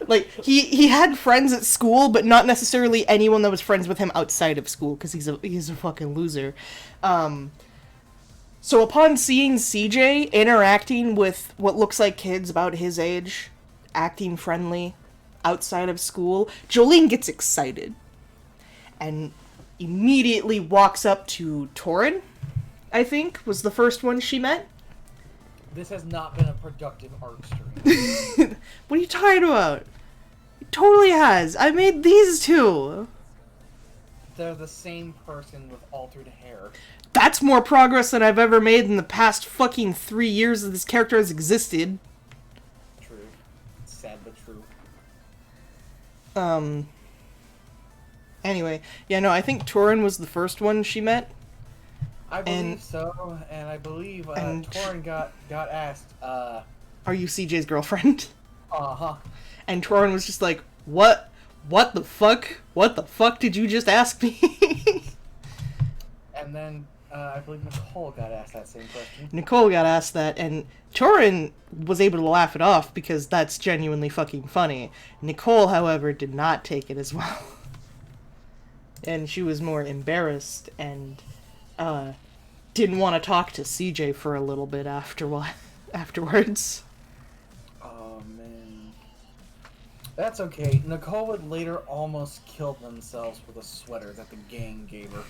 like he had friends at school, but not necessarily anyone that was friends with him outside of school, because he's a fucking loser. So upon seeing CJ interacting with what looks like kids about his age, acting friendly outside of school, Jolene gets excited and immediately walks up to Torin, I think, was the first one she met. This has not been a productive art stream. What are you talking about? It totally has. I made these two. They're the same person with altered hair. That's more progress than I've ever made in the past fucking 3 years that this character has existed. True. Sad but true. Anyway, yeah, no, I think Torin was the first one she met. I believe And- so, and I believe and- Torin got asked, Are you CJ's girlfriend? uh-huh. And Torin was just like, what the fuck? What the fuck did you just ask me? And then I believe Nicole got asked that same question. Nicole got asked that, and Torin was able to laugh it off because that's genuinely fucking funny. Nicole, however, did not take it as well. And she was more embarrassed and didn't want to talk to CJ for a little bit afterwards. Oh, man. That's okay. Nicole would later almost kill themselves with a sweater that the gang gave her.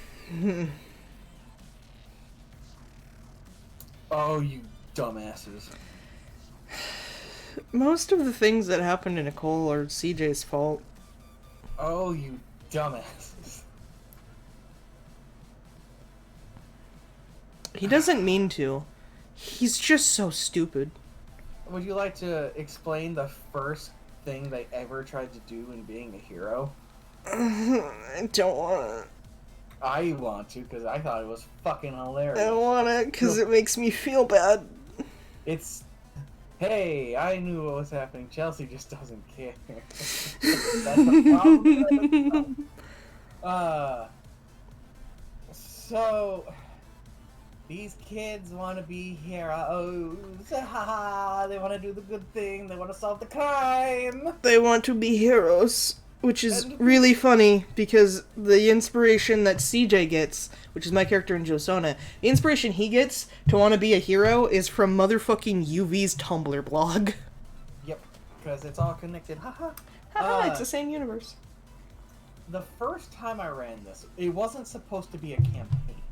Oh, you dumbasses. Most of the things that happen to Nicole are CJ's fault. Oh, you dumbasses. He doesn't mean to. He's just so stupid. Would you like to explain the first thing they ever tried to do in being a hero? I don't want it. I want to, because I thought it was fucking hilarious. I don't want it because it makes me feel bad. It's, hey, I knew what was happening. Chelsea just doesn't care. That's a problem. So these kids want to be heroes. They want to do the good thing. They want to solve the crime. They want to be heroes. Which is really funny, because the inspiration that CJ gets, which is my character in Josona, the inspiration he gets to want to be a hero is from motherfucking UV's Tumblr blog. Yep, because it's all connected. Haha. Haha, it's the same universe. The first time I ran this, it wasn't supposed to be a campaign.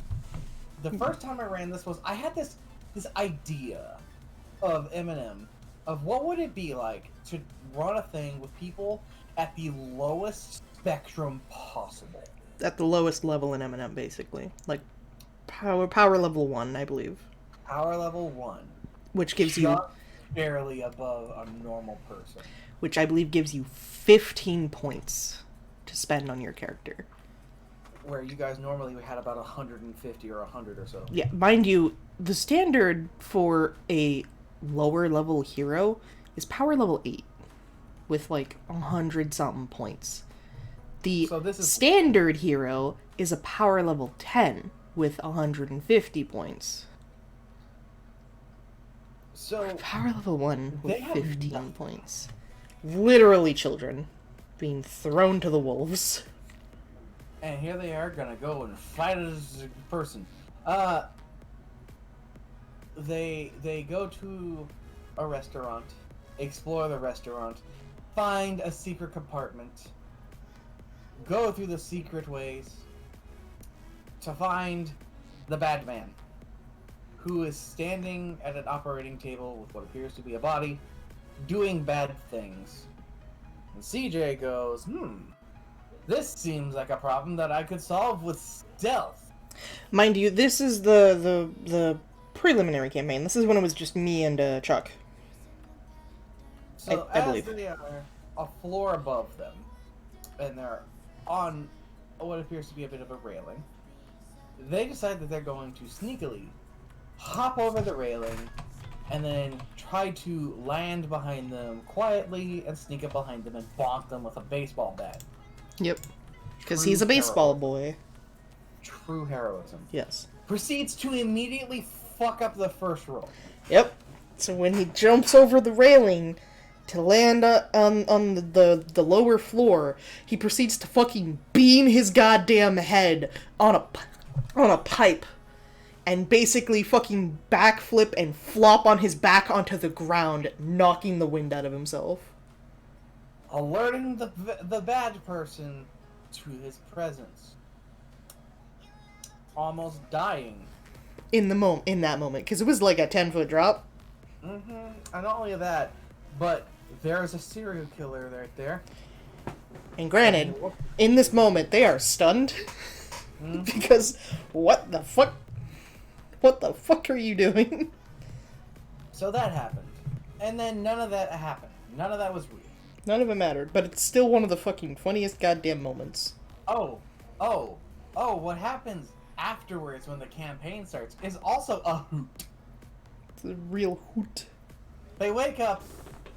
The first time I ran this was, I had this idea of Eminem, of what would it be like to run a thing with people at the lowest spectrum possible. At the lowest level in Eminem, basically. Like, power level 1, I believe. Power level 1. Which gives you... Just barely above a normal person. Which I believe gives you 15 points to spend on your character. Where you guys normally had about 150 or 100 or so. Yeah, mind you, the standard for a lower level hero is power level 8. With like 100-something points. The standard hero is a power level 10 with 150 points. So power level 1 with 15 points. Literally children being thrown to the wolves. And here they are gonna go and fight as a person. They go to a restaurant, explore the restaurant, find a secret compartment, go through the secret ways to find the bad man, who is standing at an operating table with what appears to be a body, doing bad things. And CJ goes, this seems like a problem that I could solve with stealth. Mind you, this is the preliminary campaign. This is when it was just me and Chuck. So I believe. They are a floor above them, and they're on what appears to be a bit of a railing, they decide that they're going to sneakily hop over the railing and then try to land behind them quietly and sneak up behind them and bonk them with a baseball bat. Yep. Because he's a baseball boy. True heroism. Yes. Proceeds to immediately fuck up the first roll. Yep. So when he jumps over the railing to land on the lower floor, he proceeds to fucking beam his goddamn head on a pipe and basically fucking backflip and flop on his back onto the ground, knocking the wind out of himself. Alerting the bad person to his presence. Almost dying. In that moment, because it was like a 10-foot drop. Mm-hmm. And not only that, but there's a serial killer right there. And granted, in this moment, they are stunned. Mm-hmm. Because, what the fuck? What the fuck are you doing? So that happened. And then none of that happened. None of that was real. None of it mattered, but it's still one of the fucking funniest goddamn moments. Oh, what happens afterwards when the campaign starts is also a hoot. It's a real hoot. They wake up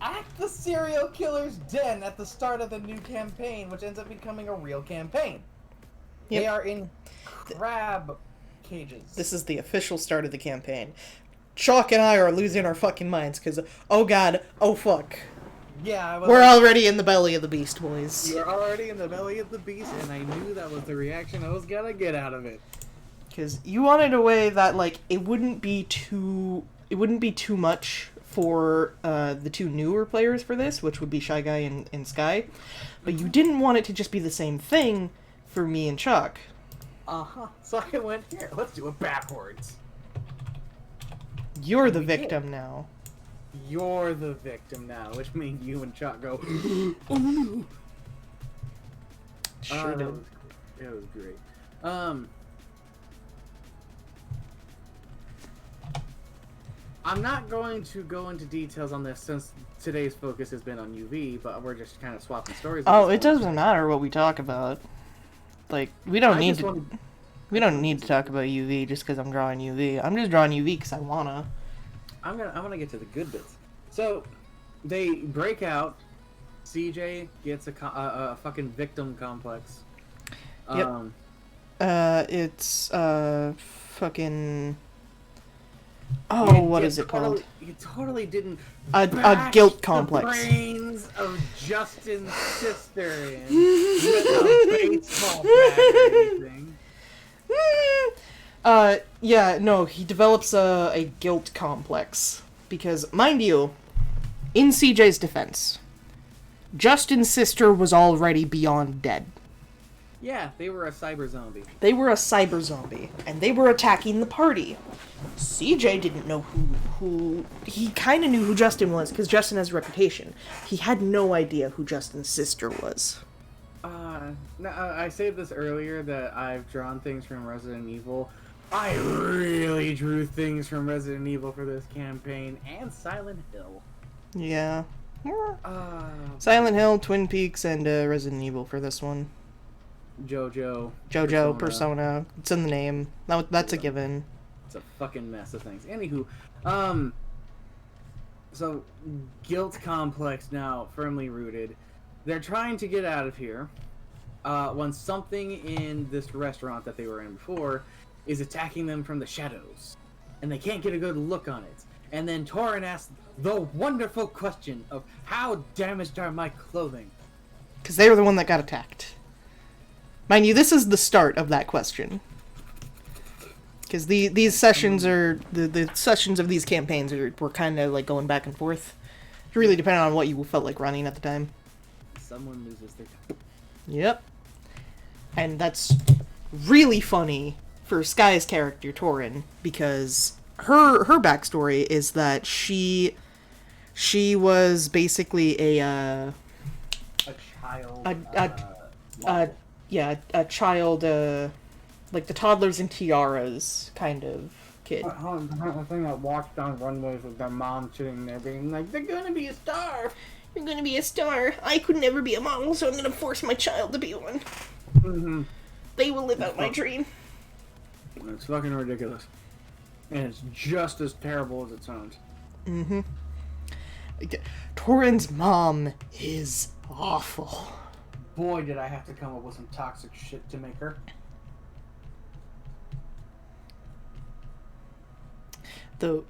at the serial killer's den at the start of the new campaign, which ends up becoming a real campaign. Yep. They are in crab cages. This is the official start of the campaign. Chalk and I are losing our fucking minds because, oh god, oh fuck. Yeah, we're already in the belly of the beast, boys. You're already in the belly of the beast, and I knew that was the reaction I was gonna get out of it. Because you wanted a way that, like, it wouldn't be too much for the two newer players for this, which would be Shy Guy and Sky, but you didn't want it to just be the same thing for me and Chuck. Uh-huh. So I went, here, let's do it backwards. You're the victim now. You're the victim now, which made you and Chuck go, oh no. Sure did. It was great. I'm not going to go into details on this since today's focus has been on UV, but we're just kind of swapping stories. Oh, it doesn't matter what we talk about. Like, we don't need to. We don't need to talk about UV just because I'm drawing UV. I'm just drawing UV because I wanna. I'm gonna get to the good bits. So, they break out. CJ gets a fucking victim complex. Yep. It's fucking. Oh, what is it called? You totally didn't. A guilt bash complex. The brains of Justin's sister in with a baseball bat or anything. Yeah, no, he develops a guilt complex. Because, mind you, in CJ's defense, Justin's sister was already beyond dead. Yeah, they were a cyber zombie. They were a cyber zombie, and they were attacking the party. CJ didn't know who he kind of knew who Justin was, because Justin has a reputation. He had no idea who Justin's sister was. I said this earlier that I've drawn things from Resident Evil. I really drew things from Resident Evil for this campaign, and Silent Hill. Yeah. Silent Hill, Twin Peaks, and Resident Evil for this one. JoJo, Persona. It's in the name. That's a given. It's a fucking mess of things. Anywho, so guilt complex now firmly rooted. They're trying to get out of here when something in this restaurant that they were in before is attacking them from the shadows, and they can't get a good look on it. And then Torin asks the wonderful question of how damaged are my clothing? Because they were the one that got attacked. Mind you, this is the start of that question. Because these sessions are the sessions of these campaigns were kind of like going back and forth. It really depended on what you felt like running at the time. Someone loses their time. Yep. And that's really funny for Sky's character, Torin, because her backstory is that she was basically a child, like the toddlers and tiaras kind of kid. I think I walked down runways with their mom sitting there being like, they're gonna be a star. You're gonna be a star. I could never be a model, so I'm gonna force my child to be one. Mm-hmm. They will live out my dream. It's fucking ridiculous. And it's just as terrible as it sounds. Mm-hmm. Torin's mom is awful. Boy, did I have to come up with some toxic shit to make her. Though,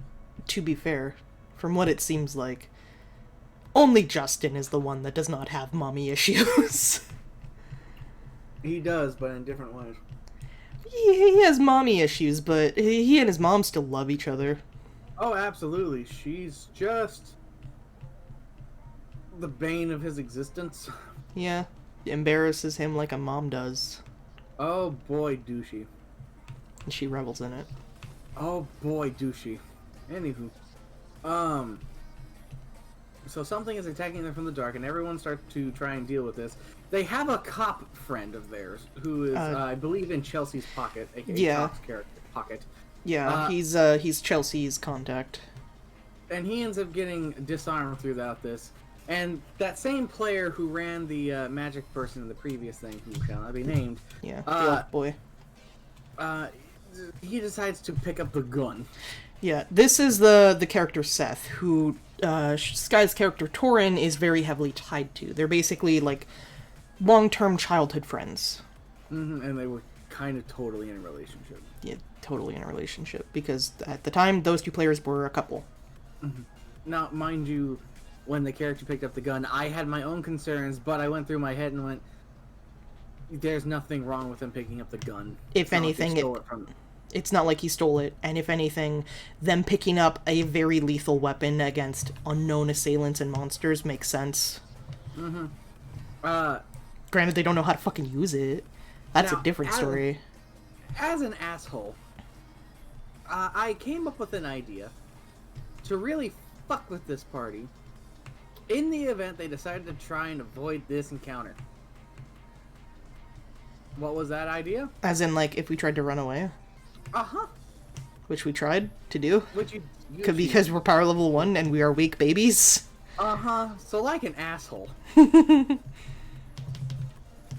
to be fair, from what it seems like, only Justin is the one that does not have mommy issues. He does, but in different ways. He has mommy issues, but he and his mom still love each other. Oh, absolutely. She's just the bane of his existence. Yeah, embarrasses him like a mom does. Oh boy, douchey. And she revels in it. Oh boy, douchey. Anywho, so something is attacking them from the dark, and everyone starts to try and deal with this. They have a cop friend of theirs who is, I believe, in Chelsea's pocket, aka Cop's character pocket. Yeah, he's Chelsea's contact. And he ends up getting disarmed throughout this. And that same player who ran the magic person in the previous thing, who shall not be named, the elf boy. He decides to pick up the gun. Yeah, this is the character Seth, who Sky's character Torin is very heavily tied to. They're basically like long-term childhood friends. Mm-hmm, and they were kind of totally in a relationship. Yeah, totally in a relationship, because at the time those two players were a couple. Mm-hmm. Now, mind you, when the character picked up the gun, I had my own concerns, but I went through my head and went, there's nothing wrong with him picking up the gun. If anything, it's not like he stole it, and if anything, them picking up a very lethal weapon against unknown assailants and monsters makes sense. Mm-hmm. Granted, they don't know how to fucking use it. That's a different story. As an asshole, I came up with an idea to really fuck with this party in the event they decided to try and avoid this encounter. What was that idea? As in, like, if we tried to run away, Uh-huh. which we tried to do, Which you because we're power level 1 and we are weak babies. Uh-huh. So like an asshole.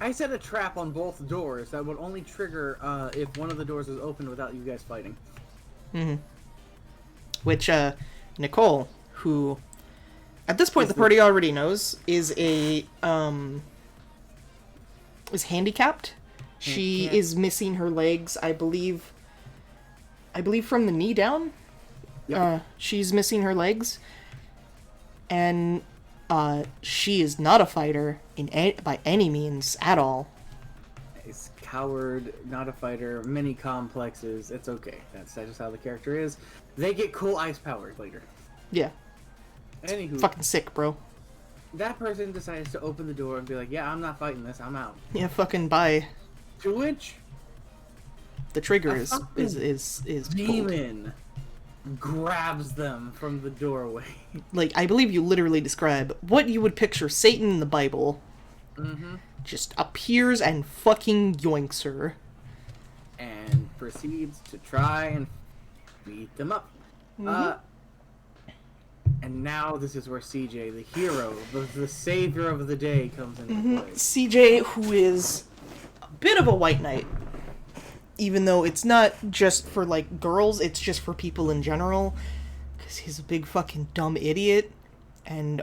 I set a trap on both doors that would only trigger if one of the doors was open without you guys fighting. Mm-hmm. Which, Nicole, who, at this point the party already knows, is handicapped. She is missing her legs, I believe from the knee down. Yep. She's missing her legs. And, she is not a fighter by any means at all. It's coward, not a fighter, many complexes. It's okay. That's just how the character is. They get cool ice powers later. Yeah. Anywho, Fucking sick, bro. that person decides to open the door and be like, yeah, I'm not fighting this, I'm out. Yeah, fucking bye. To which The trigger A is fucking pulled. demon grabs them from the doorway. Like, I believe you literally describe what you would picture Satan in the Bible. Mm-hmm. Just appears and fucking yoinks her. And proceeds to try and beat them up. And now this is where CJ, the hero, the savior of the day, comes into play. CJ, who is a bit of a white knight, even though it's not just for, like, girls, it's just for people in general, because he's a big fucking dumb idiot, and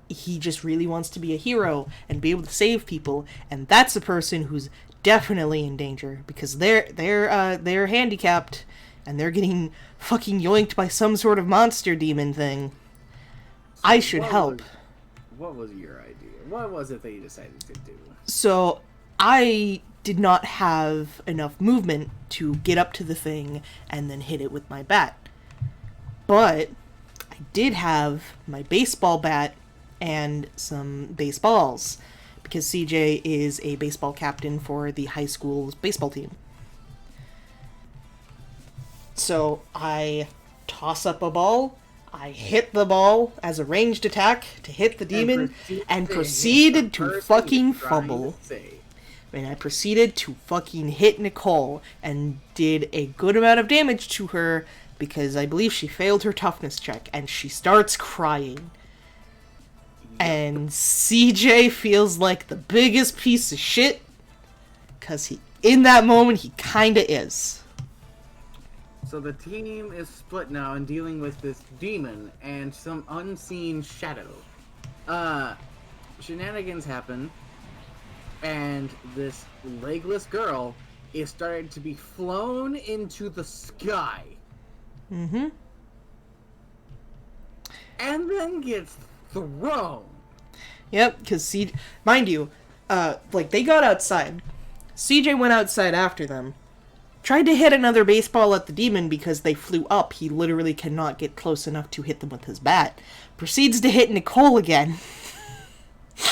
he just really wants to be a hero and be able to save people, and that's a person who's definitely in danger, because they're handicapped, and they're getting fucking yoinked by some sort of monster demon thing. I should help. What was your idea? What was it that you decided to do? So, I did not have enough movement to get up to the thing and then hit it with my bat. But I did have my baseball bat and some baseballs, because CJ is a baseball captain for the high school's baseball team. So I toss up a ball, I hit the ball as a ranged attack to hit the demon, and proceeded to fucking fumble. And I proceeded to fucking hit Nicole, and did a good amount of damage to her, because I believe she failed her toughness check, and she starts crying. And CJ feels like the biggest piece of shit, because in that moment, he kinda is. So the team is split now and dealing with this demon and some unseen shadow. Shenanigans happen, and this legless girl is starting to be flown into the sky. Mm-hmm. And then gets thrown. Yep, because mind you, like, they got outside. CJ went outside after them. Tried to hit another baseball at the demon because they flew up. He literally cannot get close enough to hit them with his bat. Proceeds to hit Nicole again. The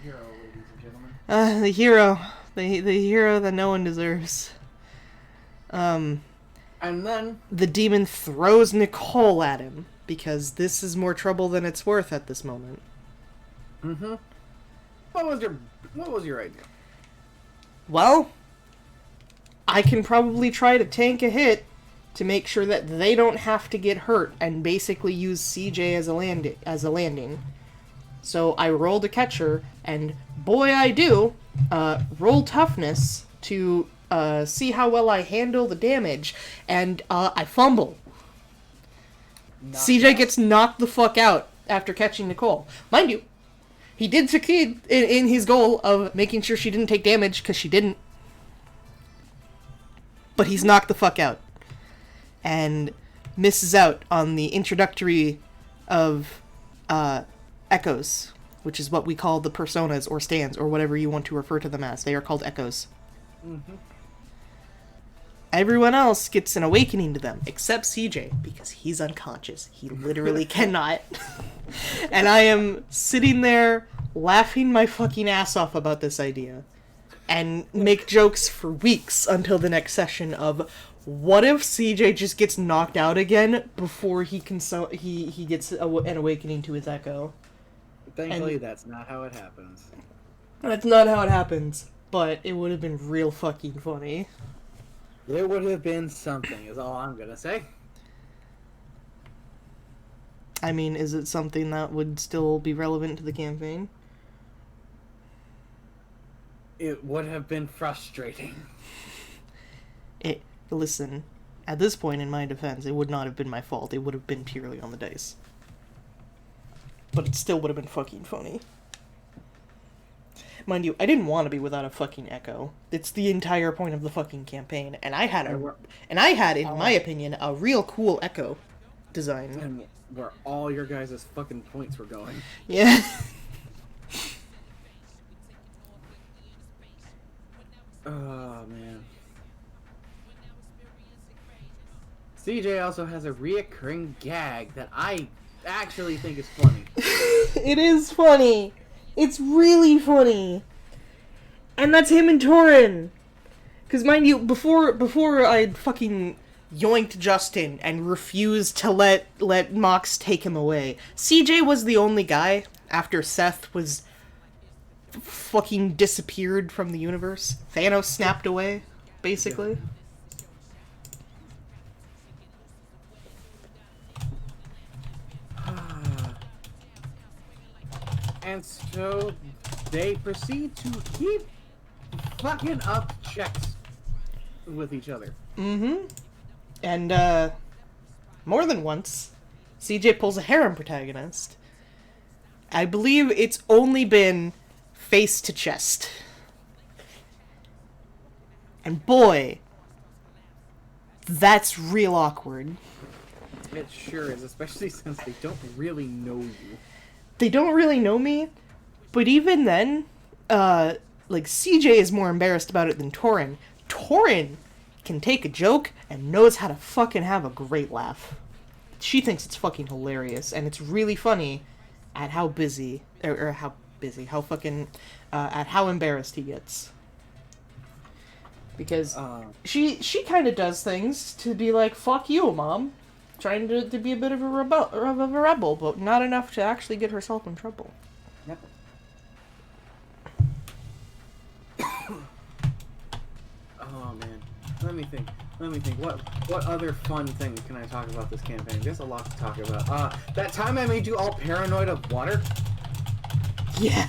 hero, ladies and gentlemen. The hero. The hero that no one deserves. And then The demon throws Nicole at him, because this is more trouble than it's worth at this moment. what was your idea? Well, I can probably try to tank a hit to make sure that they don't have to get hurt, and basically use CJ as a landing. So I rolled a catcher, and boy I do, roll toughness to see how well I handle the damage, and I fumble. CJ gets knocked the fuck out after catching Nicole. Mind you, he did succeed in his goal of making sure she didn't take damage, because she didn't. But he's knocked the fuck out. And misses out on the introductory of echoes, which is what we call the personas or stands, or whatever you want to refer to them as. They are called echoes. Everyone else gets an awakening to them, except CJ, because he's unconscious. He literally cannot. And I am sitting there laughing my fucking ass off about this idea. and make jokes for weeks until the next session of, what if CJ just gets knocked out again before he can he gets an awakening to his echo? Thankfully, that's not how it happens. That's not how it happens, but it would have been real fucking funny. There would have been something, is all I'm gonna say. I mean, is it something that would still be relevant to the campaign? It would have been frustrating. Listen, at this point in my defense, it would not have been my fault. It would have been purely on the dice. But it still would have been fucking funny. Mind you, I didn't want to be without a fucking echo. It's the entire point of the fucking campaign, and I had in my opinion, a real cool echo design. And where all your guys' fucking points were going. Yeah. Oh, man. CJ also has a reoccurring gag that I actually think is funny. It is funny. It's really funny. And that's him and Torin. Because mind you, before I fucking yoinked Justin and refused to let Mox take him away, CJ was the only guy, after Seth was fucking disappeared from the universe. Thanos snapped away, basically. And so they proceed to keep fucking up checks with each other. Mm-hmm. And, more than once, CJ pulls a harem protagonist. I believe it's only been face to chest. And boy, that's real awkward. It sure is, especially since they don't really know you. They don't really know me, but even then, CJ is more embarrassed about it than Torin. Torin can take a joke and knows how to fucking have a great laugh. She thinks it's fucking hilarious, and it's really funny at how how embarrassed he gets. Because she kind of does things to be like, fuck you, Mom. Trying to be a bit of a rebel, but not enough to actually get herself in trouble. Yep. Oh man, let me think. What other fun things can I talk about this campaign? There's a lot to talk about. That time I made you all paranoid of water. Yeah.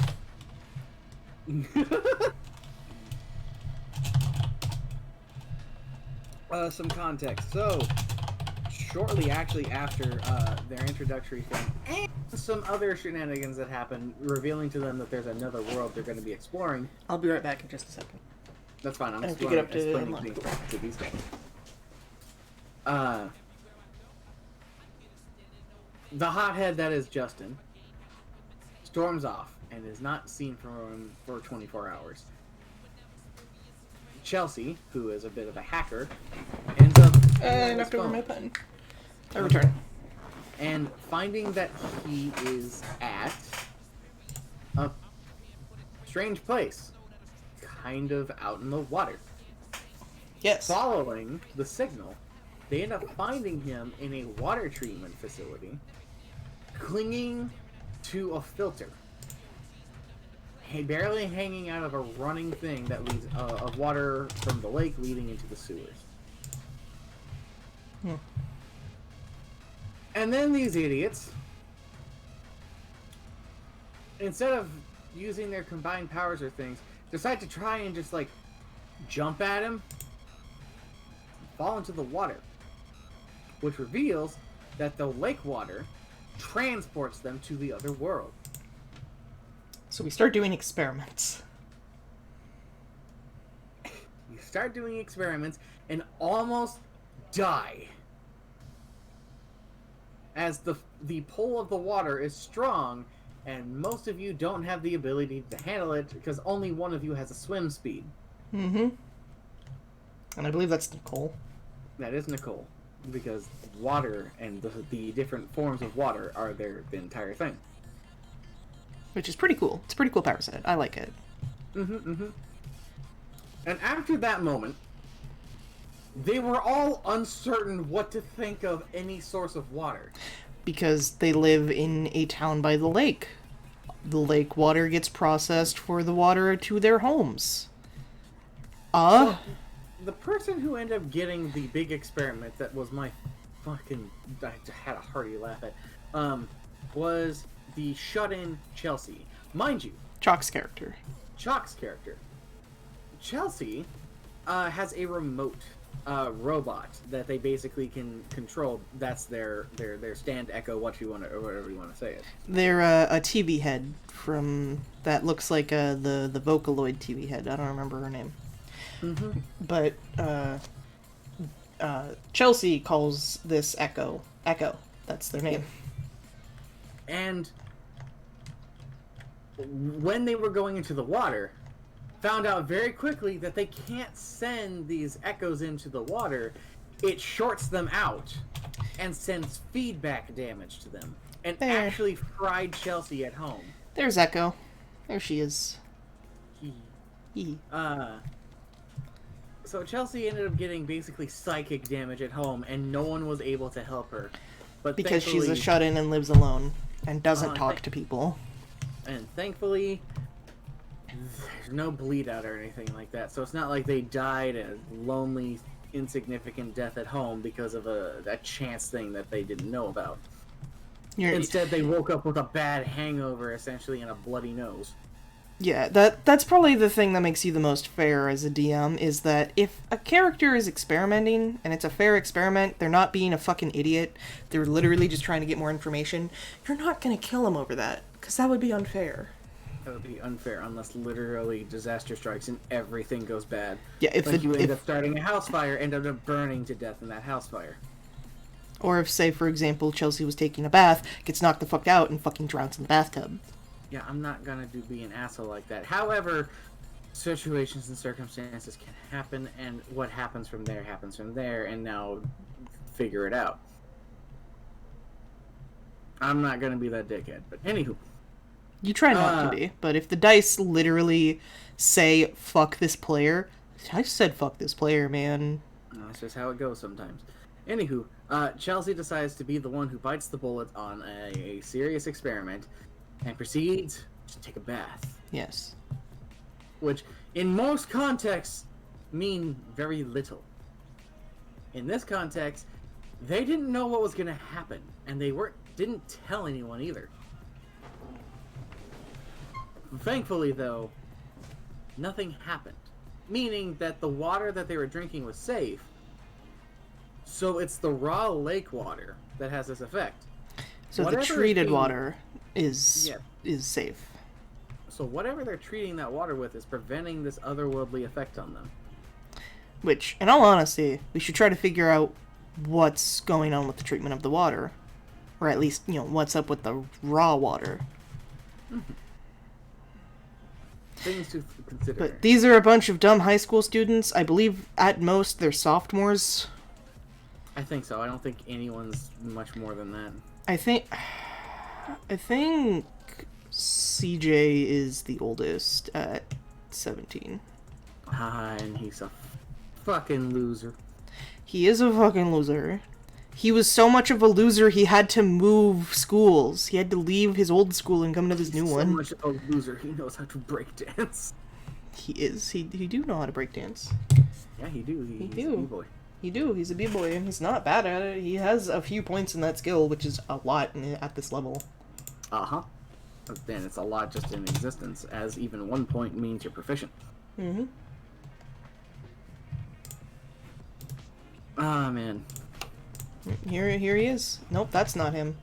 Some context. So, shortly actually after their introductory thing, and some other shenanigans that happen, revealing to them that there's another world they're going to be exploring. I'll be right back in just a second. That's fine. I'm I just have to going get to up explain to to these guys. The hothead that is Justin storms off and is not seen for 24 hours. Chelsea, who is a bit of a hacker, ends up I knocked over my pen. I return. And finding that he is at a strange place, kind of out in the water. Yes. Following the signal, they end up finding him in a water treatment facility, clinging to a filter, barely hanging out of a running thing that leads of water from the lake leading into the sewers. And then these idiots, instead of using their combined powers or things, decide to try and just like jump at him, fall into the water, which reveals that the lake water transports them to the other world. So we start doing experiments. You start doing experiments and almost die, as the pull of the water is strong, and most of you don't have the ability to handle it because only one of you has a swim speed. Mm-hmm. And I believe that's Nicole. That is Nicole, because water and the different forms of water are the entire thing. Which is pretty cool. It's a pretty cool power set. I like it. And after that moment, they were all uncertain what to think of any source of water. Because they live in a town by the lake. The lake water gets processed for the water to their homes. So, the person who ended up getting the big experiment that was my fucking... I had a hearty laugh at, was the shut-in Chelsea. Mind you, Chalk's character. Chalk's character. Chelsea has a remote robot that they basically can control. That's their stand echo, what you want to, or whatever you want to say it. They're a TV head from that looks like the Vocaloid TV head. I don't remember her name. Mm-hmm. But Chelsea calls this Echo. Echo. That's their name. And when they were going into the water, found out very quickly that they can't send these echoes into the water. It shorts them out and sends feedback damage to them. And There. actually fried Chelsea at home. There's Echo. There she is. Hee. So Chelsea ended up getting basically psychic damage at home, and no one was able to help her. But Because she's a thankfully- shut-in and lives alone and doesn't talk thank- to people. And thankfully, there's no bleed out or anything like that. So it's not like they died a lonely, insignificant death at home because of a chance thing that they didn't know about. Instead, they woke up with a bad hangover, essentially, and a bloody nose. Yeah, that's probably the thing that makes you the most fair as a DM, is that if a character is experimenting, and it's a fair experiment, they're not being a fucking idiot, they're literally just trying to get more information, you're not gonna kill them over that, because that would be unfair. That would be unfair unless literally disaster strikes and everything goes bad. Yeah, if Like you end up starting a house fire, end up burning to death in that house fire. Or if, say, for example, Chelsea was taking a bath, gets knocked the fuck out, and fucking drowns in the bathtub. Yeah, I'm not gonna be an asshole like that. However, situations and circumstances can happen, and what happens from there, and now figure it out. I'm not gonna be that dickhead, but anywho. You try not to be, but if the dice literally say, fuck this player, I said fuck this player, man. That's just how it goes sometimes. Anywho, Chelsea decides to be the one who bites the bullet on a serious experiment and proceeds to take a bath. Yes. Which, in most contexts, mean very little. In this context, they didn't know what was going to happen, and they didn't tell anyone either. Thankfully, though, nothing happened. Meaning that the water that they were drinking was safe. So it's the raw lake water that has this effect. So Whatever the is treated being- water is Yeah. is safe. So whatever they're treating that water with is preventing this otherworldly effect on them. Which, in all honesty, we should try to figure out what's going on with the treatment of the water. Or at least, what's up with the raw water. Things to consider. But these are a bunch of dumb high school students. I believe, at most, they're sophomores. I think so. I don't think anyone's much more than that. I think CJ is the oldest at 17. And he's a fucking loser. He is a fucking loser. He was so much of a loser, he had to move schools. He had to leave his old school and come to this new So one. much of a loser. He knows how to break dance. He is. He do know how to break dance. Yeah, he do. He's do. a b-boy. He do. He's a b-boy, and he's not bad at it. He has a few points in that skill, which is a lot at this level. Uh-huh. But then it's a lot just in existence, as even 1 point means you're proficient. Mm-hmm. Ah, man. Here he is. Nope, that's not him.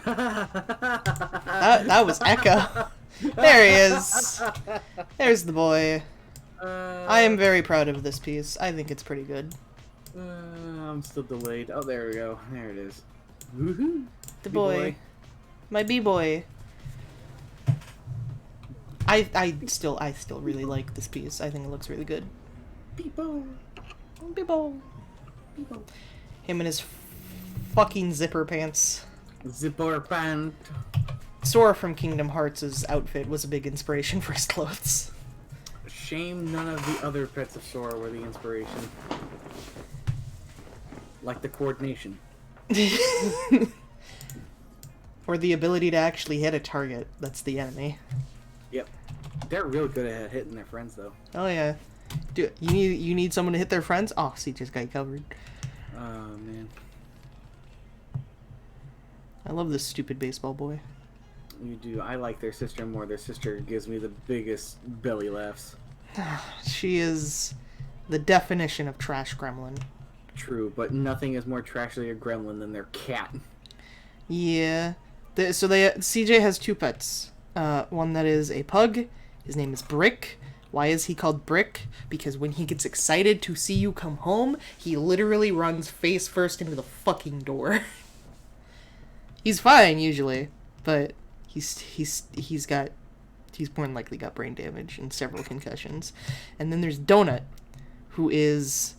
That was Echo. There he is. There's the boy. I am very proud of this piece. I think it's pretty good. I'm still delayed. Oh, there we go. There it is. Woohoo! The boy. My b-boy. I still really like this piece. I think it looks really good. People. B-boy. Him and his fucking zipper pants. Zipper pant. Sora from Kingdom Hearts' outfit was a big inspiration for his clothes. shame none of the other Pets of Sora were the inspiration. Like the coordination. Or the ability to actually hit a target that's the enemy. Yep. They're real good at hitting their friends, though. Oh yeah. Dude, you need someone to hit their friends? Oh, see, just got you covered. Oh, man. I love this stupid baseball boy. You do. I like their sister more. Their sister gives me the biggest belly laughs. She is the definition of trash gremlin. True, but nothing is more trashly a gremlin than their cat. Yeah. CJ has two pets. One that is a pug. His name is Brick. Why is he called Brick? Because when he gets excited to see you come home, he literally runs face first into the fucking door. He's fine usually, but he's more than likely got brain damage and several concussions. And then there's Donut, who is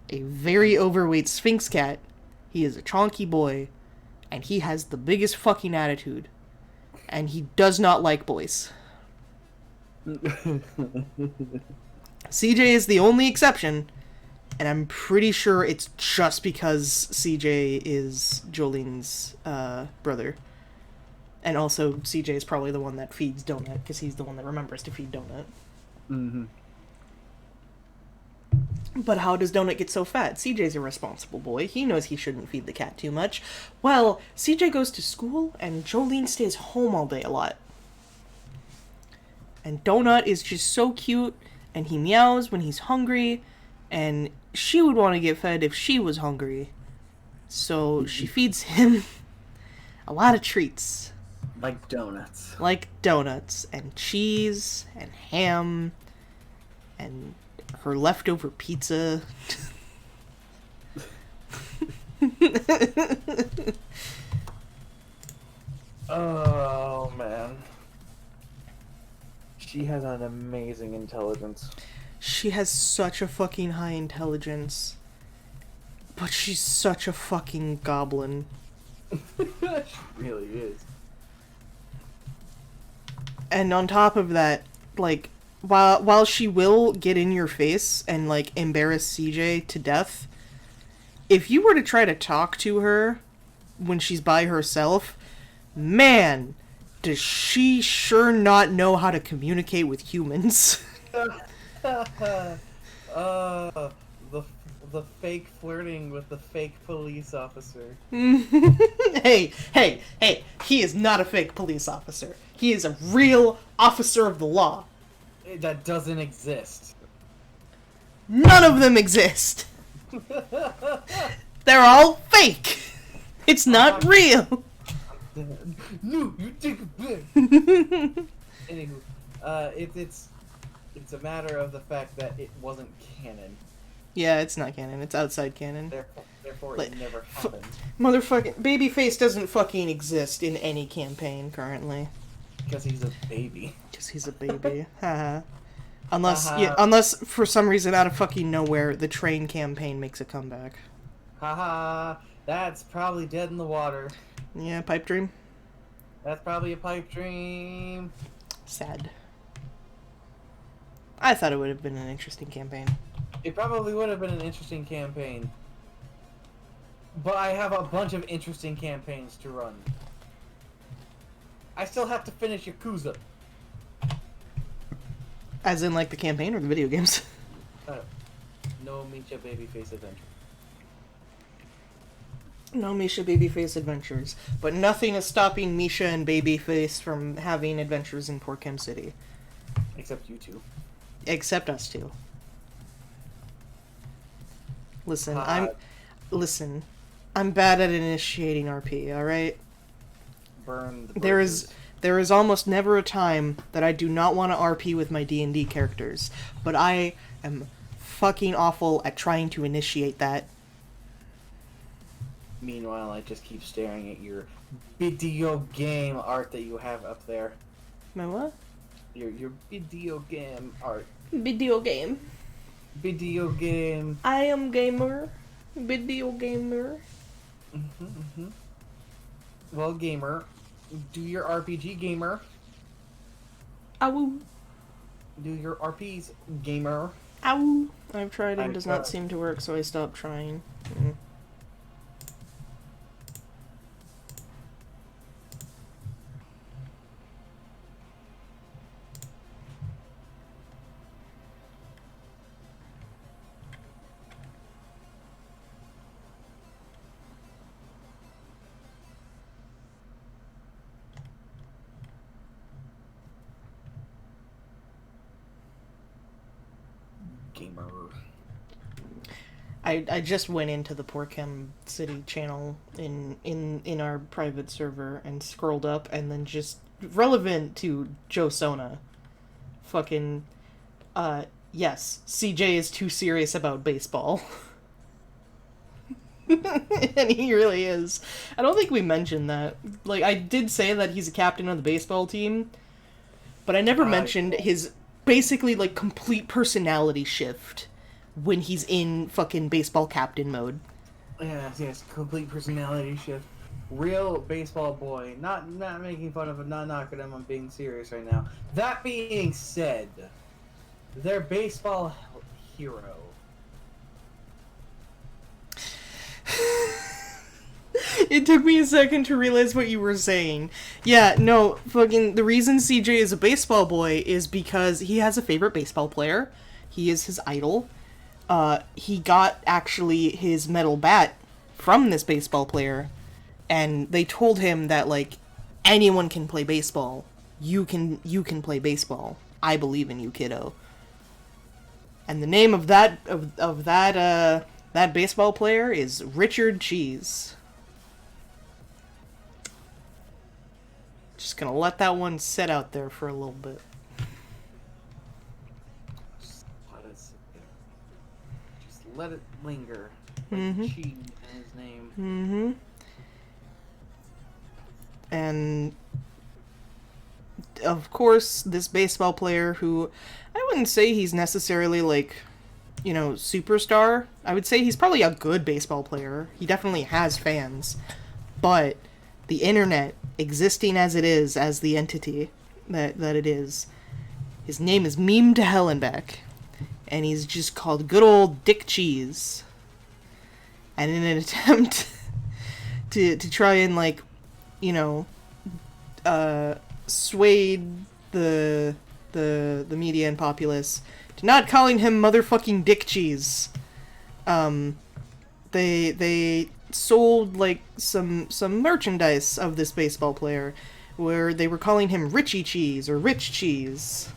a very overweight Sphinx cat. He is a chonky boy, and he has the biggest fucking attitude. And he does not like boys. CJ is the only exception, and I'm pretty sure it's just because CJ is Jolene's brother. And also, CJ is probably the one that feeds Donut, because he's the one that remembers to feed Donut. Mm-hmm. But how does Donut get so fat? CJ's a responsible boy. He knows he shouldn't feed the cat too much. Well, CJ goes to school, and Jolene stays home all day a lot. And Donut is just so cute, and he meows when he's hungry, and she would want to get fed if she was hungry. So she feeds him a lot of treats. Like donuts. Like donuts, and cheese, and ham, and her leftover pizza. Oh, man. She has an amazing intelligence. She has such a fucking high intelligence. But she's such a fucking goblin. She really is. And on top of that, like, while she will get in your face and, like, embarrass CJ to death, if you were to try to talk to her when she's by herself, man, does she sure not know how to communicate with humans. The fake flirting with the fake police officer. Hey, he is not a fake police officer. He is a real officer of the law. That doesn't exist. None of them exist. They're all fake. It's not real. No, you take it back. Anywho, it's a matter of the fact that it wasn't canon. Yeah, it's not canon. It's outside canon. Therefore Like, it never happened. Motherfucking Babyface doesn't fucking exist in any campaign currently. Because he's a baby. Because he's a baby. Haha. Unless for some reason out of fucking nowhere the train campaign makes a comeback. Haha, that's probably dead in the water. Yeah, pipe dream. That's probably a pipe dream. Sad. I thought it would have been an interesting campaign. It probably would have been an interesting campaign. But I have a bunch of interesting campaigns to run. I still have to finish Yakuza. As in, like, the campaign or the video games? No Misha Babyface Adventure. No Misha Babyface adventures. But nothing is stopping Misha and Babyface from having adventures in Port Chem City. Except you two. Except us two. Listen, I'm bad at initiating RP, alright? Burn the There bridges. is almost never a time that I do not want to RP with my D&D characters, but I am fucking awful at trying to initiate that. Meanwhile, I just keep staring at your video game art that you have up there. My what? Your video game art. Video game. Video game. I am gamer. Video gamer. Well, gamer, do your RPG gamer. Awoo. do your RPs, gamer. Ow! I've tried and I've does not tried. seem to work, so I stopped trying. Mm. Gamer. I just went into the Porchem City channel in our private server and scrolled up, and then just relevant to Joe Sona. Fucking, yes, CJ is too serious about baseball. And he really is. I don't think we mentioned that. Like, I did say that he's a captain of the baseball team, but I never mentioned his basically, like, complete personality shift when he's in fucking baseball captain mode. Yes, complete personality shift. Real baseball boy. Not making fun of him, not knocking him. I'm being serious right now. That being said, their baseball hero. It took me a second to realize what you were saying. Yeah, no, fucking, the reason CJ is a baseball boy is because he has a favorite baseball player. He is his idol. He got, actually, his metal bat from this baseball player, and they told him that, like, anyone can play baseball. You can play baseball. I believe in you, kiddo. And the name of that baseball player is Richard Cheese. Just gonna let that one sit out there for a little bit. Just let it linger. Like cheese in his name. Mm-hmm. And of course, this baseball player who I wouldn't say he's necessarily like, you know, superstar. I would say he's probably a good baseball player. He definitely has fans. But the internet, existing as it is, as the entity that it is, his name is Meme to Hell and Back. And he's just called good old Dick Cheese. And in an attempt to try and, like, you know, swayed the media and populace to not calling him motherfucking Dick Cheese. They sold, like, some merchandise of this baseball player where they were calling him Richie Cheese or Rich Cheese.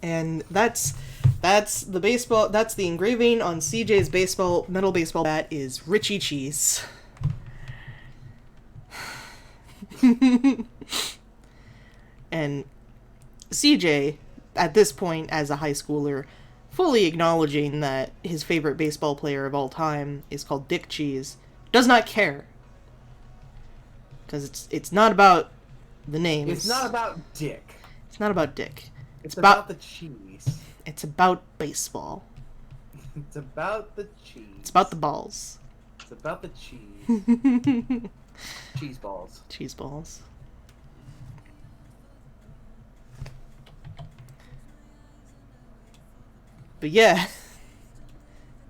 And that's the engraving on CJ's metal baseball bat is Richie Cheese. And CJ, at this point as a high schooler, fully acknowledging that his favorite baseball player of all time is called Dick Cheese, does not care. Because it's not about the names. It's not about Dick. It's not about Dick. It's about the cheese. It's about baseball. It's about the cheese. It's about the balls. It's about the cheese. Cheese balls. Cheese balls. But yeah.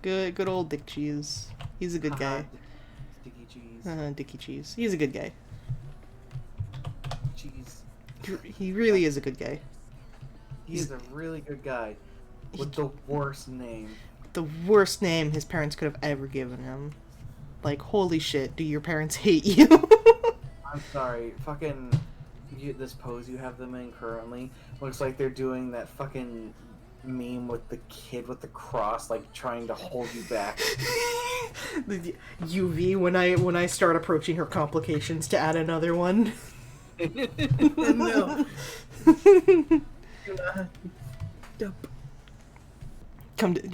Good old Dick Cheese. He's a good guy. Dicky cheese. Dickie Cheese. He's a good guy. Cheese. He really is a good guy. He is a really good guy. With the worst name. The worst name his parents could have ever given him. Like, holy shit, do your parents hate you? I'm sorry. Fucking... this pose you have them in currently looks like they're doing that fucking meme with the kid with the cross, like, trying to hold you back. The UV when I start approaching her complications to add another one. No.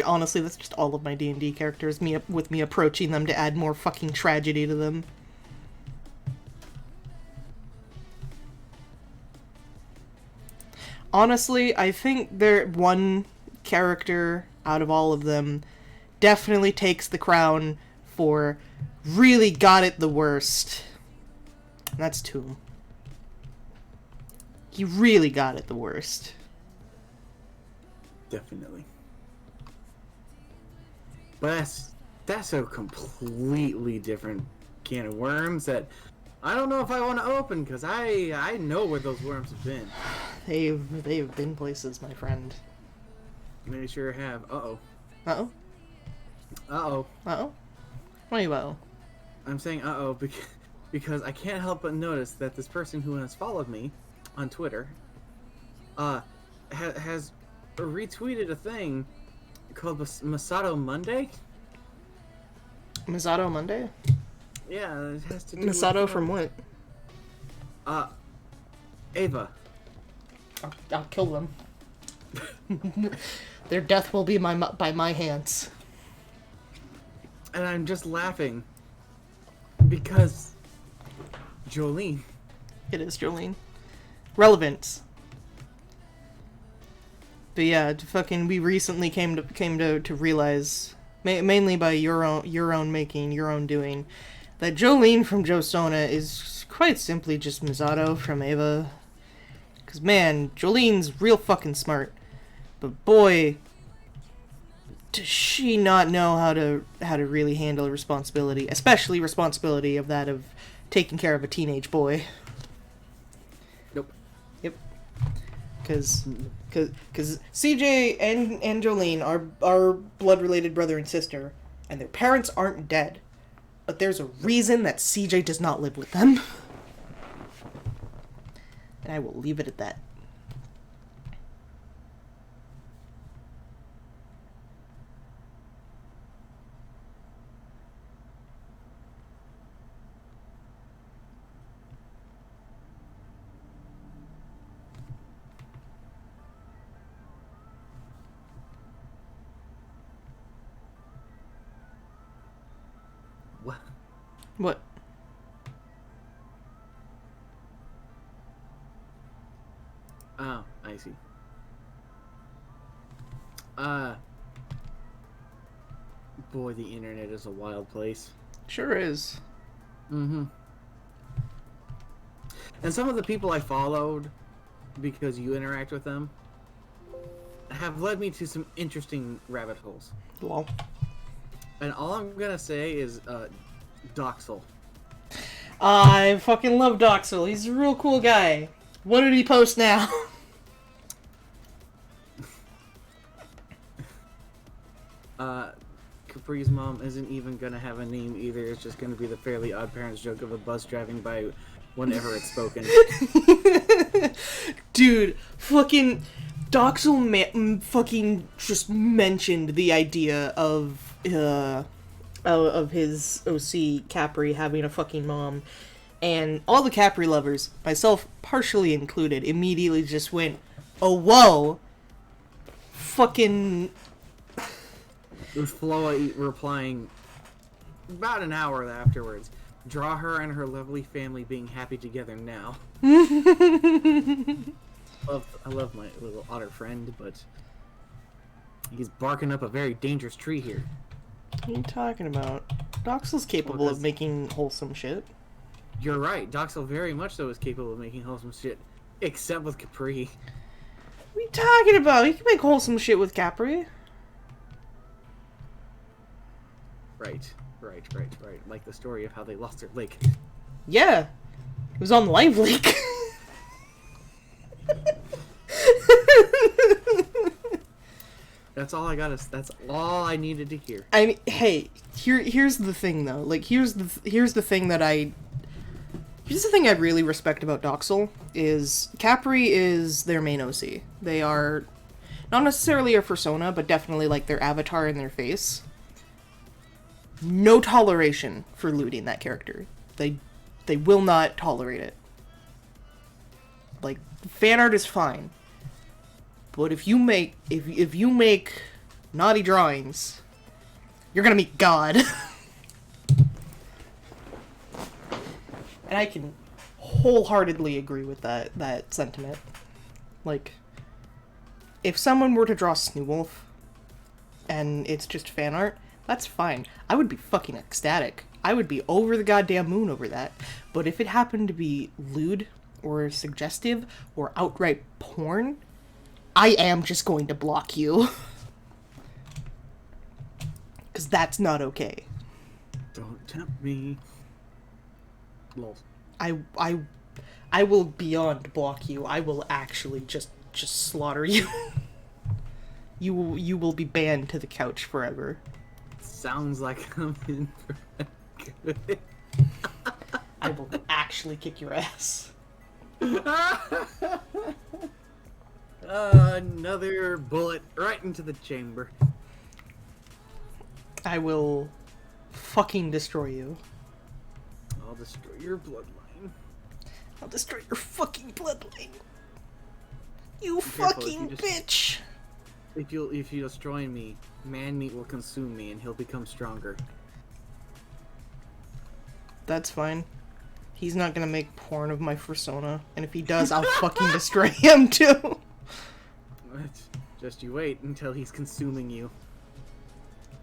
Honestly, that's just all of my D&D characters, with me approaching them to add more fucking tragedy to them. Honestly, I think one character out of all of them definitely takes the crown for really got it the worst. And that's Tomb. He really got it the worst. Definitely. But that's a completely different can of worms that I don't know if I want to open, because I know where those worms have been. They've been places, my friend. They sure have. Uh-oh. Uh-oh. Uh-oh. Uh-oh. What are you uh-oh? I'm saying uh-oh because I can't help but notice that this person who has followed me on Twitter has retweeted a thing called Masato Monday. Masato Monday? Yeah, it has to do Masato with, from what? Ava. I'll kill them. Their death will be by my hands. And I'm just laughing because Jolene. It is Jolene. Relevance. But yeah, we recently came to realize, mainly by your own making, your own doing, that Jolene from Josona is quite simply just Misato from Eva. Cause man, Jolene's real fucking smart, but boy, does she not know how to really handle responsibility, especially responsibility of taking care of a teenage boy. Nope. Yep. Cause CJ and Jolene are blood-related brother and sister, and their parents aren't dead. But there's a reason that CJ does not live with them. And I will leave it at that. What? What? Oh, I see. Boy, the internet is a wild place. Sure is. Mm-hmm. And some of the people I followed, because you interact with them, have led me to some interesting rabbit holes. Lol. And all I'm gonna say is, Doxel. I fucking love Doxel. He's a real cool guy. What did he post now? Capri's mom isn't even gonna have a name either. It's just gonna be the Fairly Odd Parents joke of a bus driving by whenever it's spoken. Dude, fucking Doxel fucking just mentioned the idea of his OC Capri having a fucking mom, and all the Capri lovers, myself partially included, immediately just went, "Oh whoa!" Fucking. With Floa replying about an hour afterwards, "Draw her and her lovely family being happy together now." I love my little otter friend, but he's barking up a very dangerous tree here. What are you talking about? Doxel's capable of making wholesome shit. You're right. Doxel very much so is capable of making wholesome shit, except with Capri. What are you talking about? He can make wholesome shit with Capri. Right. Like the story of how they lost their lake. Yeah. It was on Live Leak. That's all I needed to hear. I mean, hey, here's the thing though. Like, here's the thing I really respect about Doxel is Capri is their main OC. They are not necessarily a persona, but definitely like their avatar in their face. No toleration for looting that character. They will not tolerate it. Like, fan art is fine. But if you make naughty drawings, you're gonna meet God. And I can wholeheartedly agree with that sentiment. Like, if someone were to draw Snoowolf and it's just fan art, that's fine. I would be fucking ecstatic. I would be over the goddamn moon over that. But if it happened to be lewd or suggestive or outright porn, I am just going to block you. Because that's not okay. Don't tempt me. Lol. I will beyond block you. I will actually just slaughter you. You will be banned to the couch forever. Sounds like I'm in for a good. I will actually kick your ass. Another bullet right into the chamber. I will fucking destroy you. I'll destroy your bloodline. I'll destroy your fucking bloodline. You careful, if fucking you just- bitch. If you destroy me, man meat will consume me and he'll become stronger. That's fine. He's not gonna make porn of my persona, and if he does, I'll fucking destroy him too. Just you wait until he's consuming you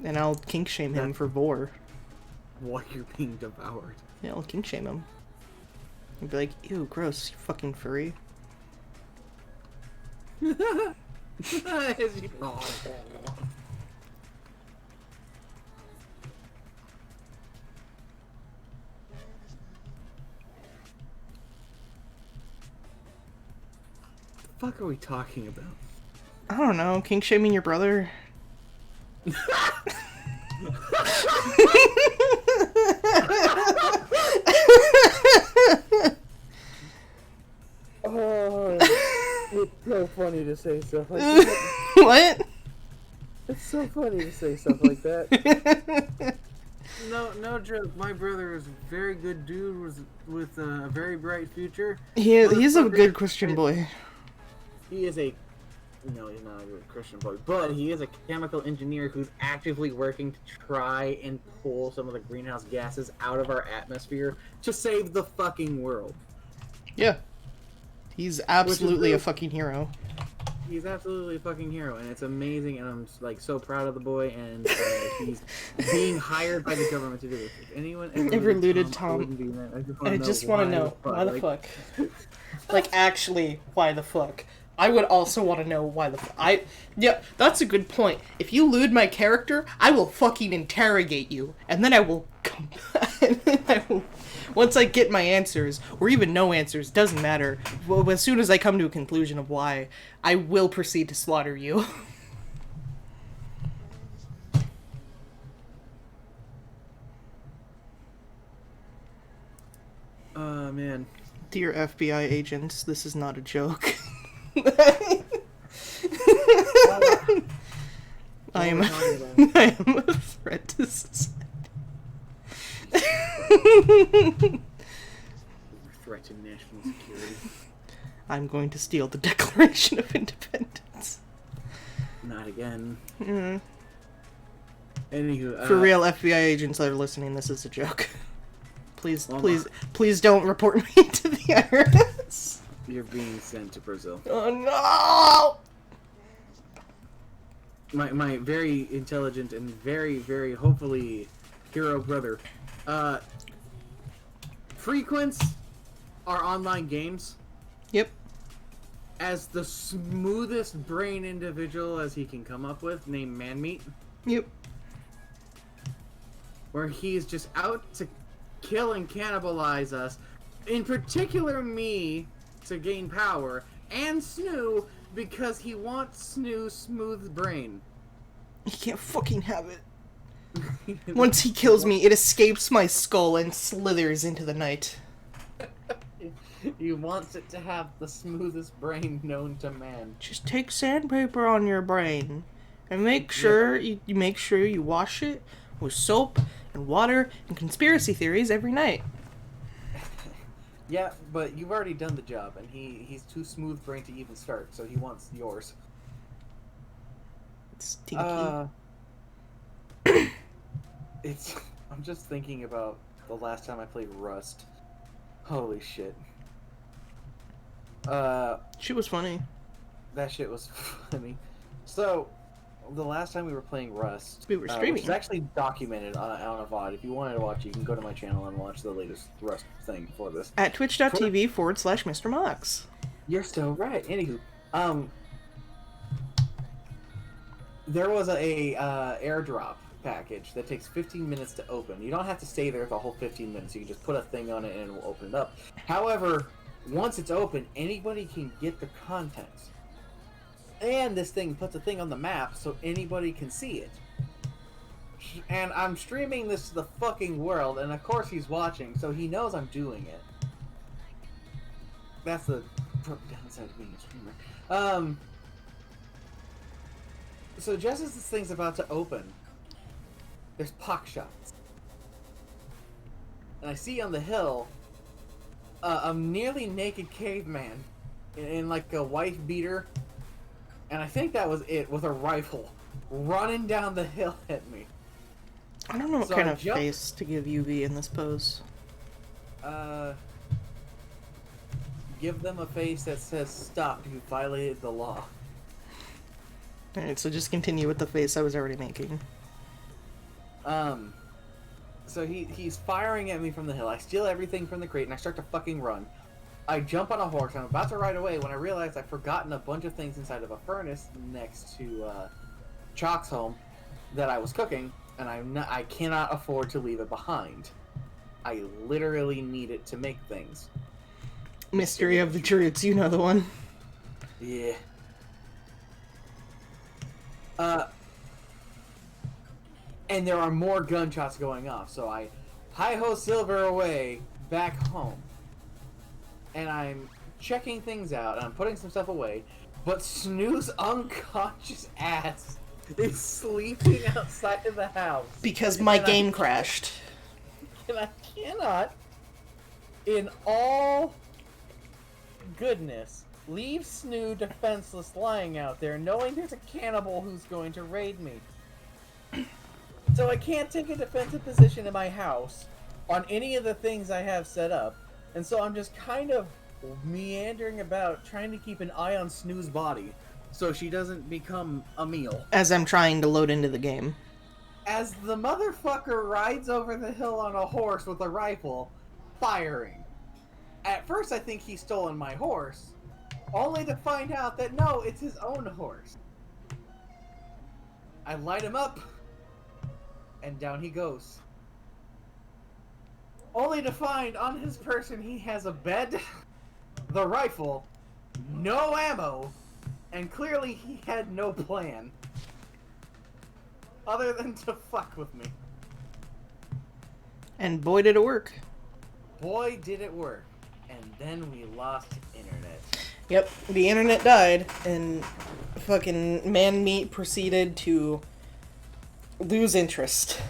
And I'll kink shame him for vor. while you're being devoured. Yeah, I'll kink shame him. I'll be like, ew, gross, you fucking furry. The fuck are we talking about? I don't know, kink shaming your brother. Oh, it's so funny to say stuff like that. What? It's so funny to say stuff like that. No joke. My brother is a very good dude with a very bright future. He's a good Christian boy. He is a... No, he's not a good Christian boy, but he is a chemical engineer who's actively working to try and pull some of the greenhouse gases out of our atmosphere to save the fucking world. Yeah. He's absolutely a really- fucking hero. He's absolutely a fucking hero, and it's amazing, and I'm like so proud of the boy, and he's being hired by the government to do this. If anyone Ever looted Tom, I Tom? wouldn't be there. I just want to know, why the Like, fuck? Like, actually, why the fuck? I would also want to know why the fuck. Yeah, that's a good point. If you lewd my character, I will fucking interrogate you, and then I will come and then I will, once I get my answers, or even no answers, doesn't matter. Well, as soon as I come to a conclusion of why, I will proceed to slaughter you. Man. Dear FBI agents, this is not a joke. I am a threat to society. Threat to national security. I'm going to steal the Declaration of Independence. Not again. Mm. Anywho, For real, FBI agents that are listening, this is a joke. Please, Well, please don't report me to the IRS. You're being sent to Brazil. Oh no! My very intelligent and very hopefully hero brother frequents our online games Yep. as the smoothest brain individual as he can come up with, named Manmeat, Yep. where he's just out to kill and cannibalize us, in particular me, to gain power, and Snoo because he wants Snoo's smooth brain. He can't fucking have it. Once he kills me, it escapes my skull and slithers into the night. He wants it to have the smoothest brain known to man. Just take sandpaper on your brain and make sure you make sure you wash it with soap and water and conspiracy theories every night. Yeah, but you've already done the job, and he's too smooth brain to even start, so he wants yours. It's stinky. It's. I'm just thinking about the last time I played Rust. Holy shit. She was funny. That shit was funny. So, the last time we were playing Rust, We were streaming. which is actually documented on a VOD. If you wanted to watch, you can go to my channel and watch the latest Rust thing for this. At twitch.tv/Mr. Mox. You're so right. Anywho, there was a airdrop package that takes 15 minutes to open. You don't have to stay there the whole 15 minutes. You can just put a thing on it and it will open it up. However, once it's open, anybody can get the contents. And this thing puts a thing on the map so anybody can see it. And I'm streaming this to the fucking world, and of course he's watching, so he knows I'm doing it. That's the downside of being a streamer. So just as this thing's about to open, there's pock shots. And I see on the hill a nearly naked caveman in like a white beater, and I think that was it, with a rifle running down the hill at me. I don't know what So kind I of jumped- face to give UV in this pose. Give them a face that says stop, you violated the law. Alright, so just continue with the face I was already making. So he's firing at me from the hill. I steal everything from the crate and I start to fucking run. I jump on a horse. I'm about to ride away when I realize I've forgotten a bunch of things inside of a furnace next to Chalk's home that I was cooking, and I cannot afford to leave it behind. I literally need it to make things. Mystery of the Druids, you know the one. Yeah. And there are more gunshots going off, so I hi-ho silver away back home. And I'm checking things out, and I'm putting some stuff away, but Snoo's unconscious ass is sleeping outside of the house. Because my And game crashed. And I cannot, in all goodness, leave Snoo defenseless lying out there, knowing there's a cannibal who's going to raid me. So I can't take a defensive position in my house on any of the things I have set up, and so I'm just kind of meandering about trying to keep an eye on Snoo's body so she doesn't become a meal. As I'm trying to load into the game. As the motherfucker rides over the hill on a horse with a rifle, firing. At first I think he's stolen my horse, only to find out that no, it's his own horse. I light him up, and down he goes. Only to find on his person he has a bed, the rifle, no ammo, and clearly he had no plan. Other than to fuck with me. And boy did it work. Boy did it work. And then we lost internet. Yep, the internet died, and fucking Man-Meat proceeded to lose interest.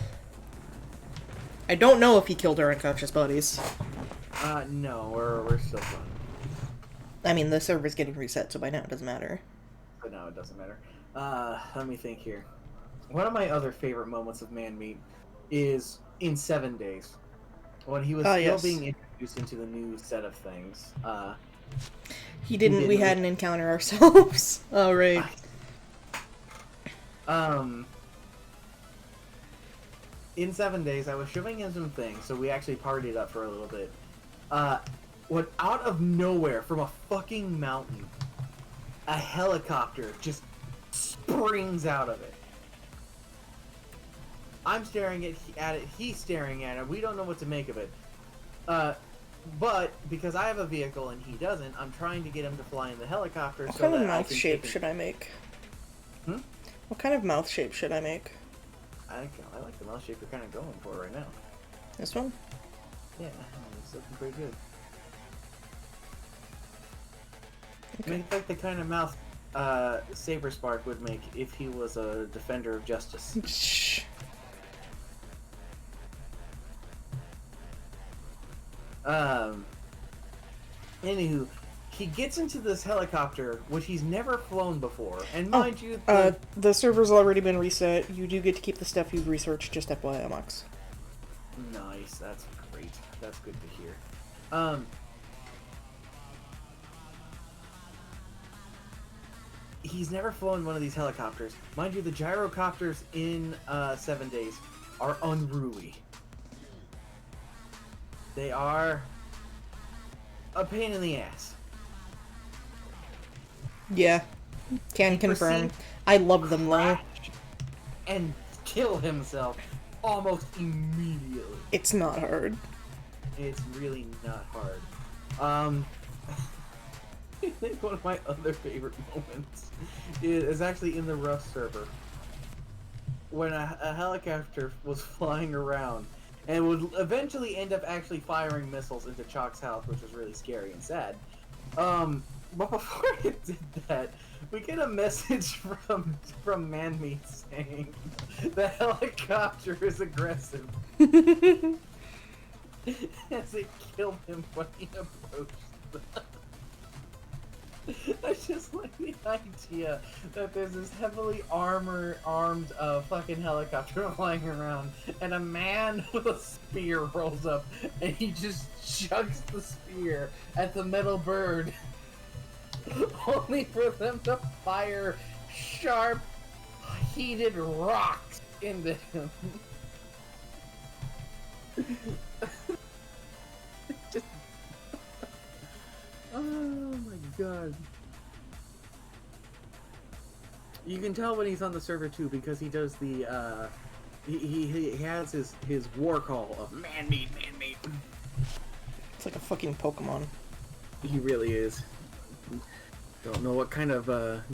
I don't know if he killed our unconscious bodies. No, we're still fine. I mean, the server's getting reset, so by now it doesn't matter. But no, it doesn't matter. Let me think here. One of my other favorite moments of Man-Meat is in 7 Days. When he was still yes. being introduced into the new set of things. He didn't, we didn't. had an encounter ourselves. Oh, right. In 7 Days, I was shoving in some things, so we actually partied up for a little bit. When out of nowhere, from a fucking mountain, a helicopter just springs out of it. I'm staring at it, he's staring at it, we don't know what to make of it. But, because I have a vehicle and he doesn't, I'm trying to get him to fly in the helicopter What so kind that of I mouth can shape take him- should I make? Hmm? What kind of mouth shape should I make? I like the mouth shape you're kind of going for right now. This one? Yeah, it's looking pretty good. Okay. Make like the kind of mouth Saber Spark would make if he was a defender of justice. Shh. Anywho, he gets into this helicopter, which he's never flown before, and mind you, The server's already been reset. You do get to keep the stuff you've researched, just FYI, Mox. nice, that's great. That's good to hear. he's never flown one of these helicopters. Mind you, the gyrocopters in 7 Days are unruly. They are a pain in the ass. Yeah. Can confirm. I love them though. Crash and kill himself almost immediately. It's not hard. It's really not hard. I think one of my other favorite moments is actually in the Rust server. When a helicopter was flying around and would eventually end up actually firing missiles into Chalk's house, which was really scary and sad. But before it did that, we get a message from Manmeat saying the helicopter is aggressive. As it killed him when he approached them. I just like the idea that there's this heavily armed fucking helicopter flying around, and a man with a spear rolls up, and he just chucks the spear at the metal bird, only for them to fire sharp, heated rocks into him. Just... Oh my god. You can tell when he's on the server too, because he does the he has his war call of man meat. It's like a fucking Pokemon. He really is. Don't know what kind of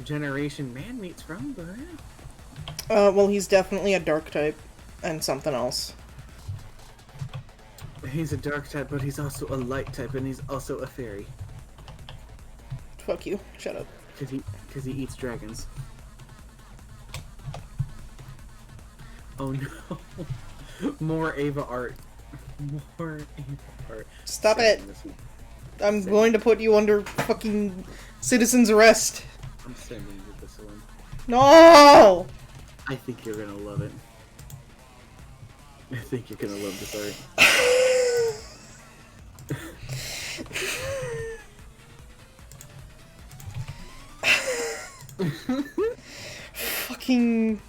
generation man meat's from, but Well, he's definitely a dark type and something else. he's a dark type, but he's also a light type, and he's also a fairy. Fuck you. Shut up. Because he eats dragons. Oh no. More Ava art. More Ava art. Stop it. I'm going to put you under fucking citizen's arrest. I'm sending you this one. No! I think you're gonna love it. I think you're gonna love this art. Fucking...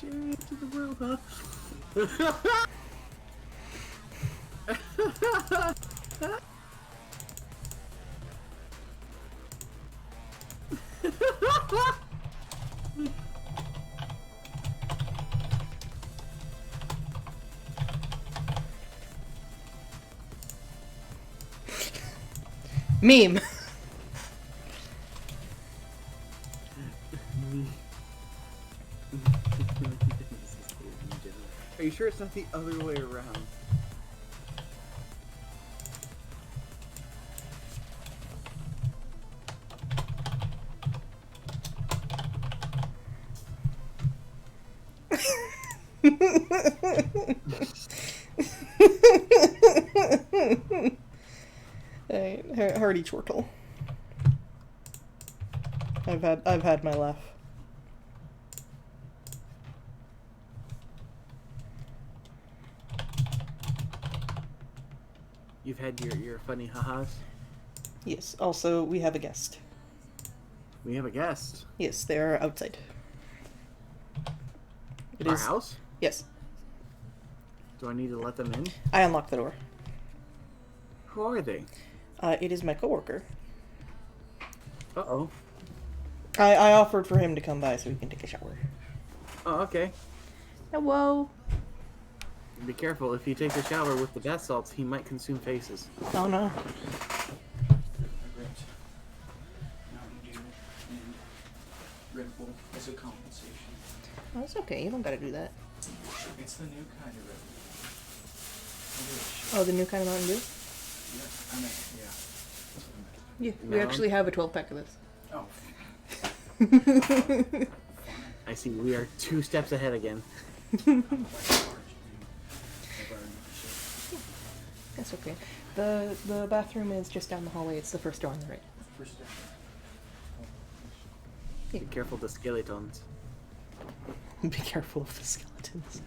Jerry into the world, huh? Meme. Are you sure it's not the other way around? Hey, Hardy Chortle. I've had my laugh. You've had your funny ha-has? Yes. Also, we have a guest. We have a guest. Yes, they are outside. It Our is- house? Yes. Do I need to let them in? I unlocked the door. Who are they? It is my coworker. Uh-oh. I offered for him to come by so he can take a shower. Oh, okay. Hello. Be careful, if he takes a shower with the bath salts, he might consume faces. Oh no. I grabbed Mountain Dew and Red Bull as a compensation. Oh, it's okay. You don't gotta do that. It's the new kind of Red Bull. Oh, the new kind of Mountain Dew? Yeah, I mean, yeah. That's what I meant. Yeah, we No. actually have a 12-pack of this. Oh, I see, we are 2 steps ahead again. That's okay. The bathroom is just down the hallway. It's the first door on the right. First step. Be careful the skeletons. Be careful of the skeletons.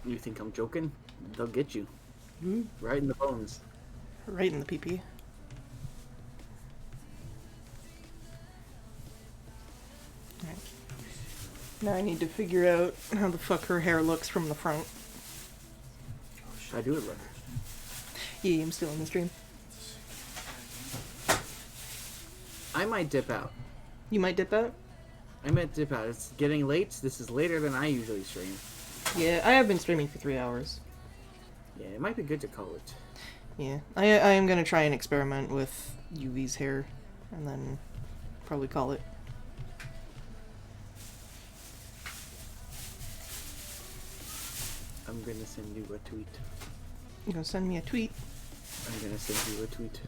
You think I'm joking? They'll get you. Mm. Right in the bones. Right in the pee-pee. Alright. Now I need to figure out how the fuck her hair looks from the front. I do it right. Yeah, I'm still in the stream. I might dip out. You might dip out? I might dip out. It's getting late. This is later than I usually stream. Yeah, I have been streaming for 3 hours. Yeah, it might be good to call it. Yeah, I am gonna try and experiment with UV's hair, and then probably call it. I'm gonna send you a tweet. You gonna send me a tweet? I'm gonna send you a tweet.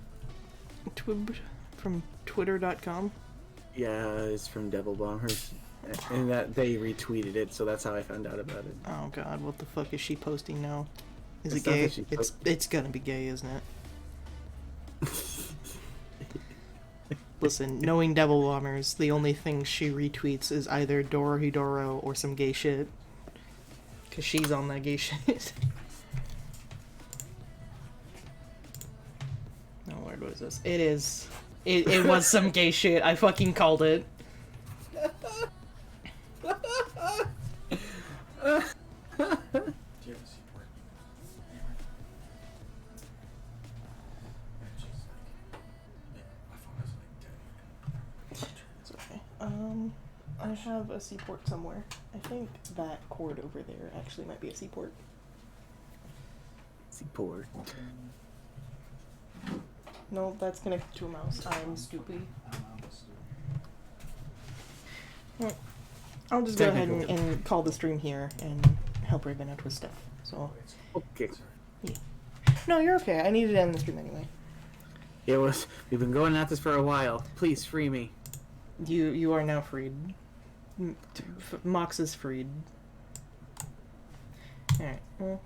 Twib from twitter.com. Yeah, it's from Devil Bombers. And that they retweeted it, so that's how I found out about it. Oh god, what the fuck is she posting now? Is It's it not gay? that she It's gonna be gay, isn't it? Listen, knowing Devil Bombers, the only thing she retweets is either Dorohedoro or some gay shit. Cause she's on that gay shit. Oh lord, what is this? It is. It was some gay shit. I fucking called it. It's okay. I have a seaport somewhere. I think that cord over there actually might be a seaport. Seaport. No, that's connected to a mouse. I'm stupid. Well, I'll just go ahead and call the stream here and help Raven out with stuff. So, Okay. yeah. No, you're okay. I needed to end the stream anyway. We've been going at this for a while. Please free me. You are now freed. Mox is freed. Alright, well,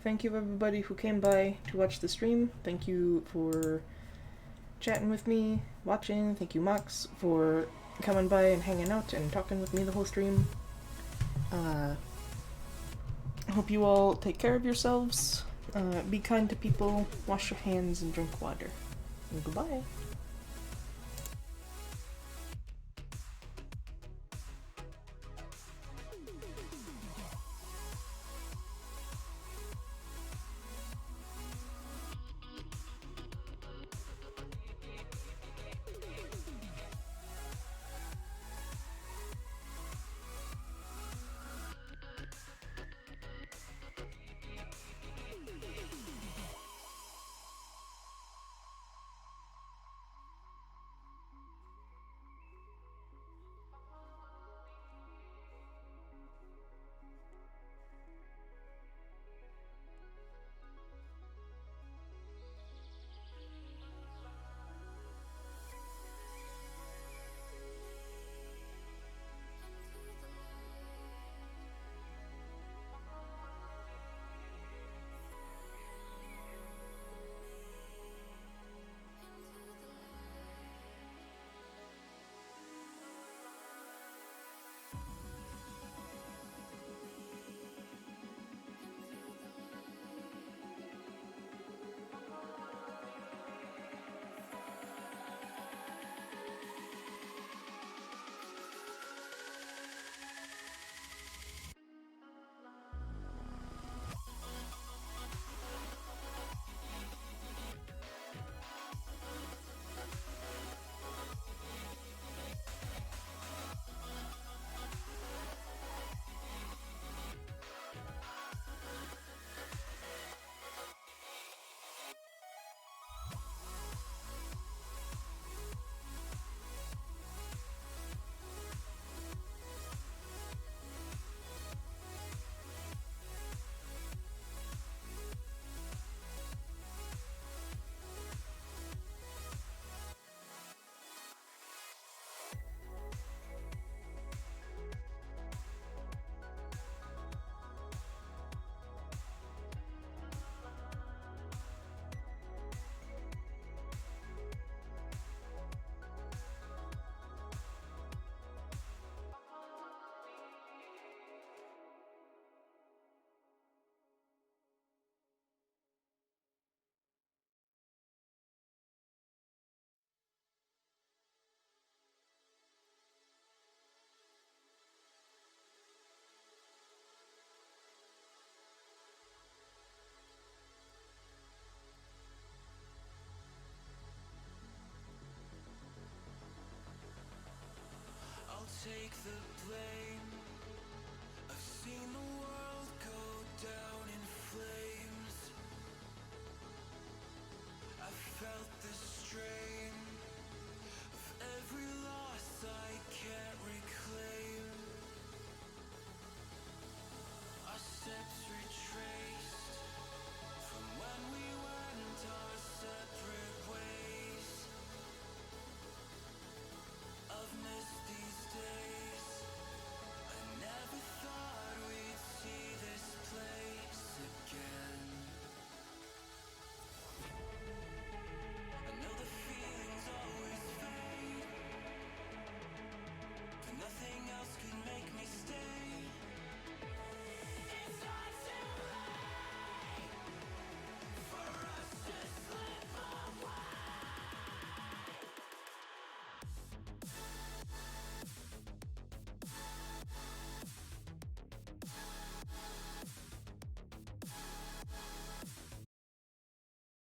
thank you everybody who came by to watch the stream. Thank you for chatting with me, watching. Thank you, Mox, for coming by and hanging out and talking with me the whole stream. I hope you all take care of yourselves. Be kind to people, wash your hands, and drink water. And goodbye.